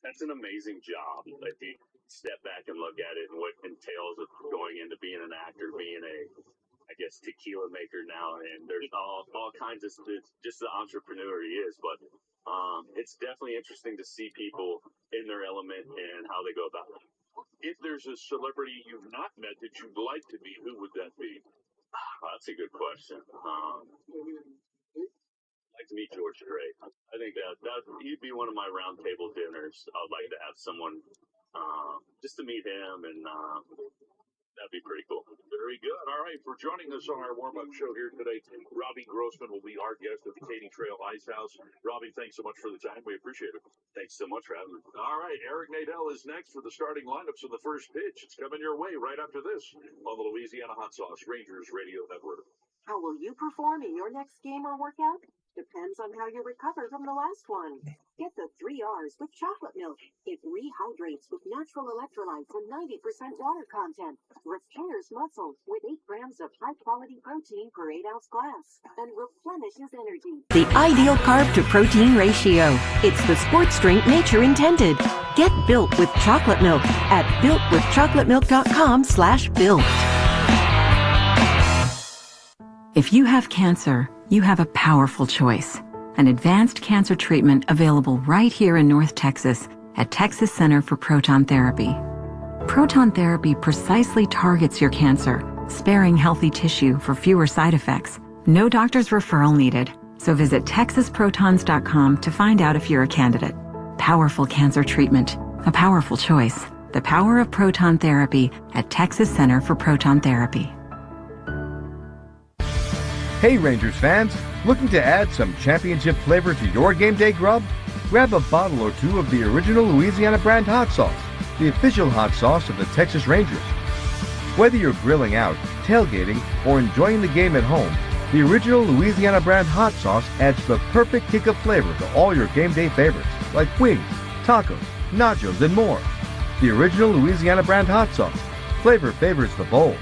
That's an amazing job. If you step back and look at it and what entails of going into being an actor, being I guess, tequila maker now, and there's all kinds of, just the entrepreneur he is. But it's definitely interesting to see people in their element and how they go about it. If there's a celebrity you've not met that you'd like to meet, who would that be? That's a good question. I'd like to meet George Strait. I think that he'd be one of my roundtable dinners. I'd like to have someone just to meet him, and that'd be pretty cool. Very good. All right, for joining us on our warm-up show here today, Robbie Grossman will be our guest at the Katy Trail Ice House. Robbie, thanks so much for the time. We appreciate it. Thanks so much for having me. All right, Eric Nadel is next for the starting lineups of the first pitch. It's coming your way right after this on the Louisiana Hot Sauce Rangers Radio Network. How will you perform in your next game or workout? Depends on how you recover from the last one. Get the 3 R's with chocolate milk. It rehydrates with natural electrolytes and 90% water content. Repairs muscle with 8 grams of high-quality protein per 8-ounce glass. And replenishes energy. The ideal carb-to-protein ratio. It's the sports drink nature intended. Get Built with chocolate milk at builtwithchocolatemilk.com/built. If you have cancer, you have a powerful choice. An advanced cancer treatment available right here in North Texas at Texas Center for Proton Therapy. Proton therapy precisely targets your cancer, sparing healthy tissue for fewer side effects. No doctor's referral needed, so visit texasprotons.com to find out if you're a candidate. Powerful cancer treatment, a powerful choice. The power of proton therapy at Texas Center for Proton Therapy. Hey Rangers fans, looking to add some championship flavor to your game day grub? Grab a bottle or two of the original Louisiana brand hot sauce, the official hot sauce of the Texas Rangers. Whether you're grilling out, tailgating, or enjoying the game at home, the original Louisiana brand hot sauce adds the perfect kick of flavor to all your game day favorites, like wings, tacos, nachos, and more. The original Louisiana brand hot sauce. Flavor favors the bold.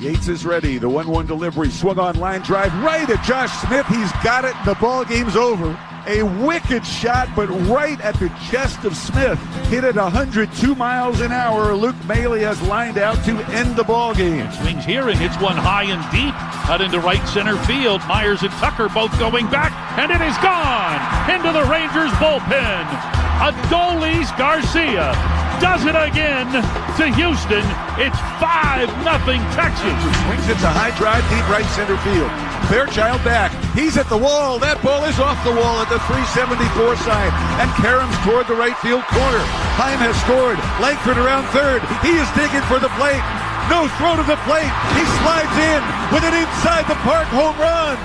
Yates is ready. The 1-1 delivery. Swung on line drive right at Josh Smith. He's got it. The ball game's over. A wicked shot, but right at the chest of Smith. Hit at 102 miles an hour. Luke Maley has lined out to end the ball game. Swings here and hits one high and deep out into right center field. Myers and Tucker both going back, and it is gone into the Rangers bullpen. Adolis Garcia does it again to Houston. It's 5-0 Texas. Swings it to high drive, deep right center field. Fairchild back. He's at the wall. That ball is off the wall at the 374 side. And Karam's toward the right field corner. Heim has scored. Langford around third. He is digging for the plate. No throw to the plate. He slides in with an inside the park home run.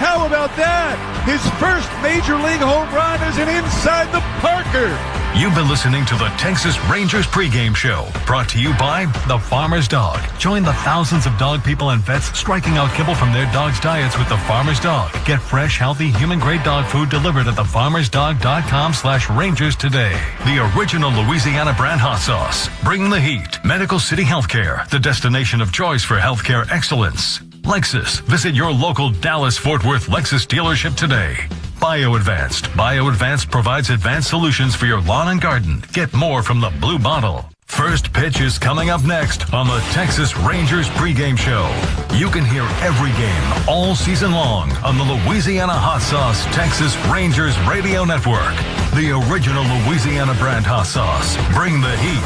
How about that? His first major league home run is an inside the Parker. You've been listening to the Texas Rangers pregame show, brought to you by The Farmer's Dog. Join the thousands of dog people and vets striking out kibble from their dogs' diets with The Farmer's Dog. Get fresh, healthy, human-grade dog food delivered at thefarmersdog.com/Rangers today. The original Louisiana brand hot sauce. Bring the heat. Medical City Healthcare, the destination of choice for healthcare excellence. Lexus. Visit your local Dallas-Fort Worth Lexus dealership today. BioAdvanced. BioAdvanced provides advanced solutions for your lawn and garden. Get more from the blue bottle. First pitch is coming up next on the Texas Rangers pregame show. You can hear every game all season long on the Louisiana Hot Sauce Texas Rangers Radio Network. The original Louisiana brand hot sauce. Bring the heat.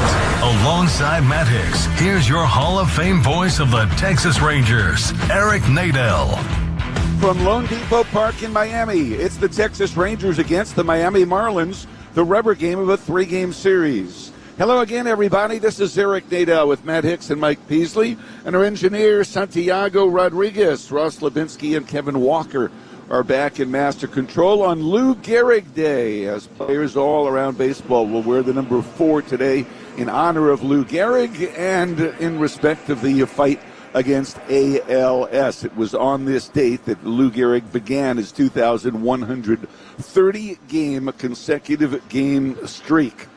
Alongside Matt Hicks, here's your Hall of Fame voice of the Texas Rangers, Eric Nadel. From Lone Depot Park in Miami, it's the Texas Rangers against the Miami Marlins, the rubber game of a 3-game series. Hello again, everybody. This is Eric Nadel with Matt Hicks and Mike Peasley, and our engineer, Santiago Rodriguez. Ross Levinsky and Kevin Walker are back in master control on Lou Gehrig Day, as players all around baseball will wear the number 4 today in honor of Lou Gehrig and in respect of the fight against ALS. It was on this date that Lou Gehrig began his 2,130-game consecutive game streak.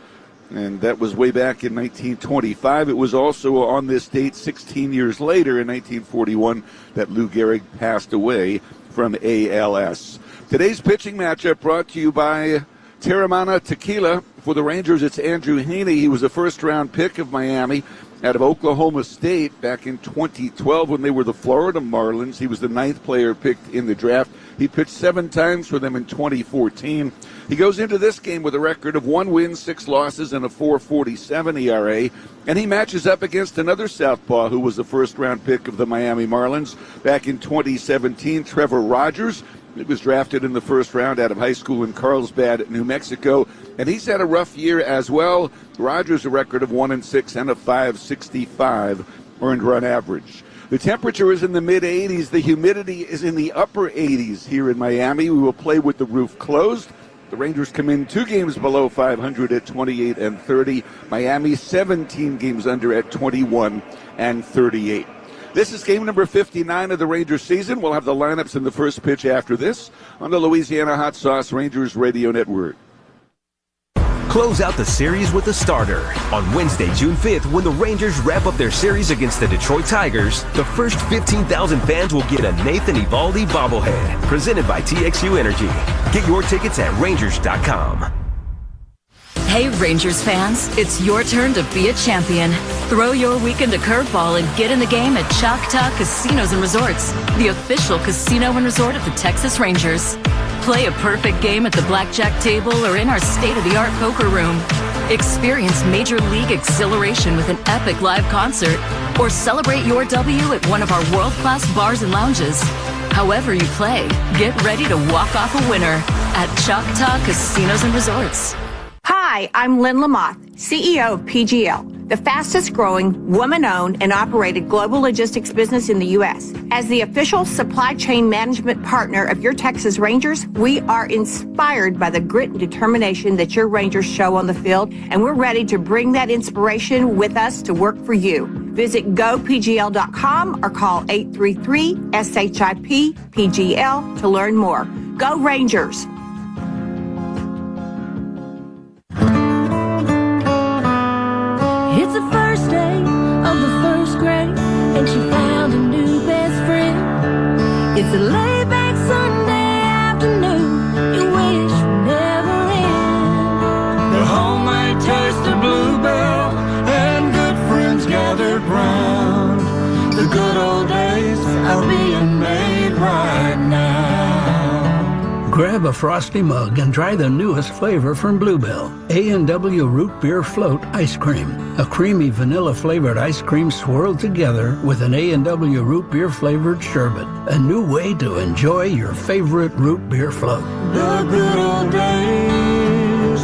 And that was way back in 1925. It was also on this date 16 years later in 1941 that Lou Gehrig passed away from ALS. Today's pitching matchup brought to you by Terramana Tequila. For the Rangers, it's Andrew Haney. He was a first-round pick of Miami out of Oklahoma State back in 2012 when they were the Florida Marlins. He was the 9th player picked in the draft. He pitched 7 times for them in 2014. He goes into this game with a record of 1 win, 6 losses, and a 4.47 ERA. And he matches up against another southpaw who was the first-round pick of the Miami Marlins back in 2017, Trevor Rogers. He was drafted in the first round out of high school in Carlsbad, New Mexico. And he's had a rough year as well. Rogers a record of 1-6 and a 5.65 earned run average. The temperature is in the mid-80s. The humidity is in the upper 80s here in Miami. We will play with the roof closed. The Rangers come in 2 games below 500 at 28-30. Miami 17 games under at 21-38. This is game number 59 of the Rangers season. We'll have the lineups in the first pitch after this on the Louisiana Hot Sauce Rangers Radio Network. Close out the series with a starter. On Wednesday, June 5th, when the Rangers wrap up their series against the Detroit Tigers, the first 15,000 fans will get a Nathan Eovaldi bobblehead, presented by TXU Energy. Get your tickets at Rangers.com. Hey Rangers fans, it's your turn to be a champion. Throw your weekend a curveball and get in the game at Choctaw Casinos and Resorts, the official casino and resort of the Texas Rangers. Play a perfect game at the blackjack table or in our state-of-the-art poker room. Experience Major League exhilaration with an epic live concert, or celebrate your W at one of our world-class bars and lounges. However you play, get ready to walk off a winner at Choctaw Casinos and Resorts. Hi, I'm Lynn Lamoth, CEO of PGL, the fastest growing, woman-owned and operated global logistics business in the U.S. As the official supply chain management partner of your Texas Rangers, we are inspired by the grit and determination that your Rangers show on the field, and we're ready to bring that inspiration with us to work for you. Visit gopgl.com or call 833-SHIP-PGL to learn more. Go Rangers! It's the first day of the first grade, and she found a new best friend. It's a laid-back Sunday afternoon, you wish would never end. The homemade taste of Bluebell, and good friends gathered round. The good old days are being made right now. Grab a frosty mug and try the newest flavor from Bluebell, A&W Root Beer Float Ice Cream. A creamy vanilla-flavored ice cream swirled together with an A&W Root Beer flavored sherbet. A new way to enjoy your favorite root beer float. The good old days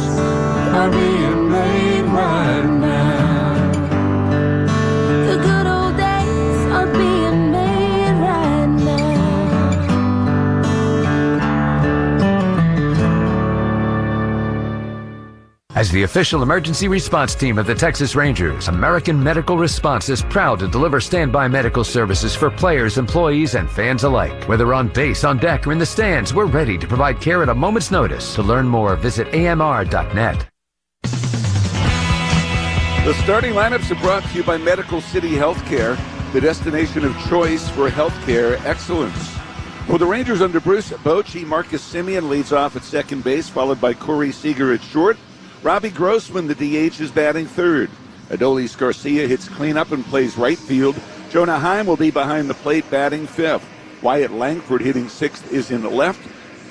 are being made right now. The good old days are being made right now. As the official emergency response team of the Texas Rangers, American Medical Response is proud to deliver standby medical services for players, employees, and fans alike. Whether on base, on deck, or in the stands, we're ready to provide care at a moment's notice. To learn more, visit amr.net. The starting lineups are brought to you by Medical City Healthcare, the destination of choice for healthcare excellence. For the Rangers under Bruce Bochy, Marcus Semien leads off at second base, followed by Corey Seager at short. Robbie Grossman, the DH, is batting third. Adolis Garcia hits cleanup and plays right field. Jonah Heim will be behind the plate batting fifth. Wyatt Langford hitting sixth is in the left.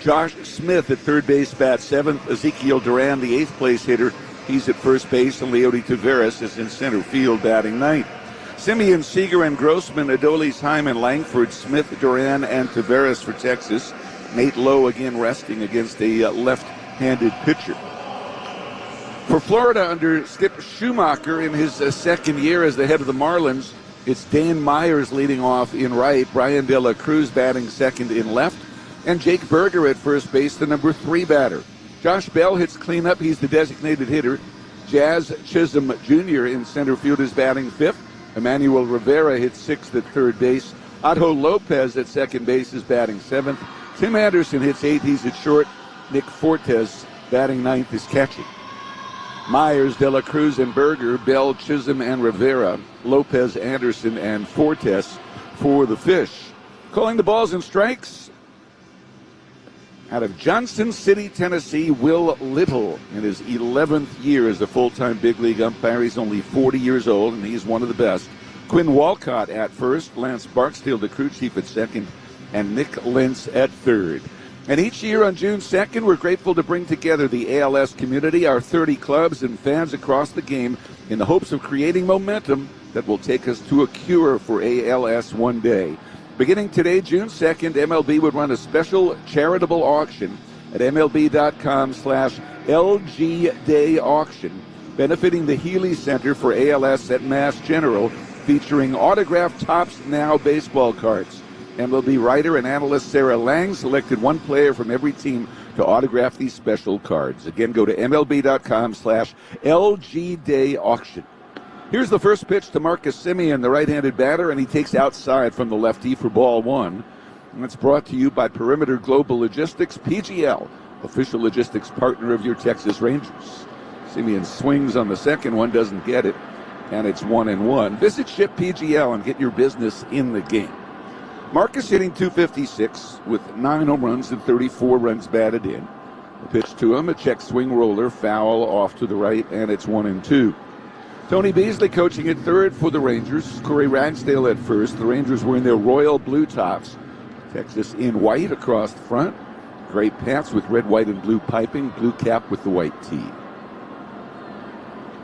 Josh Smith at third base bats seventh. Ezekiel Duran, the eighth place hitter, he's at first base. And Leody Taveras is in center field batting ninth. Semien, Seager, and Grossman, Adolis, Heim, and Langford, Smith, Duran, and Taveras for Texas. Nate Lowe again resting against a left-handed pitcher. For Florida, under Skip Schumacher in his second year as the head of the Marlins, it's Dan Myers leading off in right, Brian De La Cruz batting second in left, and Jake Berger at first base, the number 3 batter. Josh Bell hits cleanup. He's the designated hitter. Jazz Chisholm Jr. in center field is batting fifth. Emmanuel Rivera hits sixth at third base. Otto Lopez at second base is batting seventh. Tim Anderson hits eighth. He's at short. Nick Fortes batting ninth is catching. Myers, De La Cruz, and Berger, Bell, Chisholm, and Rivera, Lopez, Anderson, and Fortes for the Fish. Calling the balls and strikes. Out of Johnson City, Tennessee, Will Little, in his 11th year as a full-time big league umpire. He's only 40 years old, and he's one of the best. Quinn Walcott at first, Lance Barksdale, the crew chief, at second, and Nick Lentz at third. And each year on June 2nd, we're grateful to bring together the ALS community, our 30 clubs and fans across the game, in the hopes of creating momentum that will take us to a cure for ALS one day. Beginning today, June 2nd, MLB would run a special charitable auction at MLB.com/LG Day Auction, benefiting the Healy Center for ALS at Mass General, featuring autographed Topps Now baseball cards. MLB writer and analyst Sarah Lang selected one player from every team to autograph these special cards. Again, go to MLB.com/LG Day Auction. Here's the first pitch to Marcus Semien, the right-handed batter, and he takes outside from the lefty for ball one. And it's brought to you by Perimeter Global Logistics, PGL, official logistics partner of your Texas Rangers. Semien swings on the second one, doesn't get it, and it's 1-1. Visit Ship PGL and get your business in the game. Marcus hitting .256 with 9 home runs and 34 runs batted in. The pitch to him, a check swing roller, foul off to the right, and it's 1-2. Tony Beasley coaching at third for the Rangers. Corey Ragsdale at first. The Rangers were in their royal blue tops. Texas in white across the front. Gray pants with red, white, and blue piping. Blue cap with the white tee.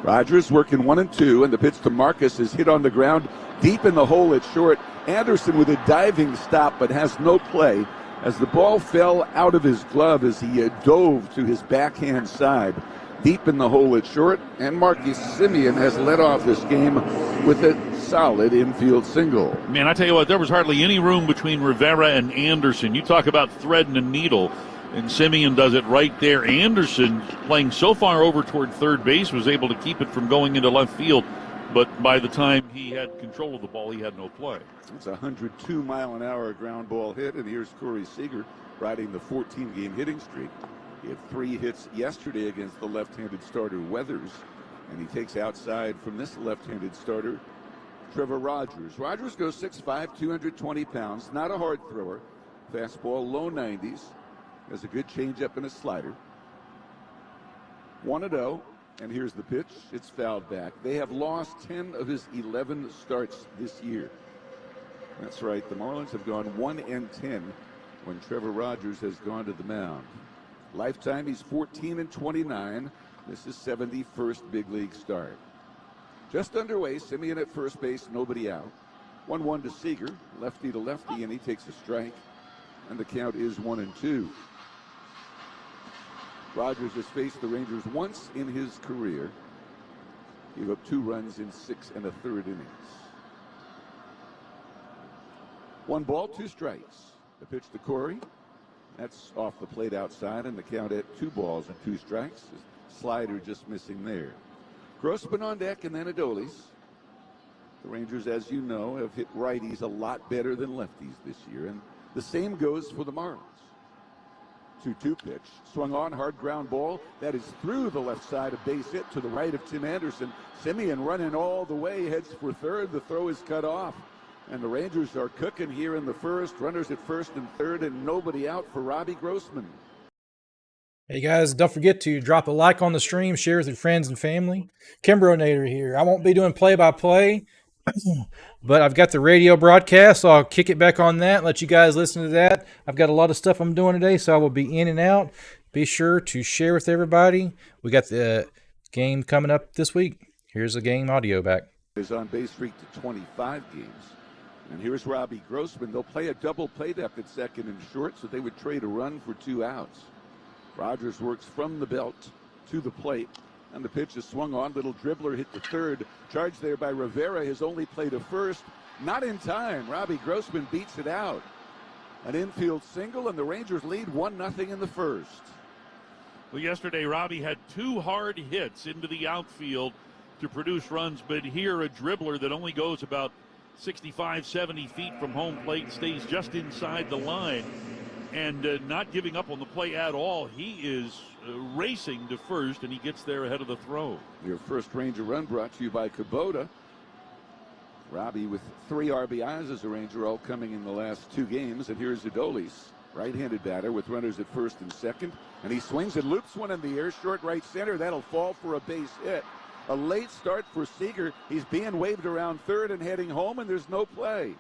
Rogers working 1-2, and the pitch to Marcus is hit on the ground deep in the hole at short. Anderson with a diving stop, but has no play as the ball fell out of his glove as he dove to his backhand side. Deep in the hole at short, and Marcus Semien has led off this game with a solid infield single. Man, I tell you what, there was hardly any room between Rivera and Anderson. You talk about threading a needle, and Semien does it right there. Anderson, playing so far over toward third base, was able to keep it from going into left field, but by the time he had control of the ball, he had no play. It's a 102-mile-an-hour ground ball hit, and here's Corey Seager riding the 14-game hitting streak. He had 3 hits yesterday against the left-handed starter Weathers, and he takes outside from this left-handed starter, Trevor Rogers. Rogers goes 6'5", 220 pounds, not a hard thrower. Fastball, low 90s. Has a good changeup and a slider. 1-0, and here's the pitch. It's fouled back. They have lost 10 of his 11 starts this year. That's right, the Marlins have gone 1-10 when Trevor Rogers has gone to the mound. Lifetime, he's 14-29. This is 71st big league start. Just underway, Semien at first base, nobody out. 1-1 to Seager, lefty to lefty, and he takes a strike. And the count is 1-2. Rogers has faced the Rangers once in his career. Gave up 2 runs in 6 1/3 innings. 1 ball, 2 strikes. The pitch to Corey. That's off the plate outside, and the count at 2 balls and 2 strikes. Slider just missing there. Grossman on deck, and then Adolis. The Rangers, as you know, have hit righties a lot better than lefties this year, and the same goes for the Marlins. 2-2 pitch, swung on, hard ground ball. That is through the left side, a base hit to the right of Tim Anderson. Semien running all the way, heads for third. The throw is cut off. And the Rangers are cooking here in the first. Runners at first and third, and nobody out for Robbie Grossman. Hey guys, don't forget to drop a like on the stream, share with your friends and family. KimbroNator here. I won't be doing play-by-play, but I've got the radio broadcast, so I'll kick it back on that, let you guys listen to that. I've got a lot of stuff I'm doing today, so I will be in and out. Be sure to share with everybody. We got the game coming up this week. Here's the game audio back. His on-base streak to 25 games. And here's Robbie Grossman. They'll play a double play depth at second and short, so they would trade a run for 2 outs. Rogers works from the belt to the plate, and the pitch is swung on. Little dribbler hit to third. Charged there by Rivera. His only play to first. Not in time. Robbie Grossman beats it out. An infield single, and the Rangers lead 1-0 in the first. Well, yesterday, Robbie had 2 hard hits into the outfield to produce runs, but here a dribbler that only goes about 65, 70 feet from home plate, stays just inside the line, and not giving up on the play at all. He is racing to first, and he gets there ahead of the throw. Your first Ranger run brought to you by Kubota. Robbie with 3 RBIs as a Ranger, all coming in the last 2 games. And here's Adolis. right-handed batter with runners at first and second. And he swings and loops one in the air, short right center. That'll fall for a base hit. A late start for Seager. He's being waved around third and heading home, and there's no play.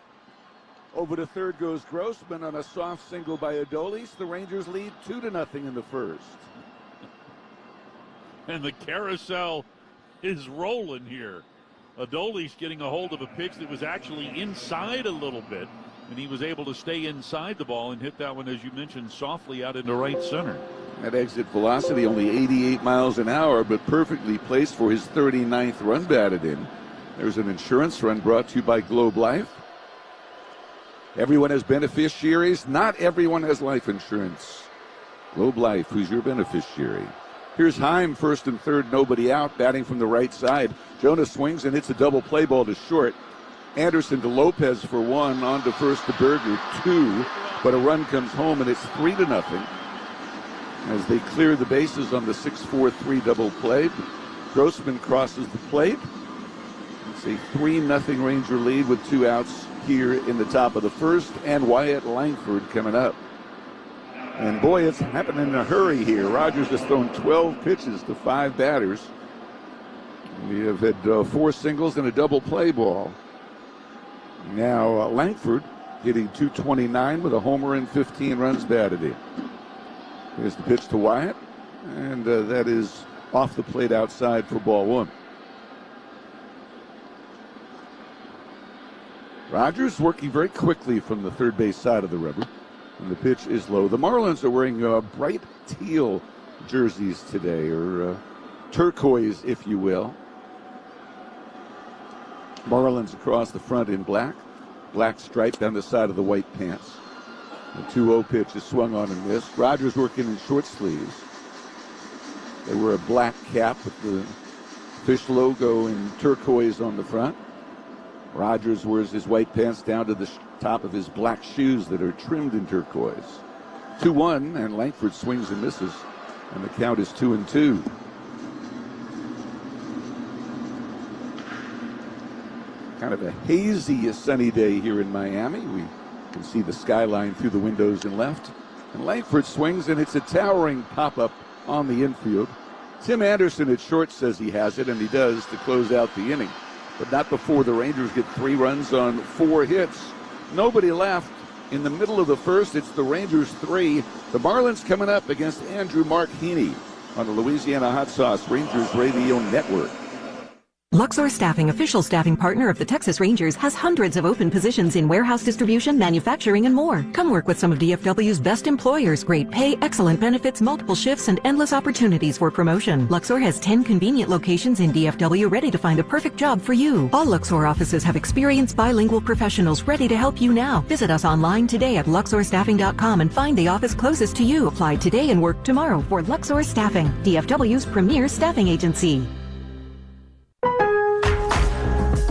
Over to third goes Grossman on a soft single by Adolis. The Rangers lead 2-0 in the first. And the carousel is rolling here. Adolis getting a hold of a pitch that was actually inside a little bit, and he was able to stay inside the ball and hit that one, as you mentioned, softly out into right center. At exit velocity, only 88 miles an hour, but perfectly placed for his 39th run batted in. There's an insurance run brought to you by Globe Life. Everyone has beneficiaries. Not everyone has life insurance. Globe Life, who's your beneficiary? Here's Heim, first and third, nobody out, batting from the right side. Jonah swings and hits a double play ball to short. Anderson to Lopez for one, on to first to Berger, 2. But a run comes home and it's 3-0 as they clear the bases on the 6-4-3 double play. Grossman crosses the plate. It's a 3-0 Ranger lead with 2 outs here in the top of the first, and Wyatt Langford coming up. And boy, it's happening in a hurry here. Rogers has thrown 12 pitches to 5 batters. We have had 4 singles and a double play ball. Now Langford hitting .229 with a homer and 15 runs batted in. Here's the pitch to Wyatt, and that is off the plate outside for ball 1. Rogers working very quickly from the third base side of the rubber, and the pitch is low. The Marlins are wearing bright teal jerseys today, or turquoise, if you will. Marlins across the front in black. Black stripe down the side of the white pants. The 2-0 pitch is swung on and missed. Rogers working in short sleeves. They wear a black cap with the fish logo in turquoise on the front. Rogers wears his white pants down to the top of his black shoes that are trimmed in turquoise. 2-1, and Langford swings and misses, and the count is 2-2. Kind of a hazy sunny day here in Miami. We can see the skyline through the windows in left. And Langford swings, and it's a towering pop-up on the infield. Tim Anderson at short says he has it, and he does, to close out the inning. But not before the Rangers get 3 runs on 4 hits. Nobody left. In the middle of the first, it's the Rangers 3. The Marlins coming up against Andrew Mark Heaney on the Louisiana Hot Sauce Rangers Radio Network. Luxor Staffing, official staffing partner of the Texas Rangers, has hundreds of open positions in warehouse distribution, manufacturing, and more. Come work with some of DFW's best employers. Great pay, excellent benefits, multiple shifts, and endless opportunities for promotion. Luxor has 10 convenient locations in DFW ready to find the perfect job for you. All Luxor offices have experienced bilingual professionals ready to help you now. Visit us online today at luxorstaffing.com and find the office closest to you. Apply today and work tomorrow for Luxor Staffing, DFW's premier staffing agency.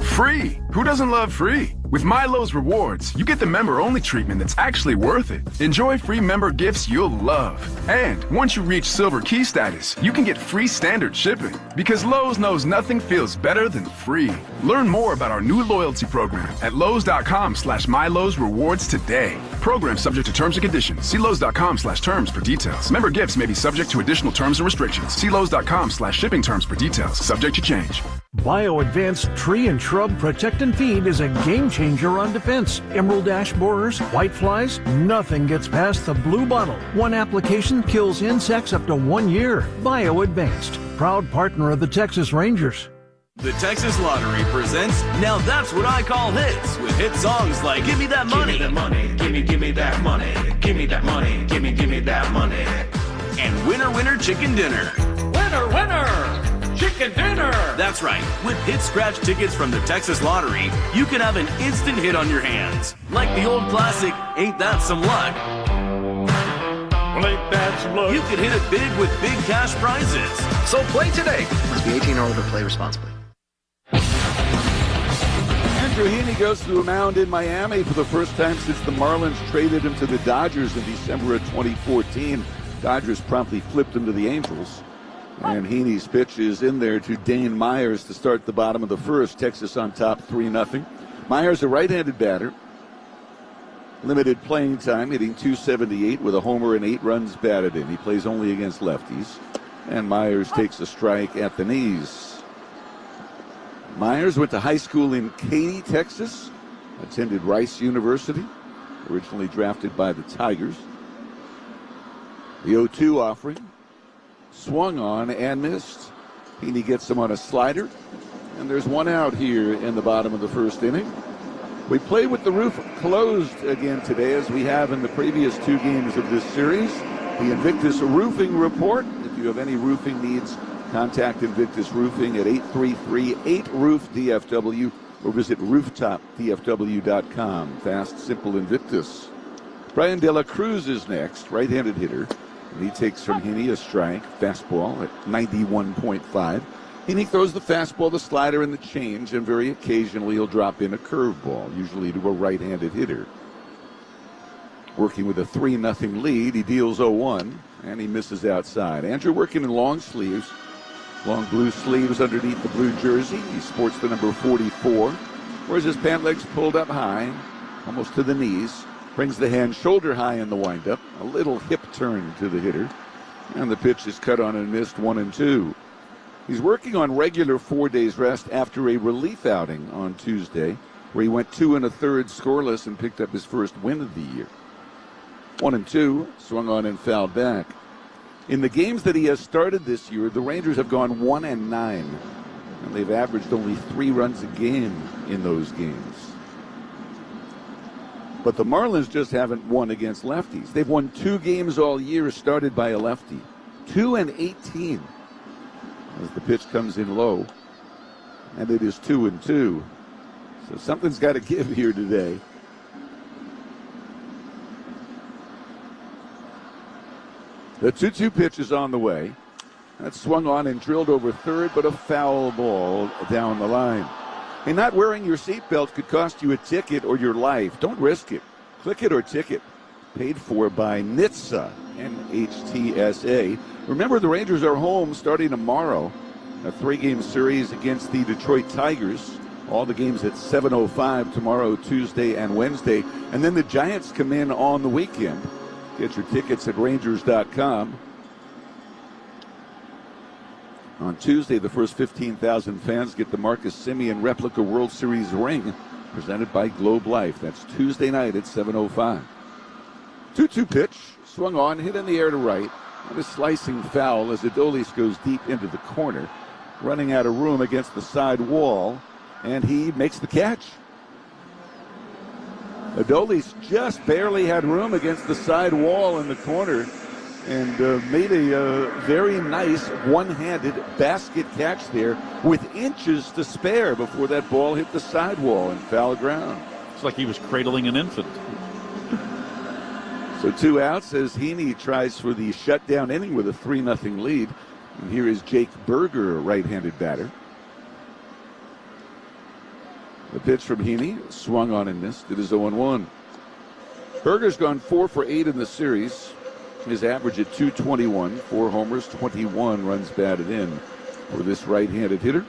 Free! Who doesn't love free? With Milo's Rewards, you get the member-only treatment that's actually worth it. Enjoy free member gifts you'll love. And once you reach Silver Key status, you can get free standard shipping. Because Lowe's knows nothing feels better than free. Learn more about our new loyalty program at Lowe's.com/Milo's Rewards today. Program subject to terms and conditions. See Lowe's.com/terms for details. Member gifts may be subject to additional terms and restrictions. See Lowe's.com/shipping terms for details. Subject to change. Bio Advanced Tree and Shrub Protect and Feed is a game changer on defense. Emerald ash borers, whiteflies, nothing gets past the blue bottle. One application kills insects up to 1 year. Bio Advanced, proud partner of the Texas Rangers. The Texas Lottery presents Now That's What I Call Hits, with hit songs like Give Me That Money, Give Me That Money, Give Me That Money, Give Me That Money, Give Me That Money, and Winner Winner Chicken Dinner. Winner, winner! Chicken dinner! That's right. With hit scratch tickets from the Texas Lottery, you can have an instant hit on your hands. Like the old classic, Ain't That Some Luck? Well, ain't that some luck? You could hit it big with big cash prizes. So play today. Must be 18 or older. Play responsibly. Andrew Heaney goes to the mound in Miami for the first time since the Marlins traded him to the Dodgers in December of 2014. Dodgers promptly flipped him to the Angels. And Heaney's pitch is in there to Dane Myers to start the bottom of the first. Texas on top 3-0. Myers, a right-handed batter. limited playing time, hitting .278 with a homer and 8 runs batted in. He plays only against lefties. And Myers takes a strike at the knees. Myers went to high school in Katy, Texas. Attended Rice University. Originally drafted by the Tigers. The 0-2 offering. Swung on and missed. Heaney gets him on a slider. And there's one out here in the bottom of the first inning. We play with the roof closed again today, as we have in the previous 2 games of this series. The Invictus Roofing Report. If you have any roofing needs, contact Invictus Roofing at 833-8ROOF-DFW or visit rooftopdfw.com. Fast, simple Invictus. Brian De La Cruz is next, right-handed hitter. And he takes from Heaney a strike, fastball at 91.5. Heaney throws the fastball, the slider, and the change, and very occasionally he'll drop in a curveball, usually to a right-handed hitter. Working with a 3-0 lead, he deals 0-1, and he misses outside. Andrew working in long sleeves, long blue sleeves underneath the blue jersey. He sports the number 44, wears his pant legs pulled up high, almost to the knees. Brings the hand shoulder high in the windup, a little hip turn to the hitter, and the pitch is cut on and missed 1-2. He's working on regular 4 days rest after a relief outing on Tuesday, where he went 2 1/3 scoreless and picked up his first win of the year. 1-2, swung on and fouled back. In the games that he has started this year, the Rangers have gone 1-9, and they've averaged only 3 runs a game in those games. But the Marlins just haven't won against lefties. They've won 2 games all year started by a lefty. 2-18. As the pitch comes in low. And it is 2-2. So something's got to give here today. The 2-2 pitch is on the way. That's swung on and drilled over third, but a foul ball down the line. And not wearing your seatbelt could cost you a ticket or your life. Don't risk it. Click it or ticket. Paid for by NHTSA, N-H-T-S-A. Remember, the Rangers are home starting tomorrow. A 3-game series against the Detroit Tigers. All the games at 7:05 tomorrow, Tuesday, and Wednesday. And then the Giants come in on the weekend. Get your tickets at Rangers.com. On Tuesday, the first 15,000 fans get the Marcus Semien replica World Series ring presented by Globe Life. That's Tuesday night at 7:05. 2-2 pitch, swung on, hit in the air to right, and a slicing foul as Adolis goes deep into the corner, running out of room against the side wall, and he makes the catch. Adolis just barely had room against the side wall in the corner, and made a very nice one-handed basket catch there with inches to spare before that ball hit the sidewall and foul ground. It's like he was cradling an infant. So 2 outs as Heaney tries for the shutdown inning with a 3-0 lead. And here is Jake Berger, a right-handed batter. The pitch from Heaney, swung on and missed. It is 0-1. Berger's gone 4 for 8 in the series. His average at .221, 4 homers, 21 runs batted in for this right-handed hitter.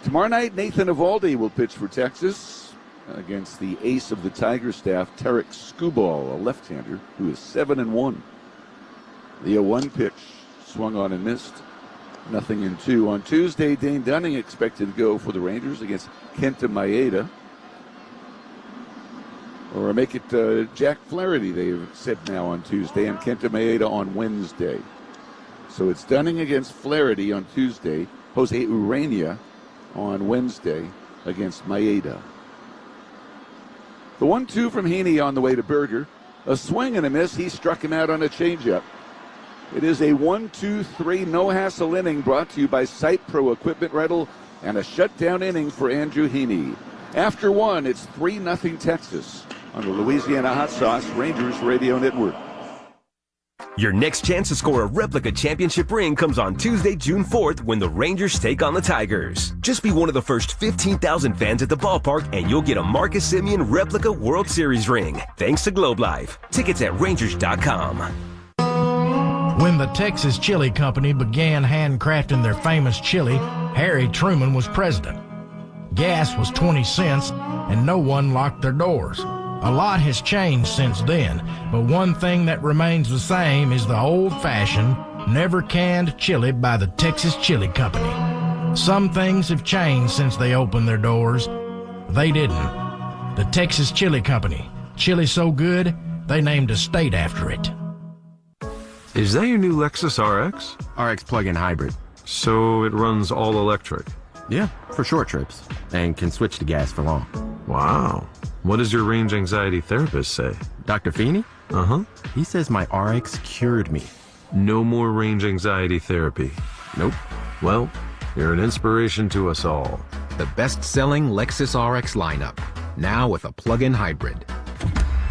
Tomorrow night, Nathan Eovaldi will pitch for Texas against the ace of the Tiger staff, Tarek Skubal, a left-hander who is 7-1. The 0-1 pitch, swung on and missed. 0-2. On Tuesday, Dane Dunning expected to go for the Rangers against Kenta Maeda. Or make it Jack Flaherty, they've said now on Tuesday, and Kenta Maeda on Wednesday. So it's Dunning against Flaherty on Tuesday, Jose Ureña on Wednesday against Maeda. The 1-2 from Heaney on the way to Berger. A swing and a miss. He struck him out on a changeup. It is a 1-2-3 no-hassle inning brought to you by Site Pro Equipment Rental and a shutdown inning for Andrew Heaney. After 1, it's 3-0 Texas on the Louisiana Hot Sauce Rangers Radio Network. Your next chance to score a replica championship ring comes on Tuesday, June 4th when the Rangers take on the Tigers. Just be one of the first 15,000 fans at the ballpark and you'll get a Marcus Semien replica World Series ring. Thanks to Globe Life. Tickets at Rangers.com. When the Texas Chili Company began handcrafting their famous chili, Harry Truman was president. Gas was 20 cents and no one locked their doors. A lot has changed since then, but one thing that remains the same is the old-fashioned, never-canned chili by the Texas Chili Company. Some things have changed since they opened their doors. They didn't. The Texas Chili Company. Chili so good, they named a state after it. Is that your new Lexus RX? RX plug-in hybrid. So it runs all electric? Yeah, for short trips, and can switch to gas for long. Wow. What does your range anxiety therapist say? Dr. Feeney? Uh-huh. He says my RX cured me. No more range anxiety therapy? Nope. Well, you're an inspiration to us all. The best-selling Lexus RX lineup, now with a plug-in hybrid.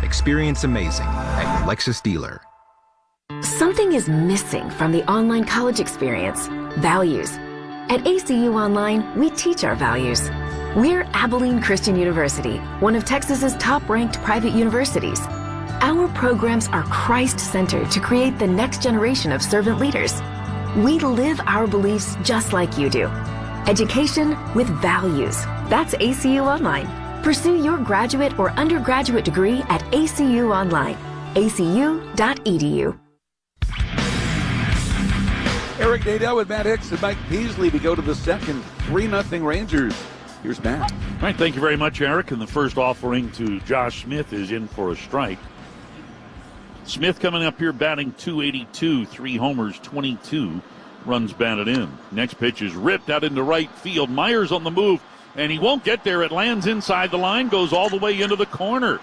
Experience amazing at your Lexus dealer. Something is missing from the online college experience: values. At ACU Online, we teach our values. We're Abilene Christian University, one of Texas's top-ranked private universities. Our programs are Christ-centered to create the next generation of servant leaders. We live our beliefs just like you do. Education with values. That's ACU Online. Pursue your graduate or undergraduate degree at ACU Online. acu.edu. Eric Nadell with Matt Hicks and Mike Peasley. We go to the second, 3-0 Rangers. Here's Matt. All right, thank you very much, Eric. And the first offering to Josh Smith is in for a strike. Smith coming up here batting .282, 3 homers, 22 runs batted in. Next pitch is ripped out into right field. Myers on the move, and he won't get there. It lands inside the line, goes all the way into the corner.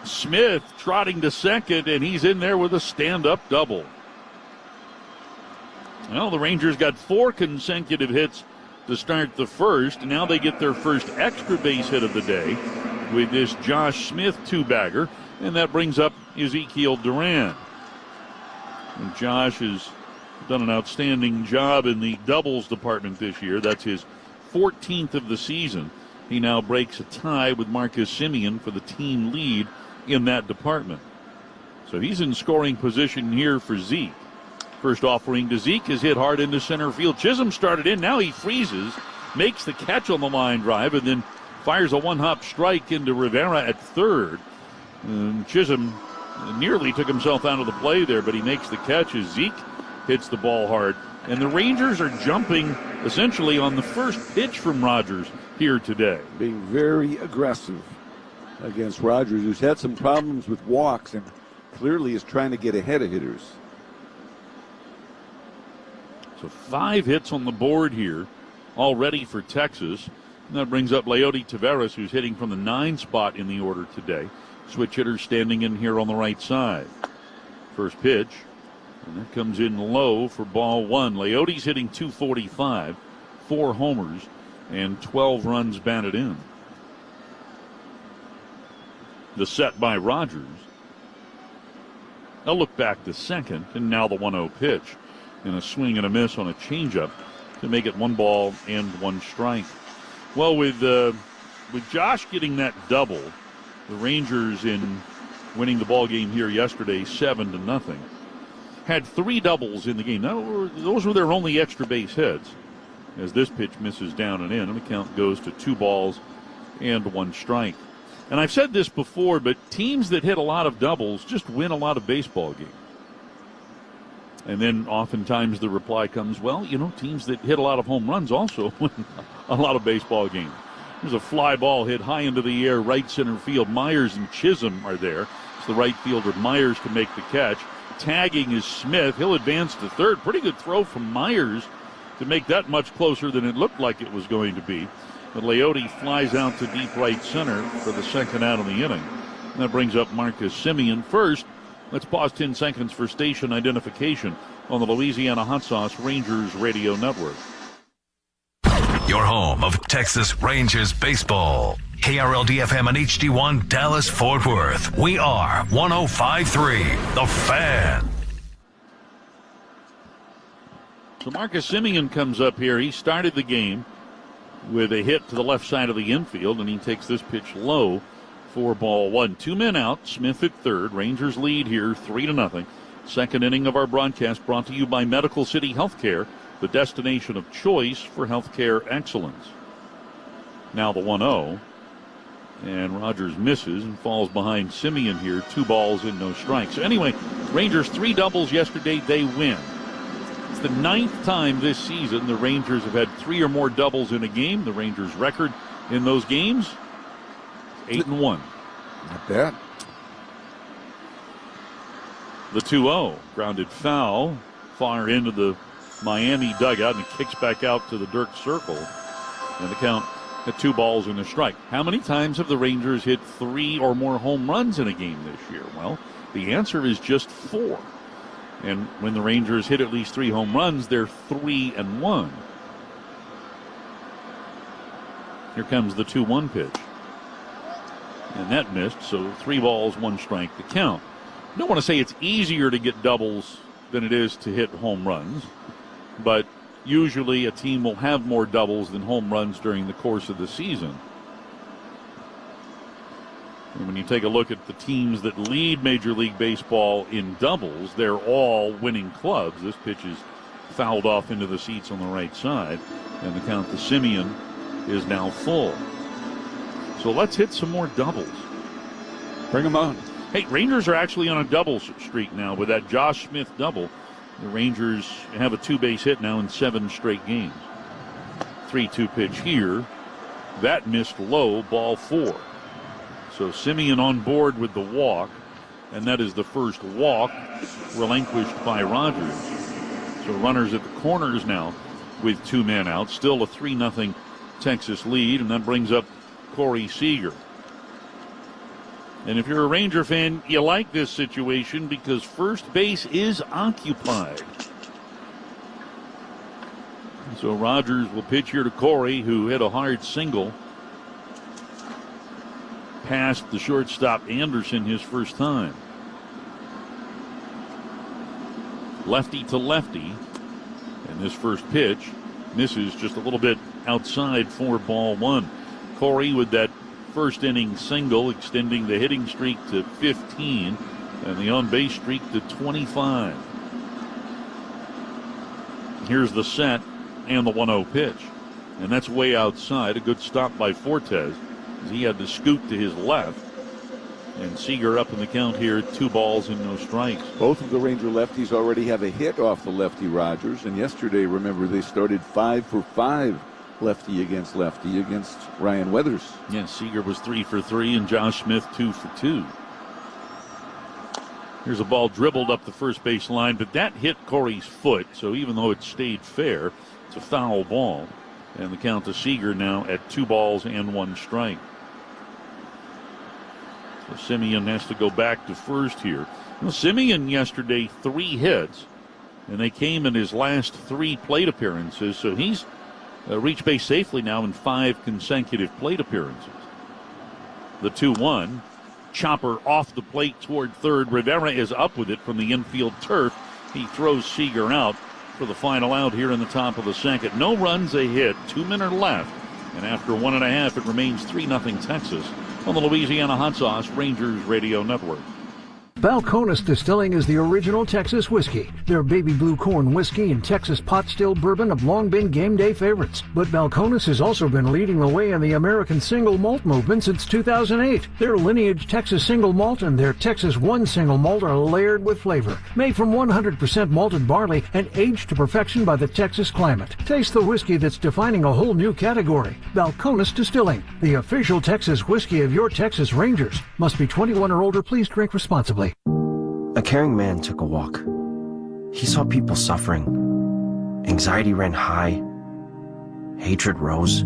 Smith trotting to second, and he's in there with a stand-up double. Well, the Rangers got 4 consecutive hits to start the first. Now they get their first extra base hit of the day with this Josh Smith 2-bagger, and that brings up Ezekiel Duran. And Josh has done an outstanding job in the doubles department this year. That's his 14th of the season. He now breaks a tie with Marcus Semien for the team lead in that department. So he's in scoring position here for Zeke. First offering to Zeke is hit hard into center field. Chisholm started in. Now he freezes, makes the catch on the line drive, and then fires a one-hop strike into Rivera at third. And Chisholm nearly took himself out of the play there, but he makes the catch as Zeke hits the ball hard. And the Rangers are jumping essentially on the first pitch from Rogers here today. Being very aggressive against Rogers, who's had some problems with walks and clearly is trying to get ahead of hitters. So 5 hits on the board here already for Texas. And that brings up Leody Taveras, who's hitting from the 9 spot in the order today. Switch hitter standing in here on the right side. First pitch, and that comes in low for ball 1. Leody's hitting .245, 4 homers, and 12 runs batted in. The set by Rogers. They'll look back to second, and now the 1-0 pitch. And a swing and a miss on a changeup to make it 1 ball and 1 strike. Well, with Josh getting that double, the Rangers in winning the ball game here yesterday 7-0 had 3 doubles in the game. Those were their only extra base hits, as this pitch misses down and in, and the count goes to 2 balls and 1 strike. And I've said this before, but teams that hit a lot of doubles just win a lot of baseball games. And then oftentimes the reply comes, well, teams that hit a lot of home runs also win a lot of baseball games. There's a fly ball hit high into the air, right center field. Myers and Chisholm are there. It's the right fielder, Myers, to make the catch. Tagging is Smith. He'll advance to third. Pretty good throw from Myers to make that much closer than it looked like it was going to be. But Leody flies out to deep right center for the second out of the inning. And that brings up Marcus Semien first. Let's pause 10 seconds for station identification on the Louisiana Hot Sauce Rangers Radio Network. Your home of Texas Rangers baseball. KRLD-FM and HD1 Dallas-Fort Worth. We are 105.3 The Fan. So Marcus Semien comes up here. He started the game with a hit to the left side of the infield, and he takes this pitch low for ball 1. 2 men out, Smith at third. Rangers lead here 3-0. Second inning of our broadcast brought to you by Medical City Healthcare, the destination of choice for healthcare excellence. Now the 1-0. And Rogers misses and falls behind Simeon here. 2 balls and no strikes. So anyway, Rangers 3 doubles yesterday. They win. It's the 9th time this season the Rangers have had 3 or more doubles in a game. The Rangers' record in those games, 8-1. Not bad. The 2-0 grounded foul far into the Miami dugout, and it kicks back out to the Dirk circle. And the count at 2 balls and a strike. How many times have the Rangers hit 3 or more home runs in a game this year? Well, the answer is just 4. And when the Rangers hit at least 3 home runs, they're 3-1. Here comes the 2-1 pitch. And that missed, so 3 balls, 1 strike to count. I don't want to say it's easier to get doubles than it is to hit home runs, but usually a team will have more doubles than home runs during the course of the season. And when you take a look at the teams that lead Major League Baseball in doubles, they're all winning clubs. This pitch is fouled off into the seats on the right side, and the count to Simeon is now full. So let's hit some more doubles. Bring them on. Hey, Rangers are actually on a double streak now with that Josh Smith double. The Rangers have a 2-base hit now in 7 straight games. 3-2 pitch here. That missed low, ball 4. So Simeon on board with the walk, and that is the first walk relinquished by Rogers. So runners at the corners now with 2 men out. Still a 3-0 Texas lead, and that brings up Corey Seager. And if you're a Ranger fan, you like this situation because first base is occupied. So Rogers will pitch here to Corey, who hit a hard single past the shortstop Anderson his first time. Lefty to lefty. And this first pitch misses just a little bit outside for ball 1. Corey with that first inning single, extending the hitting streak to 15 and the on-base streak to 25. Here's the set and the 1-0 pitch. And that's way outside. A good stop by Fortes. He had to scoot to his left. And Seager up in the count here, 2 balls and no strikes. Both of the Ranger lefties already have a hit off the lefty Rogers. And yesterday, remember, they started 5 for 5. Lefty against Ryan Weathers. Yes, Seager was 3 for 3 and Josh Smith 2 for 2. Here's a ball dribbled up the first base line, but that hit Corey's foot, so even though it stayed fair, it's a foul ball. And the count to Seager now at 2 balls and 1 strike. So Simeon has to go back to first here. Well, Simeon yesterday 3 hits, and they came in his last 3 plate appearances, so he's reached base safely now in 5 consecutive plate appearances. The 2-1. Chopper off the plate toward third. Rivera is up with it from the infield turf. He throws Seager out for the final out here in the top of the second. No runs, a hit. 2 men are left. And after 1.5, it remains 3-0 Texas on the Louisiana Hot Sauce Rangers Radio Network. Balcones Distilling is the original Texas whiskey. Their baby blue corn whiskey and Texas pot still bourbon have long been game day favorites. But Balcones has also been leading the way in the American single malt movement since 2008. Their lineage Texas single malt and their Texas One single malt are layered with flavor. Made from 100% malted barley and aged to perfection by the Texas climate. Taste the whiskey that's defining a whole new category. Balcones Distilling, the official Texas whiskey of your Texas Rangers. Must be 21 or older. Please drink responsibly. A caring man took a walk. He saw people suffering. Anxiety ran high. Hatred rose.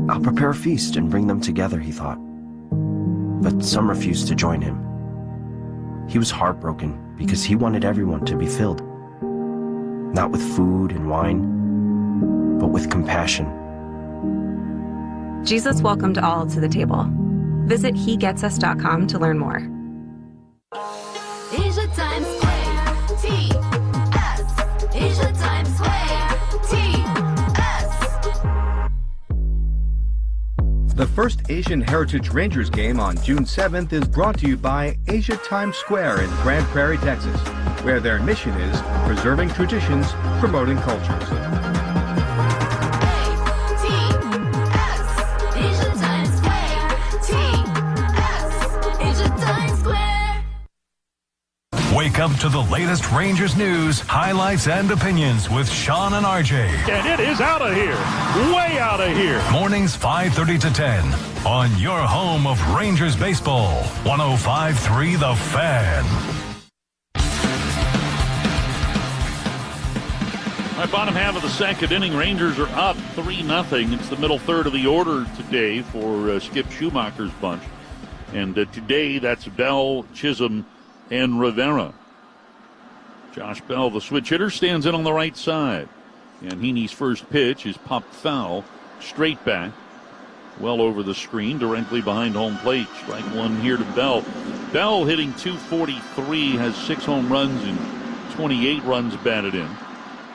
I'll prepare a feast and bring them together, he thought. But some refused to join him. He was heartbroken because he wanted everyone to be filled. Not with food and wine, but with compassion. Jesus welcomed all to the table. Visit hegetsus.com to learn more. Asia Times Square, TS. Asia Times Square, TS. The first Asian Heritage Rangers game on June 7th is brought to you by Asia Times Square in Grand Prairie, Texas, where their mission is preserving traditions, promoting cultures. Asia Times Square, Wake up to the latest Rangers news, highlights, and opinions with Sean and RJ. And it is out of here. Way out of here. Mornings 5:30 to 10 on your home of Rangers baseball. 105.3 The Fan. All right, bottom half of the second inning, Rangers are up 3-0. It's the middle third of the order today for Skip Schumacher's bunch. And today, that's Bell, Chisholm, and Rivera. Josh Bell, the switch hitter, stands in on the right side. And Heaney's first pitch is popped foul, straight back, well over the screen, directly behind home plate. Strike one here to Bell. Bell hitting .243, has 6 home runs and 28 runs batted in.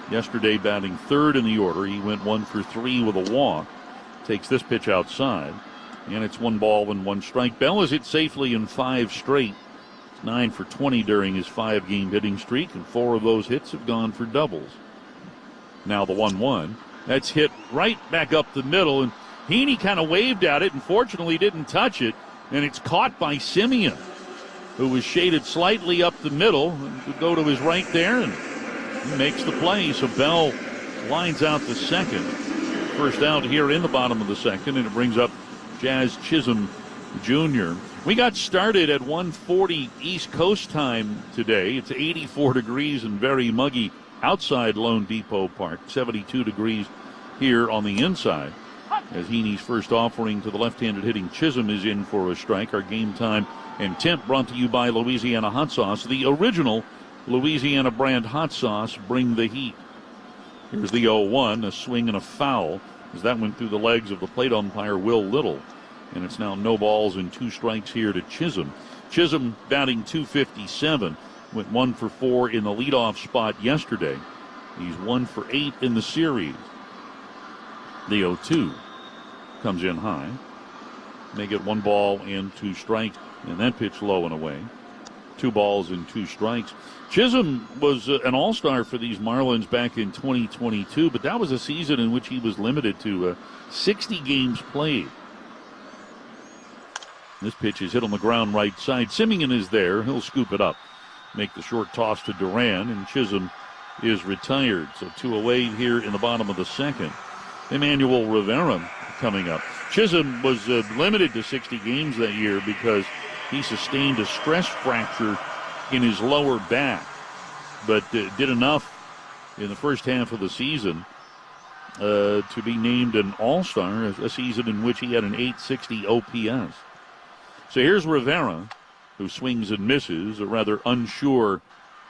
Yesterday batting third in the order. He went 1 for 3 with a walk. Takes this pitch outside. And it's 1 ball and 1 strike. Bell has hit safely in 5 straight. It's 9 for 20 during his 5-game hitting streak, and 4 of those hits have gone for doubles. Now the 1-1. That's hit right back up the middle, and Heaney kind of waved at it and fortunately didn't touch it, and it's caught by Simeon, who was shaded slightly up the middle and would go to his right there, and he makes the play. So Bell lines out the second. First out here in the bottom of the second, and it brings up Jazz Chisholm Jr. We got started at 1:40 East Coast time today. It's 84 degrees and very muggy outside Lone Depot Park. 72 degrees here on the inside. As Heaney's first offering to the left-handed hitting Chisholm is in for a strike. Our game time and temp brought to you by Louisiana Hot Sauce, the original Louisiana brand hot sauce. Bring the heat. Here's the 0-1, a swing and a foul, as that went through the legs of the plate umpire Will Little. And it's now no balls and 2 strikes here to Chisholm. Chisholm batting .257, went 1 for 4 in the leadoff spot yesterday. He's 1 for 8 in the series. The 0-2 comes in high. They get 1 ball and 2 strikes, and that pitch low and away. 2 balls and 2 strikes. Chisholm was an all-star for these Marlins back in 2022, but that was a season in which he was limited to 60 games played. This pitch is hit on the ground right side. Simeon is there. He'll scoop it up, make the short toss to Duran, and Chisholm is retired. So 2 away here in the bottom of the second. Emmanuel Rivera coming up. Chisholm was limited to 60 games that year because he sustained a stress fracture in his lower back, but did enough in the first half of the season to be named an all-star, a season in which he had an .860 OPS. So here's Rivera, who swings and misses, a rather unsure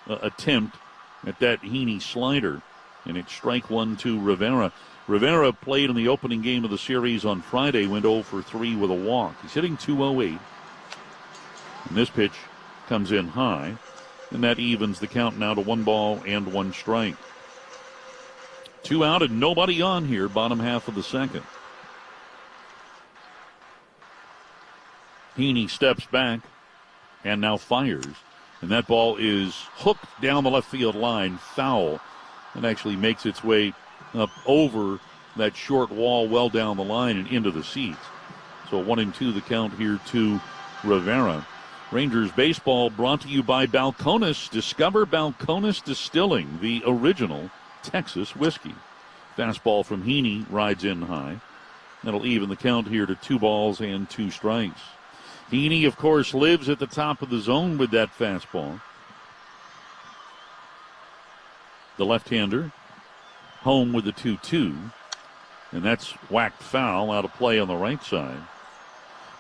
attempt at that Heaney slider, and it's strike 1 to Rivera. Rivera played in the opening game of the series on Friday, went 0 for 3 with a walk. He's hitting .208. And this pitch comes in high, and that evens the count now to 1 ball and 1 strike. 2 out and nobody on here, bottom half of the second. Heaney steps back and now fires, and that ball is hooked down the left field line, foul, and actually makes its way up over that short wall well down the line and into the seats. So 1-2 the count here to Rivera. Rangers baseball brought to you by Balcones. Discover Balcones Distilling, the original Texas whiskey. Fastball from Heaney rides in high. That'll even the count here to 2 balls and 2 strikes. Heaney, of course, lives at the top of the zone with that fastball. The left-hander home with the 2-2, and that's whacked foul out of play on the right side.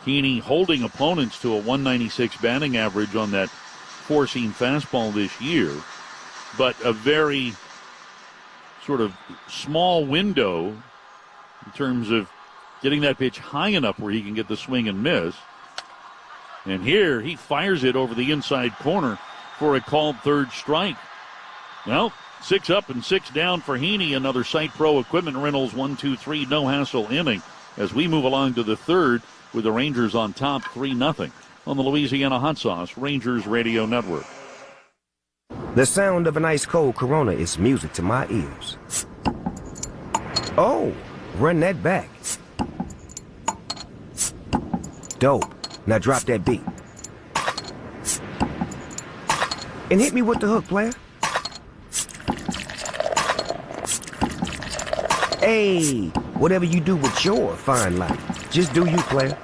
Heaney holding opponents to a 196 batting average on that four-seam fastball this year, but a very sort of small window in terms of getting that pitch high enough where he can get the swing and miss. And here he fires it over the inside corner for a called third strike. Well, 6 up and 6 down for Heaney. Another Site Pro Equipment Rentals 1-2-3 no hassle inning as we move along to the third with the Rangers on top 3-0 on the Louisiana Hot Sauce Rangers Radio Network. The sound of an ice cold Corona is music to my ears. Oh, run that back. Dope. Now drop that beat. And hit me with the hook, player. Hey, whatever you do with your fine life, just do you, player.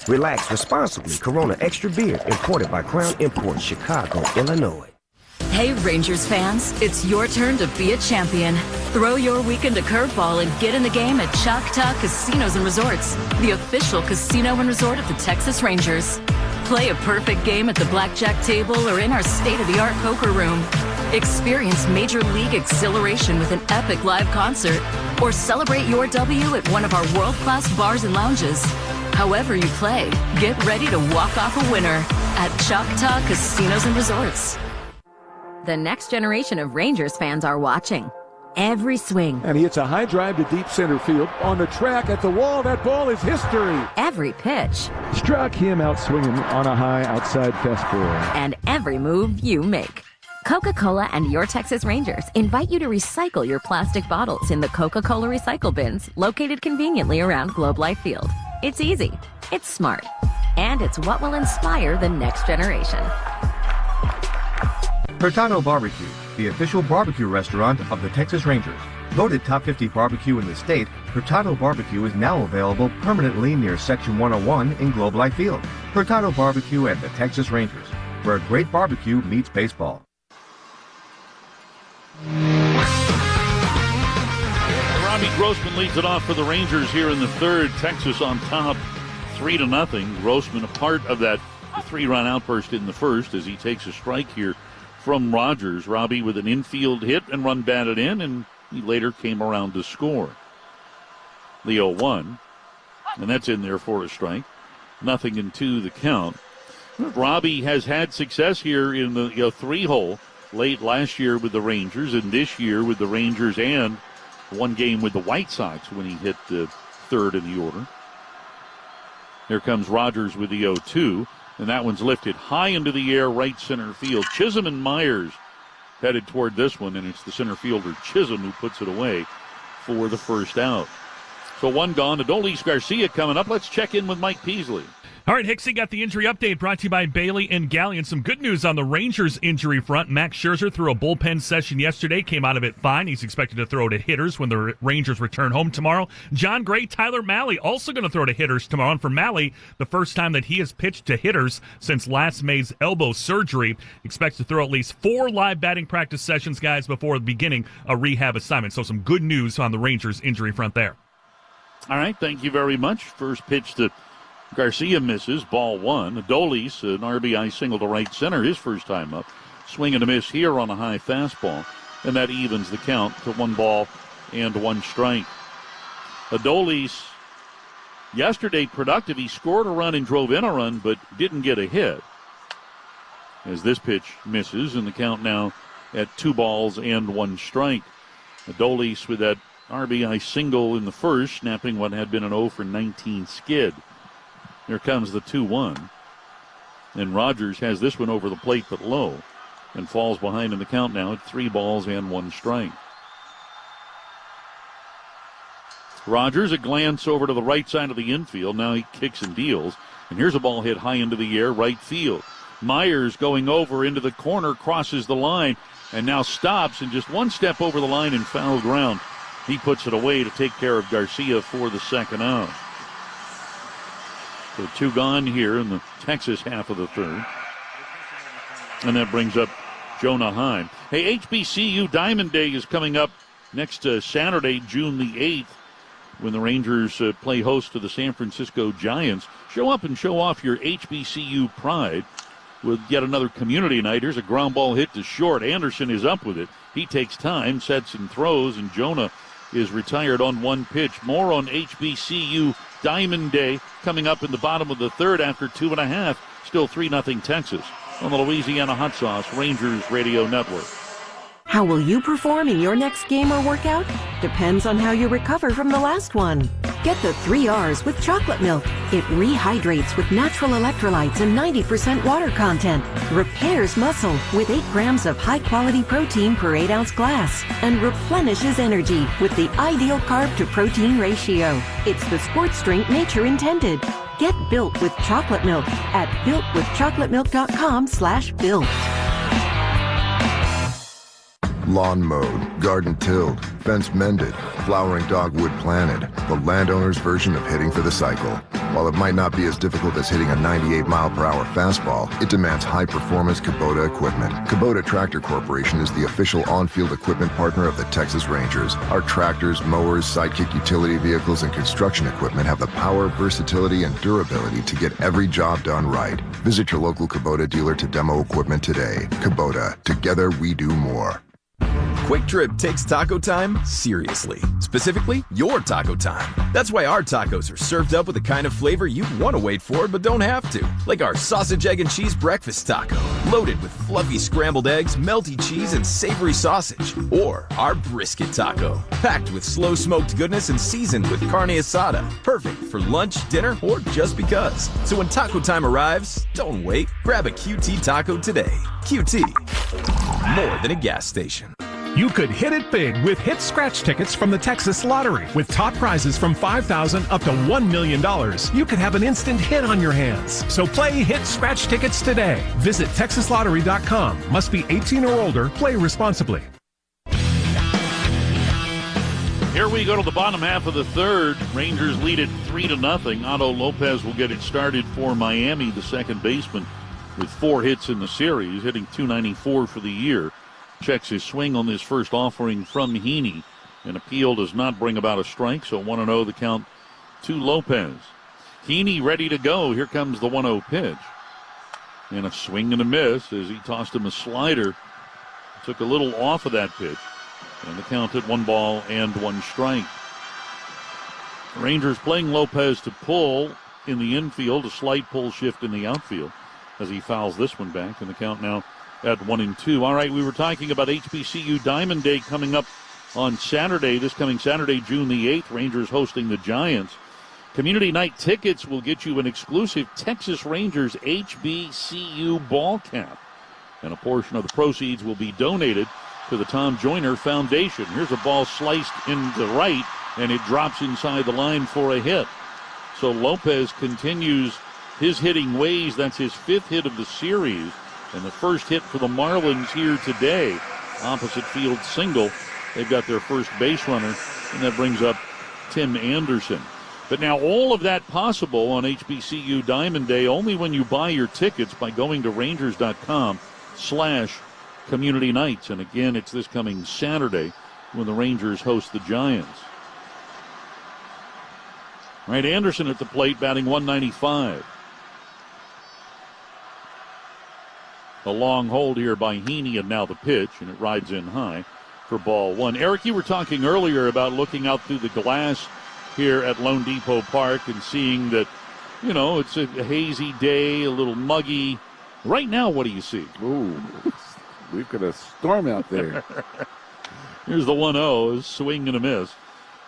Relax responsibly. Corona Extra Beer, imported by Crown Imports, Chicago, Illinois. Hey, Rangers fans, it's your turn to be a champion. Throw your weekend to curveball and get in the game at Choctaw Casinos and Resorts, the official casino and resort of the Texas Rangers. Play a perfect game at the blackjack table or in our state-of-the-art poker room. Experience Major League exhilaration with an epic live concert, or celebrate your W at one of our world-class bars and lounges. However you play, get ready to walk off a winner at Choctaw Casinos and Resorts. The next generation of Rangers fans are watching. Every swing. And he hits a high drive to deep center field. On the track, at the wall, that ball is history. Every pitch. Struck him out swinging on a high outside fastball. And every move you make. Coca-Cola and your Texas Rangers invite you to recycle your plastic bottles in the Coca-Cola recycle bins located conveniently around Globe Life Field. It's easy, it's smart, and it's what will inspire the next generation. Hurtado Barbecue, the official barbecue restaurant of the Texas Rangers. Voted top 50 barbecue in the state, Hurtado Barbecue is now available permanently near Section 101 in Globe Life Field. Hurtado Barbecue and the Texas Rangers, where great barbecue meets baseball. Robbie Grossman leads it off for the Rangers here in the third. Texas on top 3-0. Grossman a part of that 3-run outburst in the first as he takes a strike here from Rogers. Robbie with an infield hit and run batted in, and he later came around to score. The 0-1, and that's in there for a strike. 0-2 the count. Robbie has had success here in the 3-hole late last year with the Rangers, and this year with the Rangers, and one game with the White Sox when he hit the third in the order. Here comes Rogers with the 0-2, and that one's lifted high into the air, right center field. Chisholm and Myers headed toward this one, and it's the center fielder Chisholm who puts it away for the first out. So one gone. Adolis Garcia coming up. Let's check in with Mike Peasley. All right, Hicksy got the injury update brought to you by Bailey and Gallion. Some good news on the Rangers injury front. Max Scherzer threw a bullpen session yesterday, came out of it fine. He's expected to throw to hitters when the Rangers return home tomorrow. John Gray, Tyler Mahle also going to throw to hitters tomorrow. And for Mahle, the first time that he has pitched to hitters since last May's elbow surgery. Expects to throw at least 4 live batting practice sessions, guys, before beginning a rehab assignment. So some good news on the Rangers injury front there. All right, thank you very much. First pitch to Garcia misses, ball 1. Adolis, an RBI single to right center, his first time up. Swing and a miss here on a high fastball, and that evens the count to 1 ball and 1 strike. Adolis, yesterday productive. He scored a run and drove in a run, but didn't get a hit. As this pitch misses, and the count now at 2 balls and 1 strike. Adolis with that RBI single in the first, snapping what had been an 0 for 19 skid. Here comes the 2-1. And Rogers has this one over the plate but low and falls behind in the count now at 3 balls and 1 strike. Rogers, a glance over to the right side of the infield. Now he kicks and deals. And here's a ball hit high into the air, right field. Myers going over into the corner, crosses the line, and now stops and just 1 step over the line in foul ground. He puts it away to take care of Garcia for the second out. So 2 gone here in the Texas half of the third. And that brings up Jonah Heim. Hey, HBCU Diamond Day is coming up next Saturday, June the 8th, when the Rangers play host to the San Francisco Giants. Show up and show off your HBCU pride with yet another community night. Here's a ground ball hit to short. Anderson is up with it. He takes time, sets and throws, and Jonah is retired on 1 pitch. More on HBCU Diamond Day coming up in the bottom of the third after 2.5. Still 3-0 Texas on the Louisiana Hot Sauce Rangers Radio Network. How will you perform in your next game or workout? Depends on how you recover from the last one. Get the 3 R's with chocolate milk. It rehydrates with natural electrolytes and 90% water content. Repairs muscle with 8 grams of high-quality protein per 8-ounce glass. And replenishes energy with the ideal carb-to-protein ratio. It's the sports drink nature intended. Get Built with chocolate milk at builtwithchocolatemilk.com/built. Lawn mowed, garden tilled, fence mended, flowering dogwood planted. The landowner's version of hitting for the cycle. While it might not be as difficult as hitting a 98-mile-per-hour fastball, it demands high-performance Kubota equipment. Kubota Tractor Corporation is the official on-field equipment partner of the Texas Rangers. Our tractors, mowers, sidekick utility vehicles, and construction equipment have the power, versatility, and durability to get every job done right. Visit your local Kubota dealer to demo equipment today. Kubota, together we do more. Quick Trip takes taco time seriously. Specifically, your taco time. That's why our tacos are served up with the kind of flavor you want to wait for but don't have to. Like our sausage, egg, and cheese breakfast taco, loaded with fluffy scrambled eggs, melty cheese, and savory sausage. Or our brisket taco, packed with slow-smoked goodness and seasoned with carne asada. Perfect for lunch, dinner, or just because. So when taco time arrives, don't wait. Grab a QT taco today. QT, more than a gas station. You could hit it big with hit scratch tickets from the Texas Lottery. With top prizes from $5,000 up to $1 million, you could have an instant hit on your hands. So play hit scratch tickets today. Visit TexasLottery.com. Must be 18 or older. Play responsibly. Here we go to the bottom half of the third. Rangers lead it 3-0. Otto Lopez will get it started for Miami, the second baseman, with 4 hits in the series, hitting .294 for the year. Checks his swing on this first offering from Heaney. An appeal does not bring about a strike, so 1-0 the count to Lopez. Heaney ready to go. Here comes the 1-0 pitch. And a swing and a miss as he tossed him a slider. Took a little off of that pitch. And the count at 1 ball and 1 strike. Rangers playing Lopez to pull in the infield, a slight pull shift in the outfield as he fouls this one back, and the count now at 1-2. All right, we were talking about HBCU Diamond Day coming up on Saturday, this coming Saturday, June the 8th. Rangers hosting the Giants. Community night tickets will get you an exclusive Texas Rangers HBCU ball cap. And a portion of the proceeds will be donated to the Tom Joyner Foundation. Here's a ball sliced into right, and it drops inside the line for a hit. So Lopez continues his hitting ways. That's his 5th hit of the series. And the first hit for the Marlins here today, opposite field single. They've got their first base runner, and that brings up Tim Anderson. But now all of that possible on HBCU Diamond Day only when you buy your tickets by going to Rangers.com/Community Nights. And again, it's this coming Saturday when the Rangers host the Giants. All right, Anderson at the plate, batting .195. A long hold here by Heaney, and now the pitch, and it rides in high for ball 1. Eric, you were talking earlier about looking out through the glass here at Lone Depot Park and seeing that, you know, it's a hazy day, a little muggy. Right now, what do you see? Ooh, we've got a storm out there. Here's the 1-0, swing and a miss.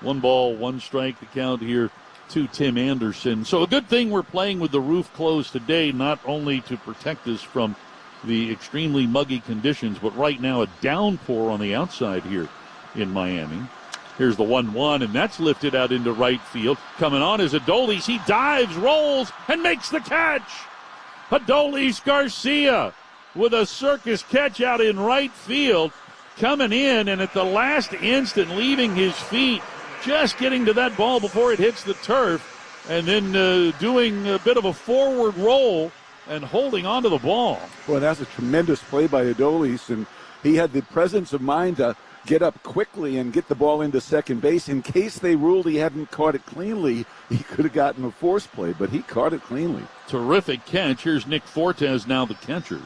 1 ball, 1 strike, the count here to Tim Anderson. So a good thing we're playing with the roof closed today, not only to protect us from the extremely muggy conditions, but right now a downpour on the outside here in Miami. Here's the 1-1, and that's lifted out into right field. Coming on is Adolis. He dives, rolls, and makes the catch. Adolis Garcia with a circus catch out in right field. Coming in, and at the last instant leaving his feet, just getting to that ball before it hits the turf, and then doing a bit of a forward roll and holding onto the ball. Well, that's a tremendous play by Adolis, and he had the presence of mind to get up quickly and get the ball into second base. In case they ruled he hadn't caught it cleanly, he could have gotten a force play, but he caught it cleanly. Terrific catch. Here's Nick Fortes, now the catcher.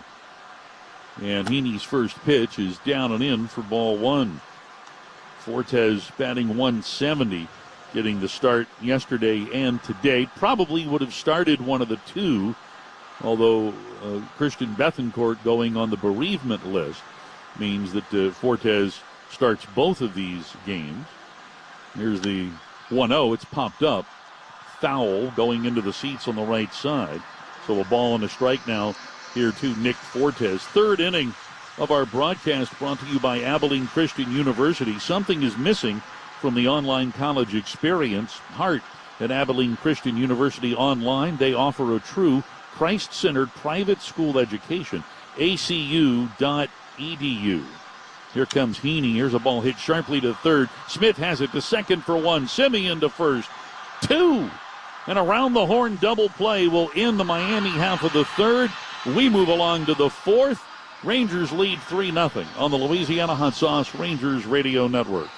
And Heaney's first pitch is down and in for ball 1. Fortes batting .170, getting the start yesterday and today. Probably would have started one of the two, although Christian Bethencourt going on the bereavement list means that Fortes starts both of these games. Here's the 1-0. It's popped up. Foul going into the seats on the right side. So a ball and a strike now here to Nick Fortes. Third inning of our broadcast brought to you by Abilene Christian University. Something is missing from the online college experience. Heart at Abilene Christian University Online. They offer a true Christ-centered private school education. ACU.edu. Here comes Heaney. Here's a ball hit sharply to third. Smith has it to second for one. Simeon to first. 2. And around the horn double play will end the Miami half of the third. We move along to the fourth. Rangers lead 3-0 on the Louisiana Hot Sauce Rangers Radio Network.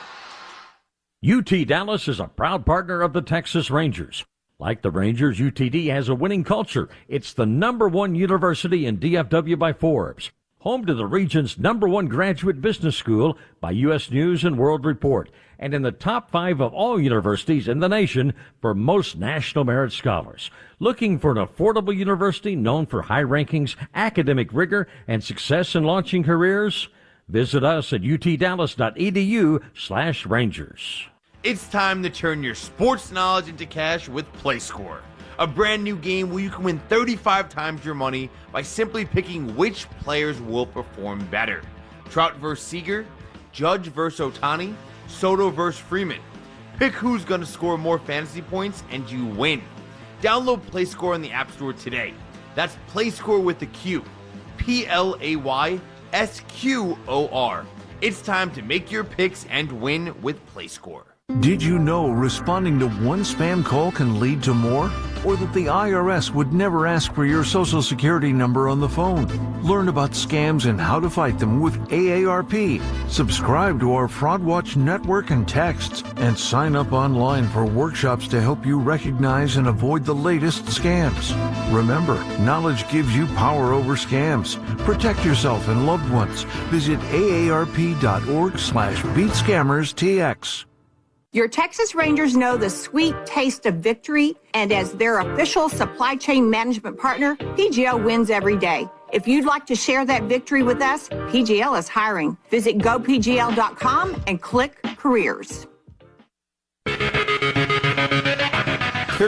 UT Dallas is a proud partner of the Texas Rangers. Like the Rangers, UTD has a winning culture. It's the #1 university in DFW by Forbes, home to the region's #1 graduate business school by U.S. News and World Report, and in the top 5 of all universities in the nation for most National Merit Scholars. Looking for an affordable university known for high rankings, academic rigor, and success in launching careers? Visit us at utdallas.edu/Rangers. It's time to turn your sports knowledge into cash with PlayScore, a brand new game where you can win 35 times your money by simply picking which players will perform better. Trout versus Seager, Judge versus Ohtani, Soto versus Freeman. Pick who's going to score more fantasy points and you win. Download PlayScore in the App Store today. That's PlayScore with the Q. PLAYSQOR. It's time to make your picks and win with PlayScore. Did you know responding to one spam call can lead to more? Or that the IRS would never ask for your social security number on the phone? Learn about scams and how to fight them with AARP. Subscribe to our Fraud Watch network and texts, and sign up online for workshops to help you recognize and avoid the latest scams. Remember, knowledge gives you power over scams. Protect yourself and loved ones. Visit aarp.org/beatscammerstx. Your Texas Rangers know the sweet taste of victory, and as their official supply chain management partner, PGL wins every day. If you'd like to share that victory with us, PGL is hiring. Visit gopgl.com and click Careers. Here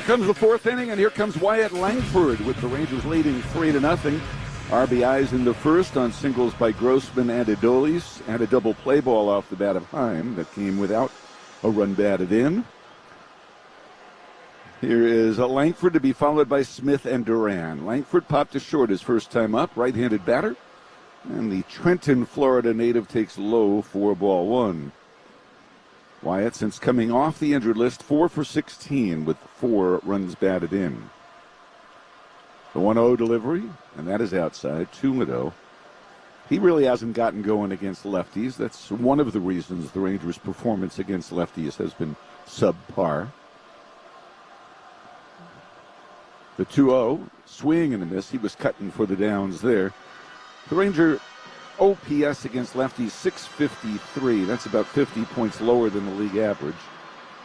comes the fourth inning, and here comes Wyatt Langford with the Rangers leading 3-0. RBIs in the first on singles by Grossman and Adolis, and a double play ball off the bat of Heim that came without a run batted in. Here is a Langford to be followed by Smith and Duran. Langford popped to short his first time up, right-handed batter. And the Trenton, Florida native takes low for ball one. Wyatt, since coming off the injured list, 4 for 16 with 4 runs batted in. The 1-0 delivery, and that is outside, 2-0. He really hasn't gotten going against lefties. That's one of the reasons the Rangers' performance against lefties has been subpar. The 2-0, swing and a miss. He was cutting for the downs there. The Ranger OPS against lefties, 653. That's about 50 points lower than the league average.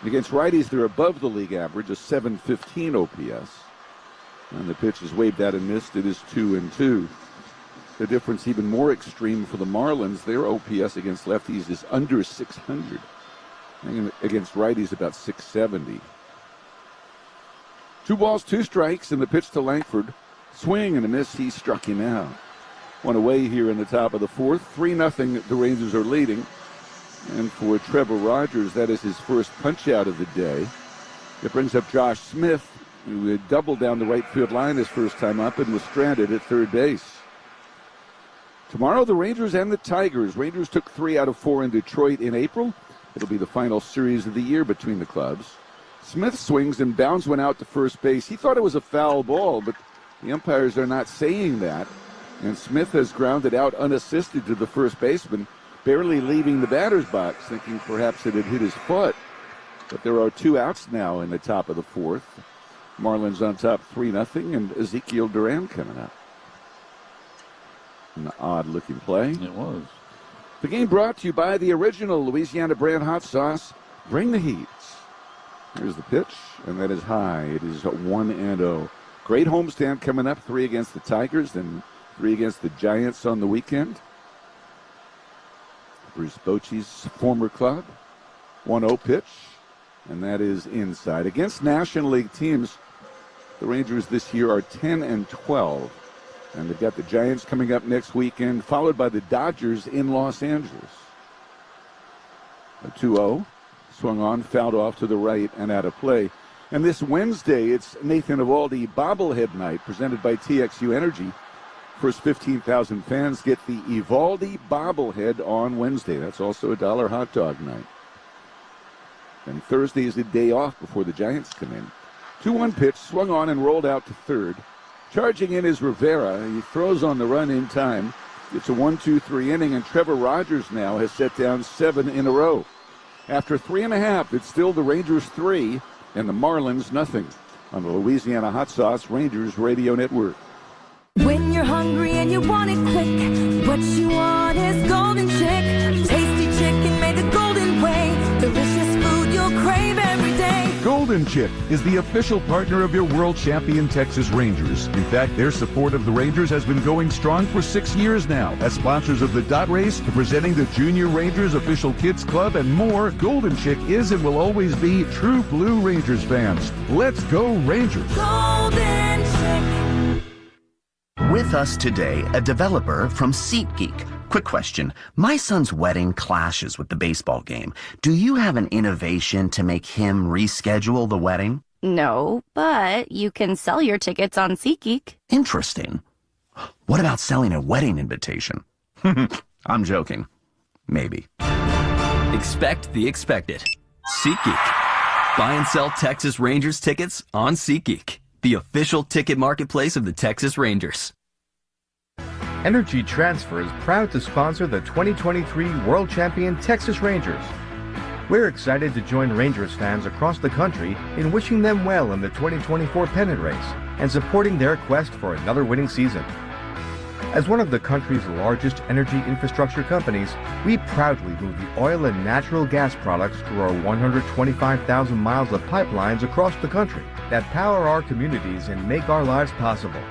And against righties, they're above the league average, a 715 OPS. And the pitch is waved out and missed. It is 2-2. The difference even more extreme for the Marlins. Their OPS against lefties is under 600. And against righties, about 670. 2 balls, 2 strikes, and the pitch to Langford. Swing and a miss. He struck him out. One away here in the top of the fourth. 3-0, the Rangers are leading. And for Trevor Rogers, that is his first punch out of the day. It brings up Josh Smith, who had doubled down the right field line his first time up and was stranded at third base. Tomorrow, the Rangers and the Tigers. Rangers took 3 out of 4 in Detroit in April. It'll be the final series of the year between the clubs. Smith swings and bounds one out to first base. He thought it was a foul ball, but the umpires are not saying that. And Smith has grounded out unassisted to the first baseman, barely leaving the batter's box, thinking perhaps it had hit his foot. But there are 2 outs now in the top of the fourth. Marlins on top 3-0, and Ezekiel Duran coming up. An odd-looking play. It was. The game brought to you by the original Louisiana brand hot sauce. Bring the heat. Here's the pitch, and that is high. It is 1-0. Great homestand coming up. 3 against the Tigers, then 3 against the Giants on the weekend. Bruce Bochy's former club. 1-0 pitch, and that is inside. Against National League teams, the Rangers this year are 10-12. And they've got the Giants coming up next weekend, followed by the Dodgers in Los Angeles. A 2-0, swung on, fouled off to the right and out of play. And this Wednesday, it's Nathan Eovaldi bobblehead night presented by TXU Energy. First 15,000 fans get the Evaldi bobblehead on Wednesday. That's also a $1 hot dog night. And Thursday is the day off before the Giants come in. 2-1 pitch, swung on and rolled out to third. Charging in is Rivera. He throws on the run in time. It's a 1-2-3 inning, and Trevor Rogers now has set down 7 in a row. After 3.5, it's still the Rangers 3 and the Marlins nothing. On the Louisiana Hot Sauce Rangers Radio Network. When you're hungry and you want it quick, what you want is Golden Chick. Tasty chicken made the golden way. Delicious food you'll crave every day. Golden Chick is the official partner of your world champion Texas Rangers. In fact, their support of the Rangers has been going strong for 6 years now. As sponsors of the Dot Race, presenting the Junior Rangers official kids club and more, Golden Chick is and will always be true blue Rangers fans. Let's go Rangers! Golden Chick. With us today, a developer from SeatGeek. Quick question. My son's wedding clashes with the baseball game. Do you have an innovation to make him reschedule the wedding? No, but you can sell your tickets on SeatGeek. Interesting. What about selling a wedding invitation? I'm joking. Maybe. Expect the expected. SeatGeek. Buy and sell Texas Rangers tickets on SeatGeek, the official ticket marketplace of the Texas Rangers. Energy Transfer is proud to sponsor the 2023 World Champion Texas Rangers. We're excited to join Rangers fans across the country in wishing them well in the 2024 pennant race and supporting their quest for another winning season. As one of the country's largest energy infrastructure companies, we proudly move the oil and natural gas products through our 125,000 miles of pipelines across the country that power our communities and make our lives possible.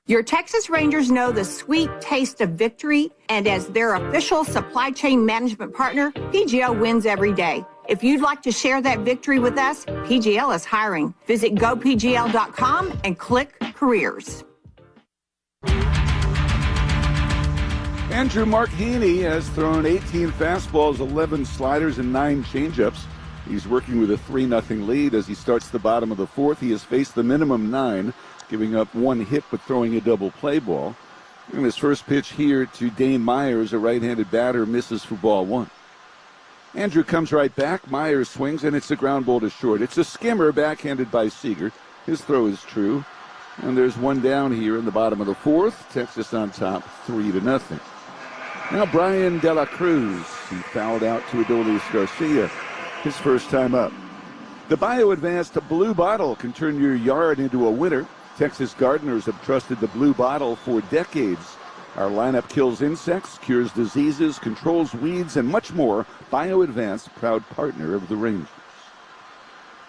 Your Texas Rangers know the sweet taste of victory, and as their official supply chain management partner, PGL wins every day. If you'd like to share that victory with us, PGL is hiring. Visit gopgl.com and click Careers. Andrew Mark Heaney has thrown 18 fastballs, 11 sliders, and 9 changeups. He's working with a 3-0 lead as he starts the bottom of the fourth. He has faced the minimum 9, giving up 1 hit but throwing a double play ball. And his first pitch here to Dane Myers, a right-handed batter, misses for ball 1. Andrew comes right back. Myers swings, and it's a ground ball to short. It's a skimmer backhanded by Seager. His throw is true. And there's 1 down here in the bottom of the fourth. Texas on top, 3-0. Now Brian De La Cruz. He fouled out to Adolis Garcia, his first time up. The Bio-Advanced Blue Bottle can turn your yard into a winner. Texas gardeners have trusted the Blue Bottle for decades. Our lineup kills insects, cures diseases, controls weeds, and much more. Bio-Advanced, proud partner of the Rangers.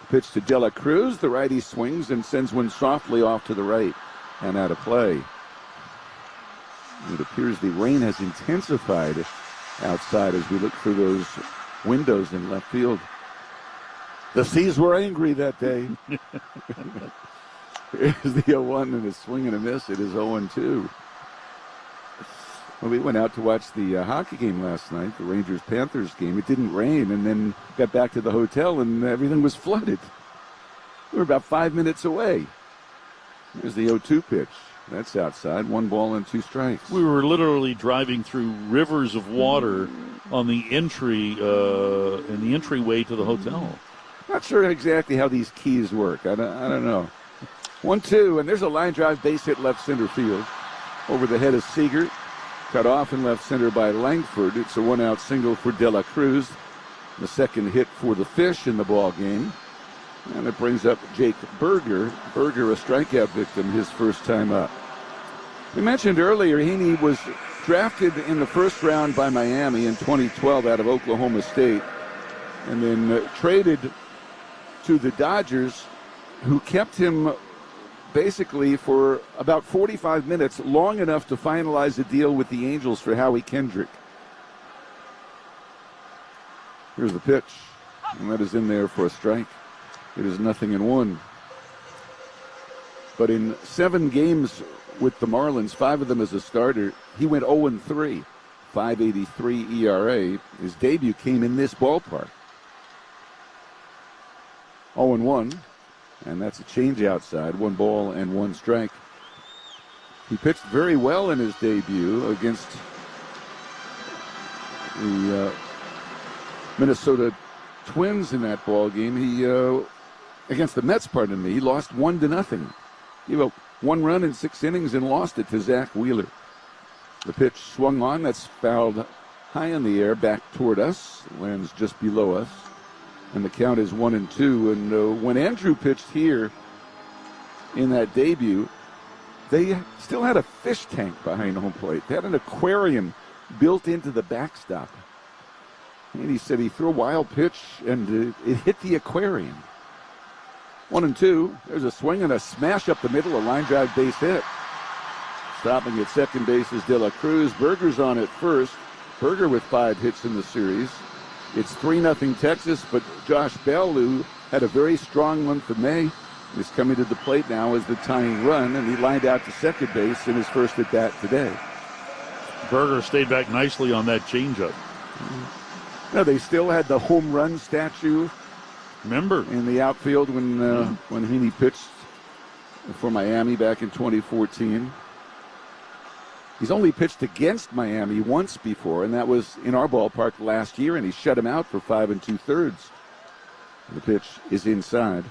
Pitch to De La Cruz. The righty swings and sends one softly off to the right and out of play. It appears the rain has intensified outside as we look through those windows in left field. The Seas were angry that day. Here's the 0-1 and a swing and a miss. It is 0-2. Well, we went out to watch the hockey game last night, the Rangers-Panthers game. It didn't rain, and then got back to the hotel, and everything was flooded. We were about 5 minutes away. Here's the 0-2 pitch. That's outside. 1 ball and 2 strikes. We were literally driving through rivers of water on the entry, in the entryway to the hotel. Not sure exactly how these keys work. I don't know. 1-2, and there's a line drive base hit left center field. Over the head of Seager. Cut off in left center by Langford. It's a 1-out single for De La Cruz. The second hit for the Fish in the ball game. And it brings up Jake Berger. Berger, a strikeout victim, his first time up. We mentioned earlier, Heaney was drafted in the first round by Miami in 2012 out of Oklahoma State. And then traded to the Dodgers, who kept him basically for about 45 minutes, long enough to finalize a deal with the Angels for Howie Kendrick. Here's the pitch, and that is in there for a strike. It is 0-1. But in 7 games with the Marlins, 5 of them as a starter, he went 0-3, 5.83 ERA. His debut came in this ballpark. 0-1. And that's a change outside. 1 ball and 1 strike. He pitched very well in his debut against the Minnesota Twins in that ball game. He against the Mets, pardon me. He lost 1-0. He gave up 1 run in 6 innings and lost it to Zach Wheeler. The pitch swung on. That's fouled high in the air, back toward us. Lands just below us, and the count is 1-2. And when Andrew pitched here in that debut, they still had a fish tank behind home plate. They had an aquarium built into the backstop. And he said he threw a wild pitch, and it hit the aquarium. 1-2. There's a swing and a smash up the middle, a line drive base hit. Stopping at second base is De La Cruz. Berger's on at first. Berger with 5 hits in the series. It's 3-0 Texas, but Josh Bell, who had a very strong month of May, is coming to the plate now as the tying run, and he lined out to second base in his first at bat today. Berger stayed back nicely on that changeup. No, they still had the home run statue. Remember in the outfield when Heaney pitched for Miami back in 2014. He's only pitched against Miami once before, and that was in our ballpark last year, and he shut him out for 5 2/3. The pitch is inside,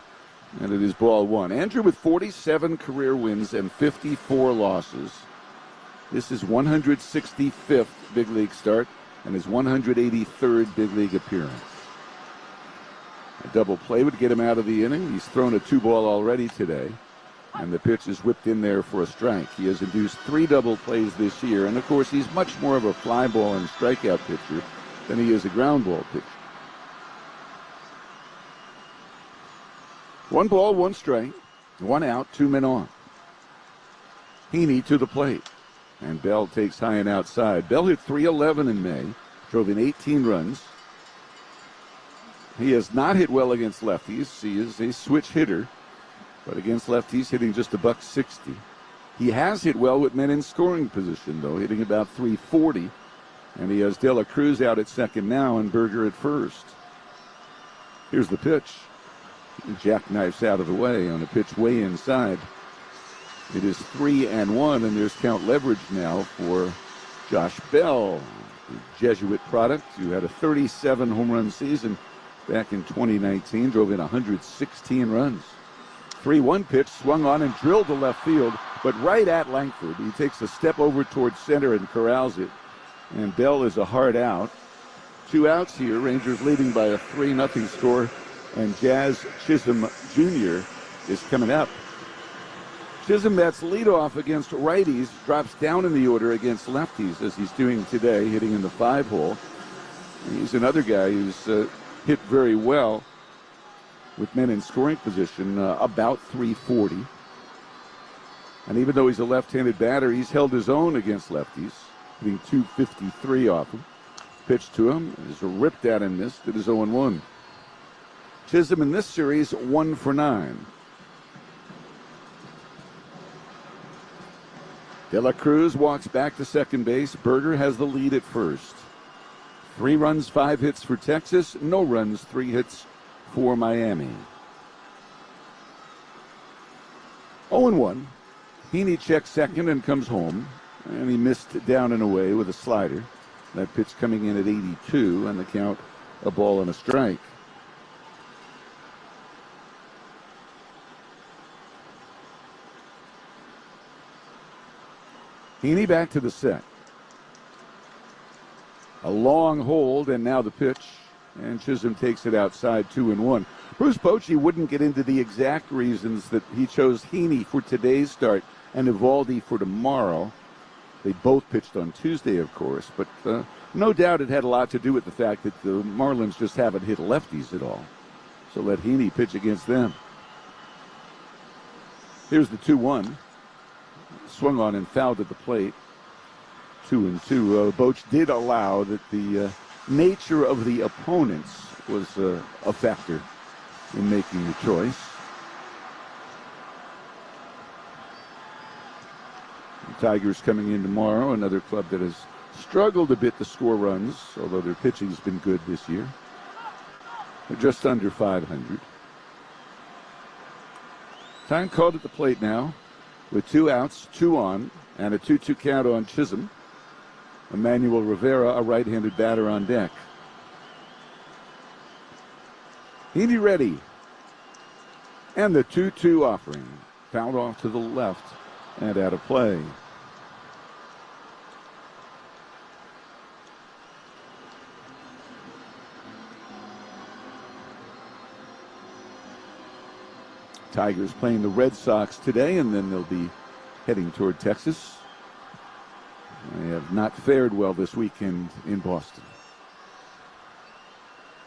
and it is ball 1. Andrew with 47 career wins and 54 losses. This is 165th big league start and his 183rd big league appearance. A double play would get him out of the inning. He's thrown a 2-ball already today, and the pitch is whipped in there for a strike. He has induced 3 double plays this year, and of course he's much more of a fly ball and strikeout pitcher than he is a ground ball pitcher. 1 ball, 1 strike, 1 out, 2 men on. Heaney to the plate, and Bell takes high and outside. Bell hit .311 in May, drove in 18 runs. He has not hit well against lefties. He is a switch hitter, but against lefties, hitting just $160. He has hit well with men in scoring position, though, hitting about .340. And he has De La Cruz out at second now and Berger at first. Here's the pitch. Jackknifes out of the way on a pitch way inside. It is 3-1, and there's count leverage now for Josh Bell, the Jesuit product, who had a 37 home run season back in 2019, drove in 116 runs. 3-1 pitch, swung on and drilled to left field, but right at Langford. He takes a step over towards center and corrals it, and Bell is a hard out. 2 outs here, Rangers leading by a 3-0 score, and Jazz Chisholm Jr. is coming up. Chisholm bats leadoff against righties, drops down in the order against lefties, as he's doing today, hitting in the 5-hole. He's another guy who's hit very well with men in scoring position, about .340. And even though he's a left-handed batter, he's held his own against lefties, hitting .253 off him. Pitch to him is ripped at and missed. It is 0-1. Chisholm in this series 1 for 9. De La Cruz walks back to second base. Berger has the lead at first. 3 runs, 5 hits for Texas. No runs, 3 hits for Miami. 0-1. Heaney checks second and comes home. And he missed down and away with a slider. That pitch coming in at 82, and the count a ball and a strike. Heaney back to the set. A long hold, and now the pitch. And Chisholm takes it outside, 2-1. Bruce Bochy wouldn't get into the exact reasons that he chose Heaney for today's start and Eovaldi for tomorrow. They both pitched on Tuesday, of course, but no doubt it had a lot to do with the fact that the Marlins just haven't hit lefties at all. So let Heaney pitch against them. Here's the 2-1. Swung on and fouled at the plate. 2-2. Boch did allow that the nature of the opponents was a factor in making the choice. The Tigers coming in tomorrow, another club that has struggled a bit to score runs, although their pitching's been good this year. They're just under 500. Time called at the plate now. with 2 outs, 2 on, and a 2-2 count on Chisholm. Emmanuel Rivera, a right-handed batter, on deck. Heaney ready. And the 2-2 offering. Fouled off to the left and out of play. Tigers playing the Red Sox today, and then they'll be heading toward Texas. They have not fared well this weekend in Boston.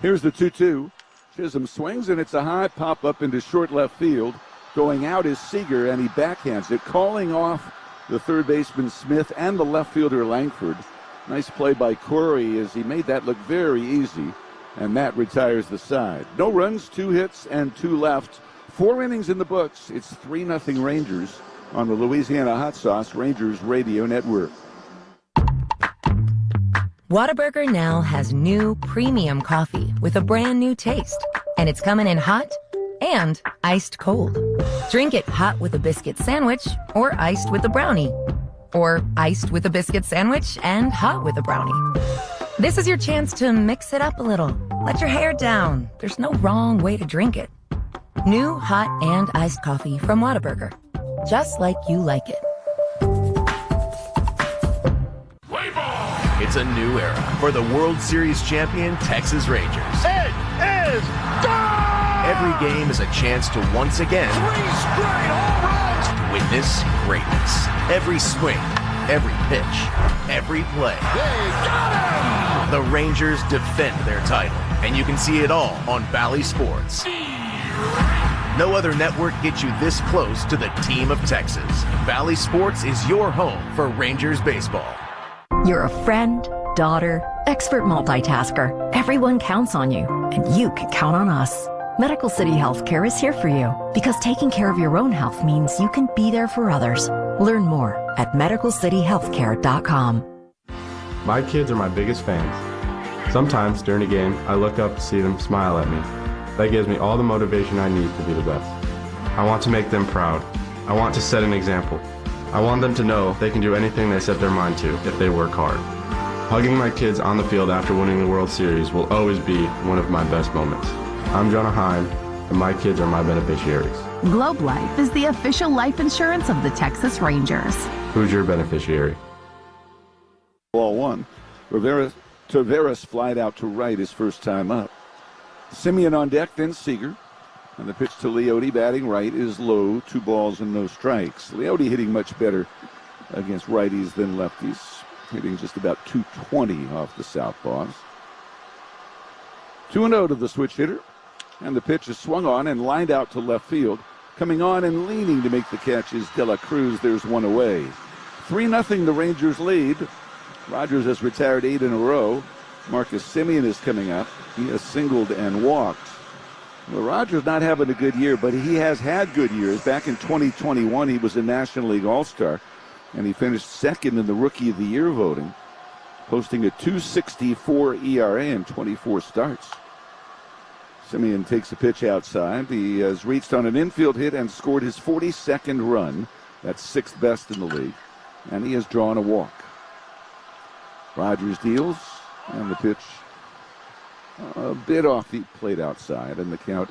Here's the 2-2. Chisholm swings, and it's a high pop up into short left field. Going out is Seager, and he backhands it, calling off the third baseman Smith and the left fielder Langford. Nice play by Corey as he made that look very easy, and that retires the side. No runs, 2 hits, and 2 left. 4 innings in the books. It's 3-0 Rangers on the Louisiana Hot Sauce Rangers Radio Network. Whataburger now has new premium coffee with a brand new taste. And it's coming in hot and iced cold. Drink it hot with a biscuit sandwich or iced with a brownie. Or iced with a biscuit sandwich and hot with a brownie. This is your chance to mix it up a little. Let your hair down. There's no wrong way to drink it. New hot and iced coffee from Whataburger. Just like you like it. It's a new era for the World Series champion Texas Rangers. It is gone! Every game is a chance to once again 3 straight home runs! Witness greatness. Every swing, every pitch, every play. They got him! The Rangers defend their title, and you can see it all on Bally Sports. No other network gets you this close to the team of Texas. Bally Sports is your home for Rangers baseball. You're a friend, daughter, expert multitasker. Everyone counts on you, and you can count on us. Medical City Healthcare is here for you because taking care of your own health means you can be there for others. Learn more at medicalcityhealthcare.com. My kids are my biggest fans. Sometimes during a game, I look up to see them smile at me. That gives me all the motivation I need to be the best. I want to make them proud. I want to set an example. I want them to know they can do anything they set their mind to if they work hard. Hugging my kids on the field after winning the World Series will always be one of my best moments. I'm Jonah Heim, and my kids are my beneficiaries. Globe Life is the official life insurance of the Texas Rangers. Who's your beneficiary? Ball 1. Taveras flied out to right his first time up. Simeon on deck, then Seager. And the pitch to Leote, batting right, is low. 2 balls and no strikes. Leote hitting much better against righties than lefties. Hitting just about 220 off the southpaws. 2-0 to the switch hitter. And the pitch is swung on and lined out to left field. Coming on and leaning to make the catch is De La Cruz. There's 1 away. 3-0 the Rangers lead. Rogers has retired 8 in a row. Marcus Semien is coming up. He has singled and walked. Well, Rogers not having a good year, but he has had good years. Back in 2021, he was a National League All-Star, and he finished second in the Rookie of the Year voting, posting a 2.64 ERA in 24 starts. Semien takes a pitch outside. He has reached on an infield hit and scored his 42nd run. That's 6th best in the league, and he has drawn a walk. Rogers deals, and the pitch a bit off the plate outside, and the count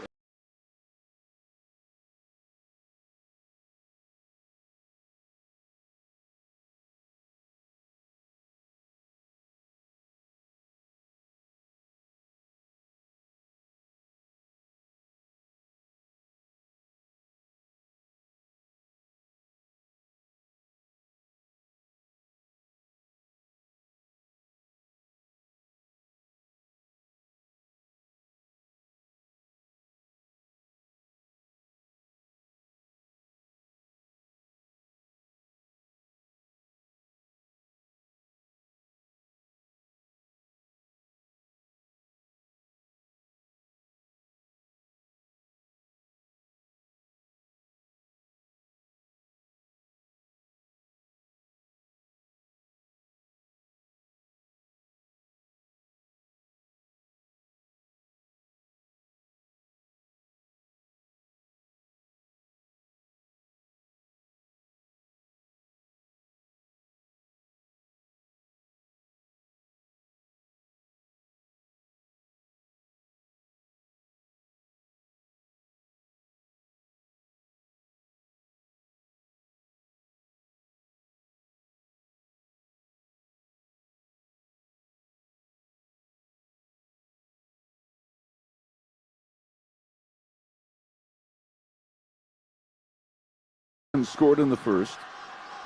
scored in the first,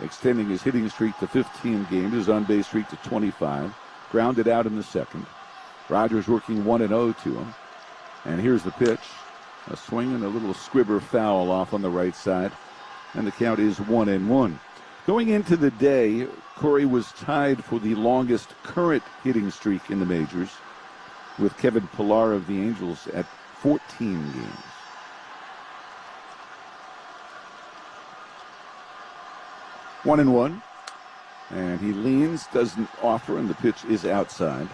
extending his hitting streak to 15 games, his on-base streak to 25. Grounded out in the second. Rogers working 1-0 to him. And here's the pitch. A swing and a little squibber foul off on the right side. And the count is 1-1. Going into the day, Corey was tied for the longest current hitting streak in the majors with Kevin Pillar of the Angels at 14 games. One and one. And he leans, doesn't offer, and the pitch is outside.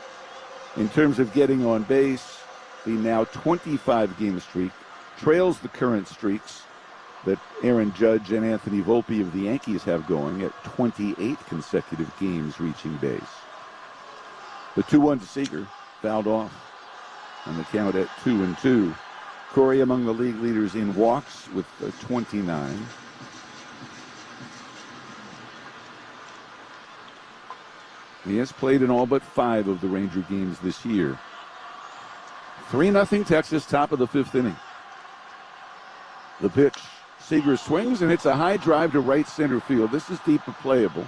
In terms of getting on base, the now 25-game streak trails the current streaks that Aaron Judge and Anthony Volpe of the Yankees have going at 28 consecutive games reaching base. The 2-1 to Seager, fouled off, and the count at 2-2. Corey among the league leaders in walks with 29. He has played in all but 5 of the Ranger games this year. 3-0 Texas, top of the 5th inning. The pitch. Seager swings and hits a high drive to right center field. This is deep but playable.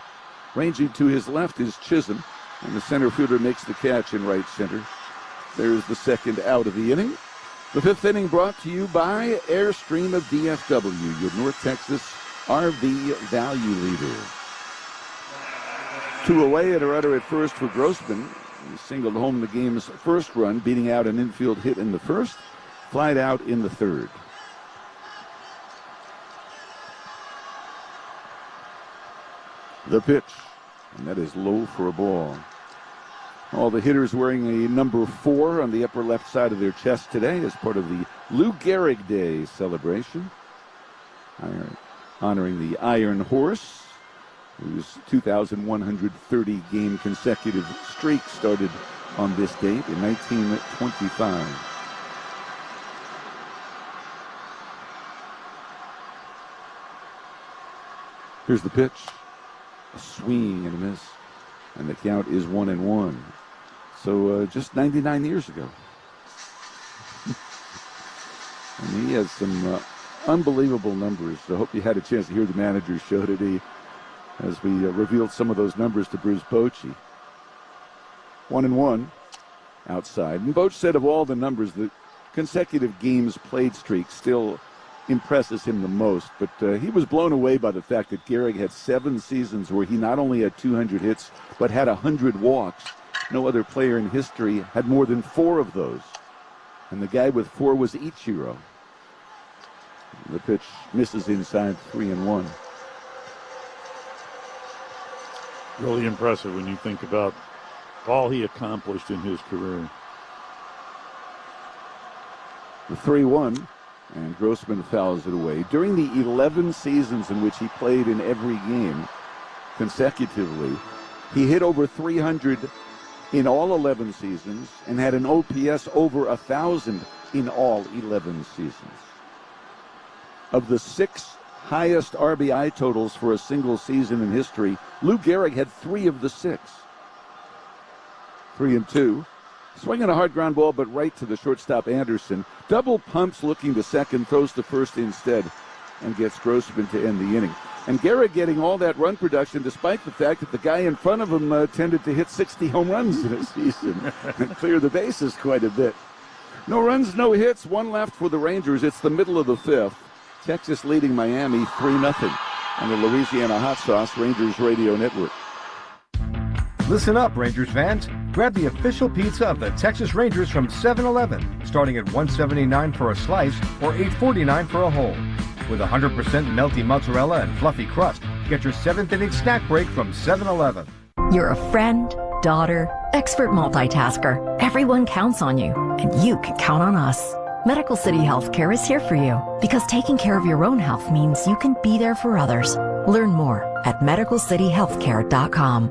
Ranging to his left is Chisholm, and the center fielder makes the catch in right center. There's the second out of the inning. The 5th inning brought to you by Airstream of DFW, your North Texas RV value leader. 2 away and a runner at first for Grossman. He singled home the game's first run, beating out an infield hit in the first, flied out in the third. The pitch, and that is low for a ball. All the hitters wearing a number 4 on the upper left side of their chest today as part of the Lou Gehrig Day celebration, honoring the Iron Horse, whose 2,130 game consecutive streak started on this date in 1925. Here's the pitch. A swing and a miss. And the count is 1-1. So just 99 years ago. And he has some unbelievable numbers. I hope you had a chance to hear the manager's show today as we revealed some of those numbers to Bruce Bochy. 1-1 outside. And Boch said of all the numbers, the consecutive games played streak still impresses him the most. But he was blown away by the fact that Gehrig had 7 seasons where he not only had 200 hits, but had 100 walks. No other player in history had more than 4 of those. And the guy with 4 was Ichiro. The pitch misses inside, 3-1. Really impressive when you think about all he accomplished in his career. The 3-1, and Grossman fouls it away. During the 11 seasons in which he played in every game consecutively, he hit over 300 in all 11 seasons and had an OPS over 1,000 in all 11 seasons. Of the 6 highest RBI totals for a single season in history, Lou Gehrig had 3 of the 6. 3-2. Swinging a hard ground ball, but right to the shortstop Anderson. Double pumps looking to second, throws to first instead, and gets Grossman to end the inning. And Gehrig getting all that run production despite the fact that the guy in front of him tended to hit 60 home runs in a season and clear the bases quite a bit. No runs, no hits, 1 left for the Rangers. It's the middle of the 5th. Texas leading Miami 3-0 on the Louisiana Hot Sauce Rangers Radio Network. Listen up, Rangers fans. Grab the official pizza of the Texas Rangers from 7-Eleven, starting at $1.79 for a slice or $8.49 for a whole. With 100% melty mozzarella and fluffy crust, get your 7th inning snack break from 7-Eleven. You're a friend, daughter, expert multitasker. Everyone counts on you, and you can count on us. Medical City Healthcare is here for you because taking care of your own health means you can be there for others. Learn more at medicalcityhealthcare.com.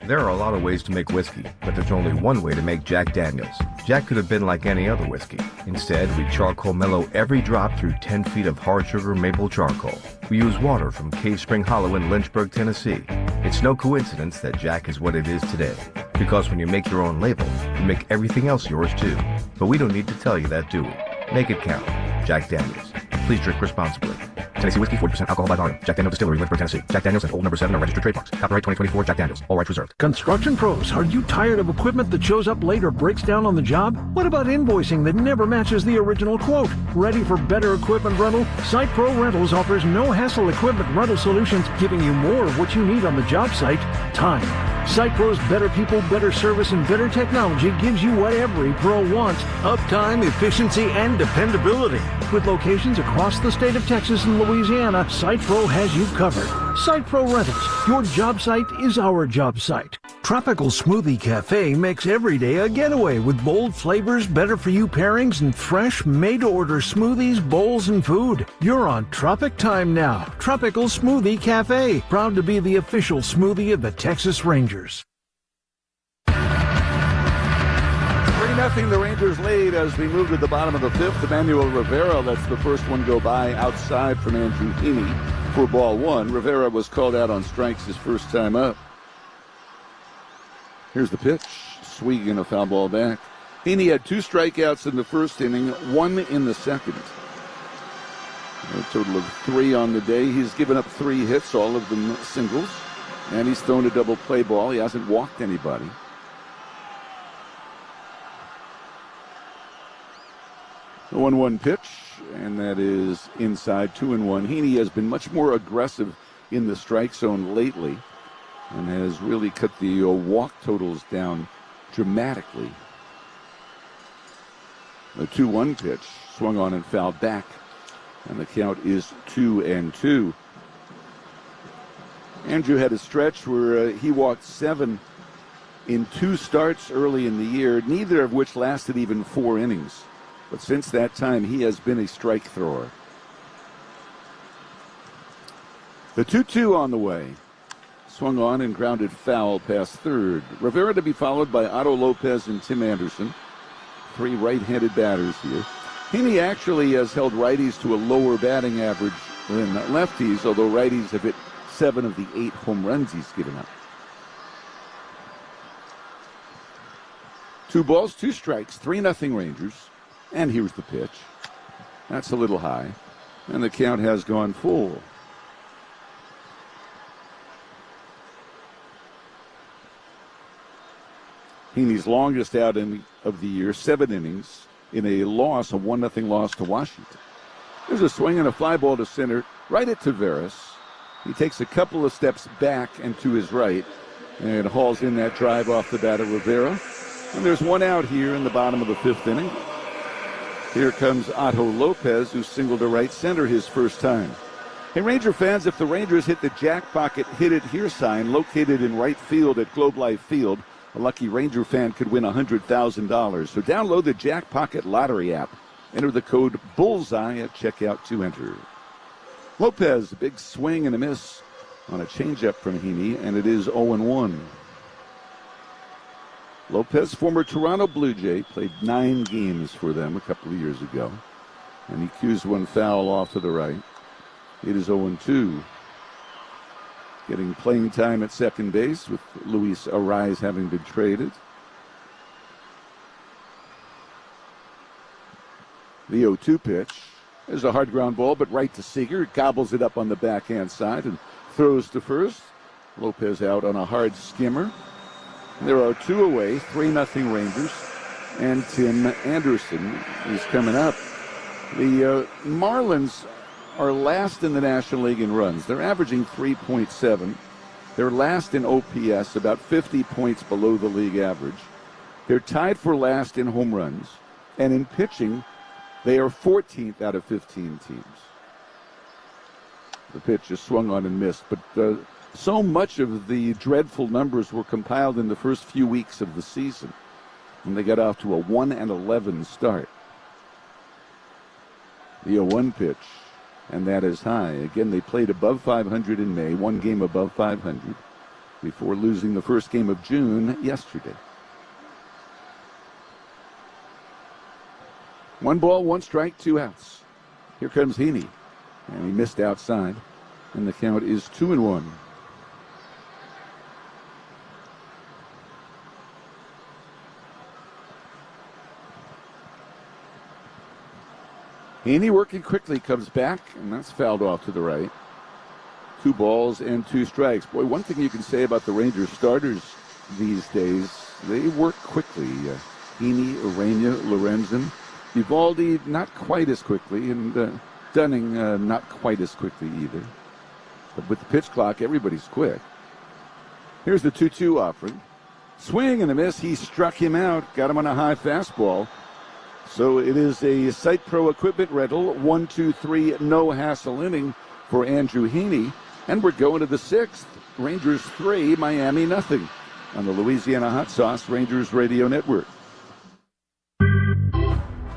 There are a lot of ways to make whiskey, but there's only one way to make Jack Daniels. Jack could have been like any other whiskey. Instead, we charcoal mellow every drop through 10 feet of hard sugar maple charcoal. We use water from Cave Spring Hollow in Lynchburg, Tennessee. It's no coincidence that Jack is what it is today. Because when you make your own label, you make everything else yours too. But we don't need to tell you that, do we? Make it count. Jack Daniels. Please drink responsibly. Tennessee Whiskey, 40% alcohol by volume. Jack Daniel's Distillery, Lynchburg, Tennessee. Jack Daniel's and Old No. 7 are registered trademarks. Copyright 2024 Jack Daniel's. All rights reserved. Construction pros, are you tired of equipment that shows up late or breaks down on the job? What about invoicing that never matches the original quote? Ready for better equipment rental? Site Pro Rentals offers no-hassle equipment rental solutions, giving you more of what you need on the job site: time. Site Pro's better people, better service, and better technology gives you what every pro wants: uptime, efficiency, and dependability. With locations across the state of Texas and Louisiana, Site Pro has you covered. Site Pro Rentals. Your job site is our job site. Tropical Smoothie Cafe makes every day a getaway with bold flavors, better-for-you pairings, and fresh, made-to-order smoothies, bowls, and food. You're on Tropic Time now. Tropical Smoothie Cafe. Proud to be the official smoothie of the Texas Rangers. 3-0 the Rangers lead as we move to the bottom of the fifth. Emmanuel Rivera lets the first one go by outside from Andrew Heaney for ball one. Rivera was called out on strikes his first time up. Here's the pitch. Swing and a foul ball back. Heaney had 2 strikeouts in the first inning, 1 in the second. A total of 3 on the day. He's given up 3 hits, all of them singles. And he's thrown a double play ball. He hasn't walked anybody. The 1-1 pitch, and that is inside, 2-1. Heaney has been much more aggressive in the strike zone lately and has really cut the walk totals down dramatically. The 2-1 pitch, swung on and fouled back, and the count is 2-2. Andrew had a stretch where he walked 7 in 2 starts early in the year, neither of which lasted even 4 innings. But since that time, he has been a strike thrower. The 2-2 on the way. Swung on and grounded foul past third. Rivera to be followed by Otto Lopez and Tim Anderson. 3 right-handed batters here. Heaney actually has held righties to a lower batting average than lefties, although righties have hit 7 of the 8 home runs he's given up. 2 balls, 2 strikes, 3-0 Rangers. And here's the pitch. That's a little high. And the count has gone full. Heaney's longest outing of the year, 7 innings, in a loss, a 1-0 loss to Washington. There's a swing and a fly ball to center, right at Taveras. He takes a couple of steps back and to his right, and hauls in that drive off the bat of Rivera. And there's 1 out here in the bottom of the 5th inning. Here comes Otto Lopez, who singled to right center his first time. Hey, Ranger fans, if the Rangers hit the Jack Pocket Hit It Here sign located in right field at Globe Life Field, a lucky Ranger fan could win $100,000. So download the Jack Pocket Lottery app. Enter the code BULLSEYE at checkout to enter. Lopez, a big swing and a miss on a changeup from Heaney, and it is 0-1. Lopez, former Toronto Blue Jay, played 9 games for them a couple of years ago. And he cues one foul off to the right. It is 0-2. Getting playing time at second base with Luis Arraez having been traded. The 0-2 pitch is a hard ground ball, but right to Seager. Gobbles it up on the backhand side and throws to first. Lopez out on a hard skimmer. There are 2 away, 3-0 Rangers, and Tim Anderson is coming up. The Marlins are last in the National League in runs. They're averaging 3.7. They're last in OPS, about 50 points below the league average. They're tied for last in home runs. And in pitching, they are 14th out of 15 teams. The pitch is swung on and missed, but so much of the dreadful numbers were compiled in the first few weeks of the season, when they got off to a 1-11 start. The 0-1 pitch, and that is high. Again, they played above 500 in May, 1 game above 500, before losing the first game of June yesterday. 1 ball, 1 strike, 2 outs. Here comes Heaney, and he missed outside, and the count is 2-1. Heaney working quickly, comes back, and that's fouled off to the right. 2 balls and 2 strikes. Boy, one thing you can say about the Rangers starters these days, they work quickly. Heaney, Ureña, Lorenzen. Eovaldi not quite as quickly, and Dunning not quite as quickly either. But with the pitch clock, everybody's quick. Here's the 2-2 offering. Swing and a miss. He struck him out, got him on a high fastball. So it is a Site Pro equipment rental, 1-2-3, no hassle inning for Andrew Heaney. And we're going to the 6th. Rangers 3, Miami nothing on the Louisiana Hot Sauce Rangers Radio Network.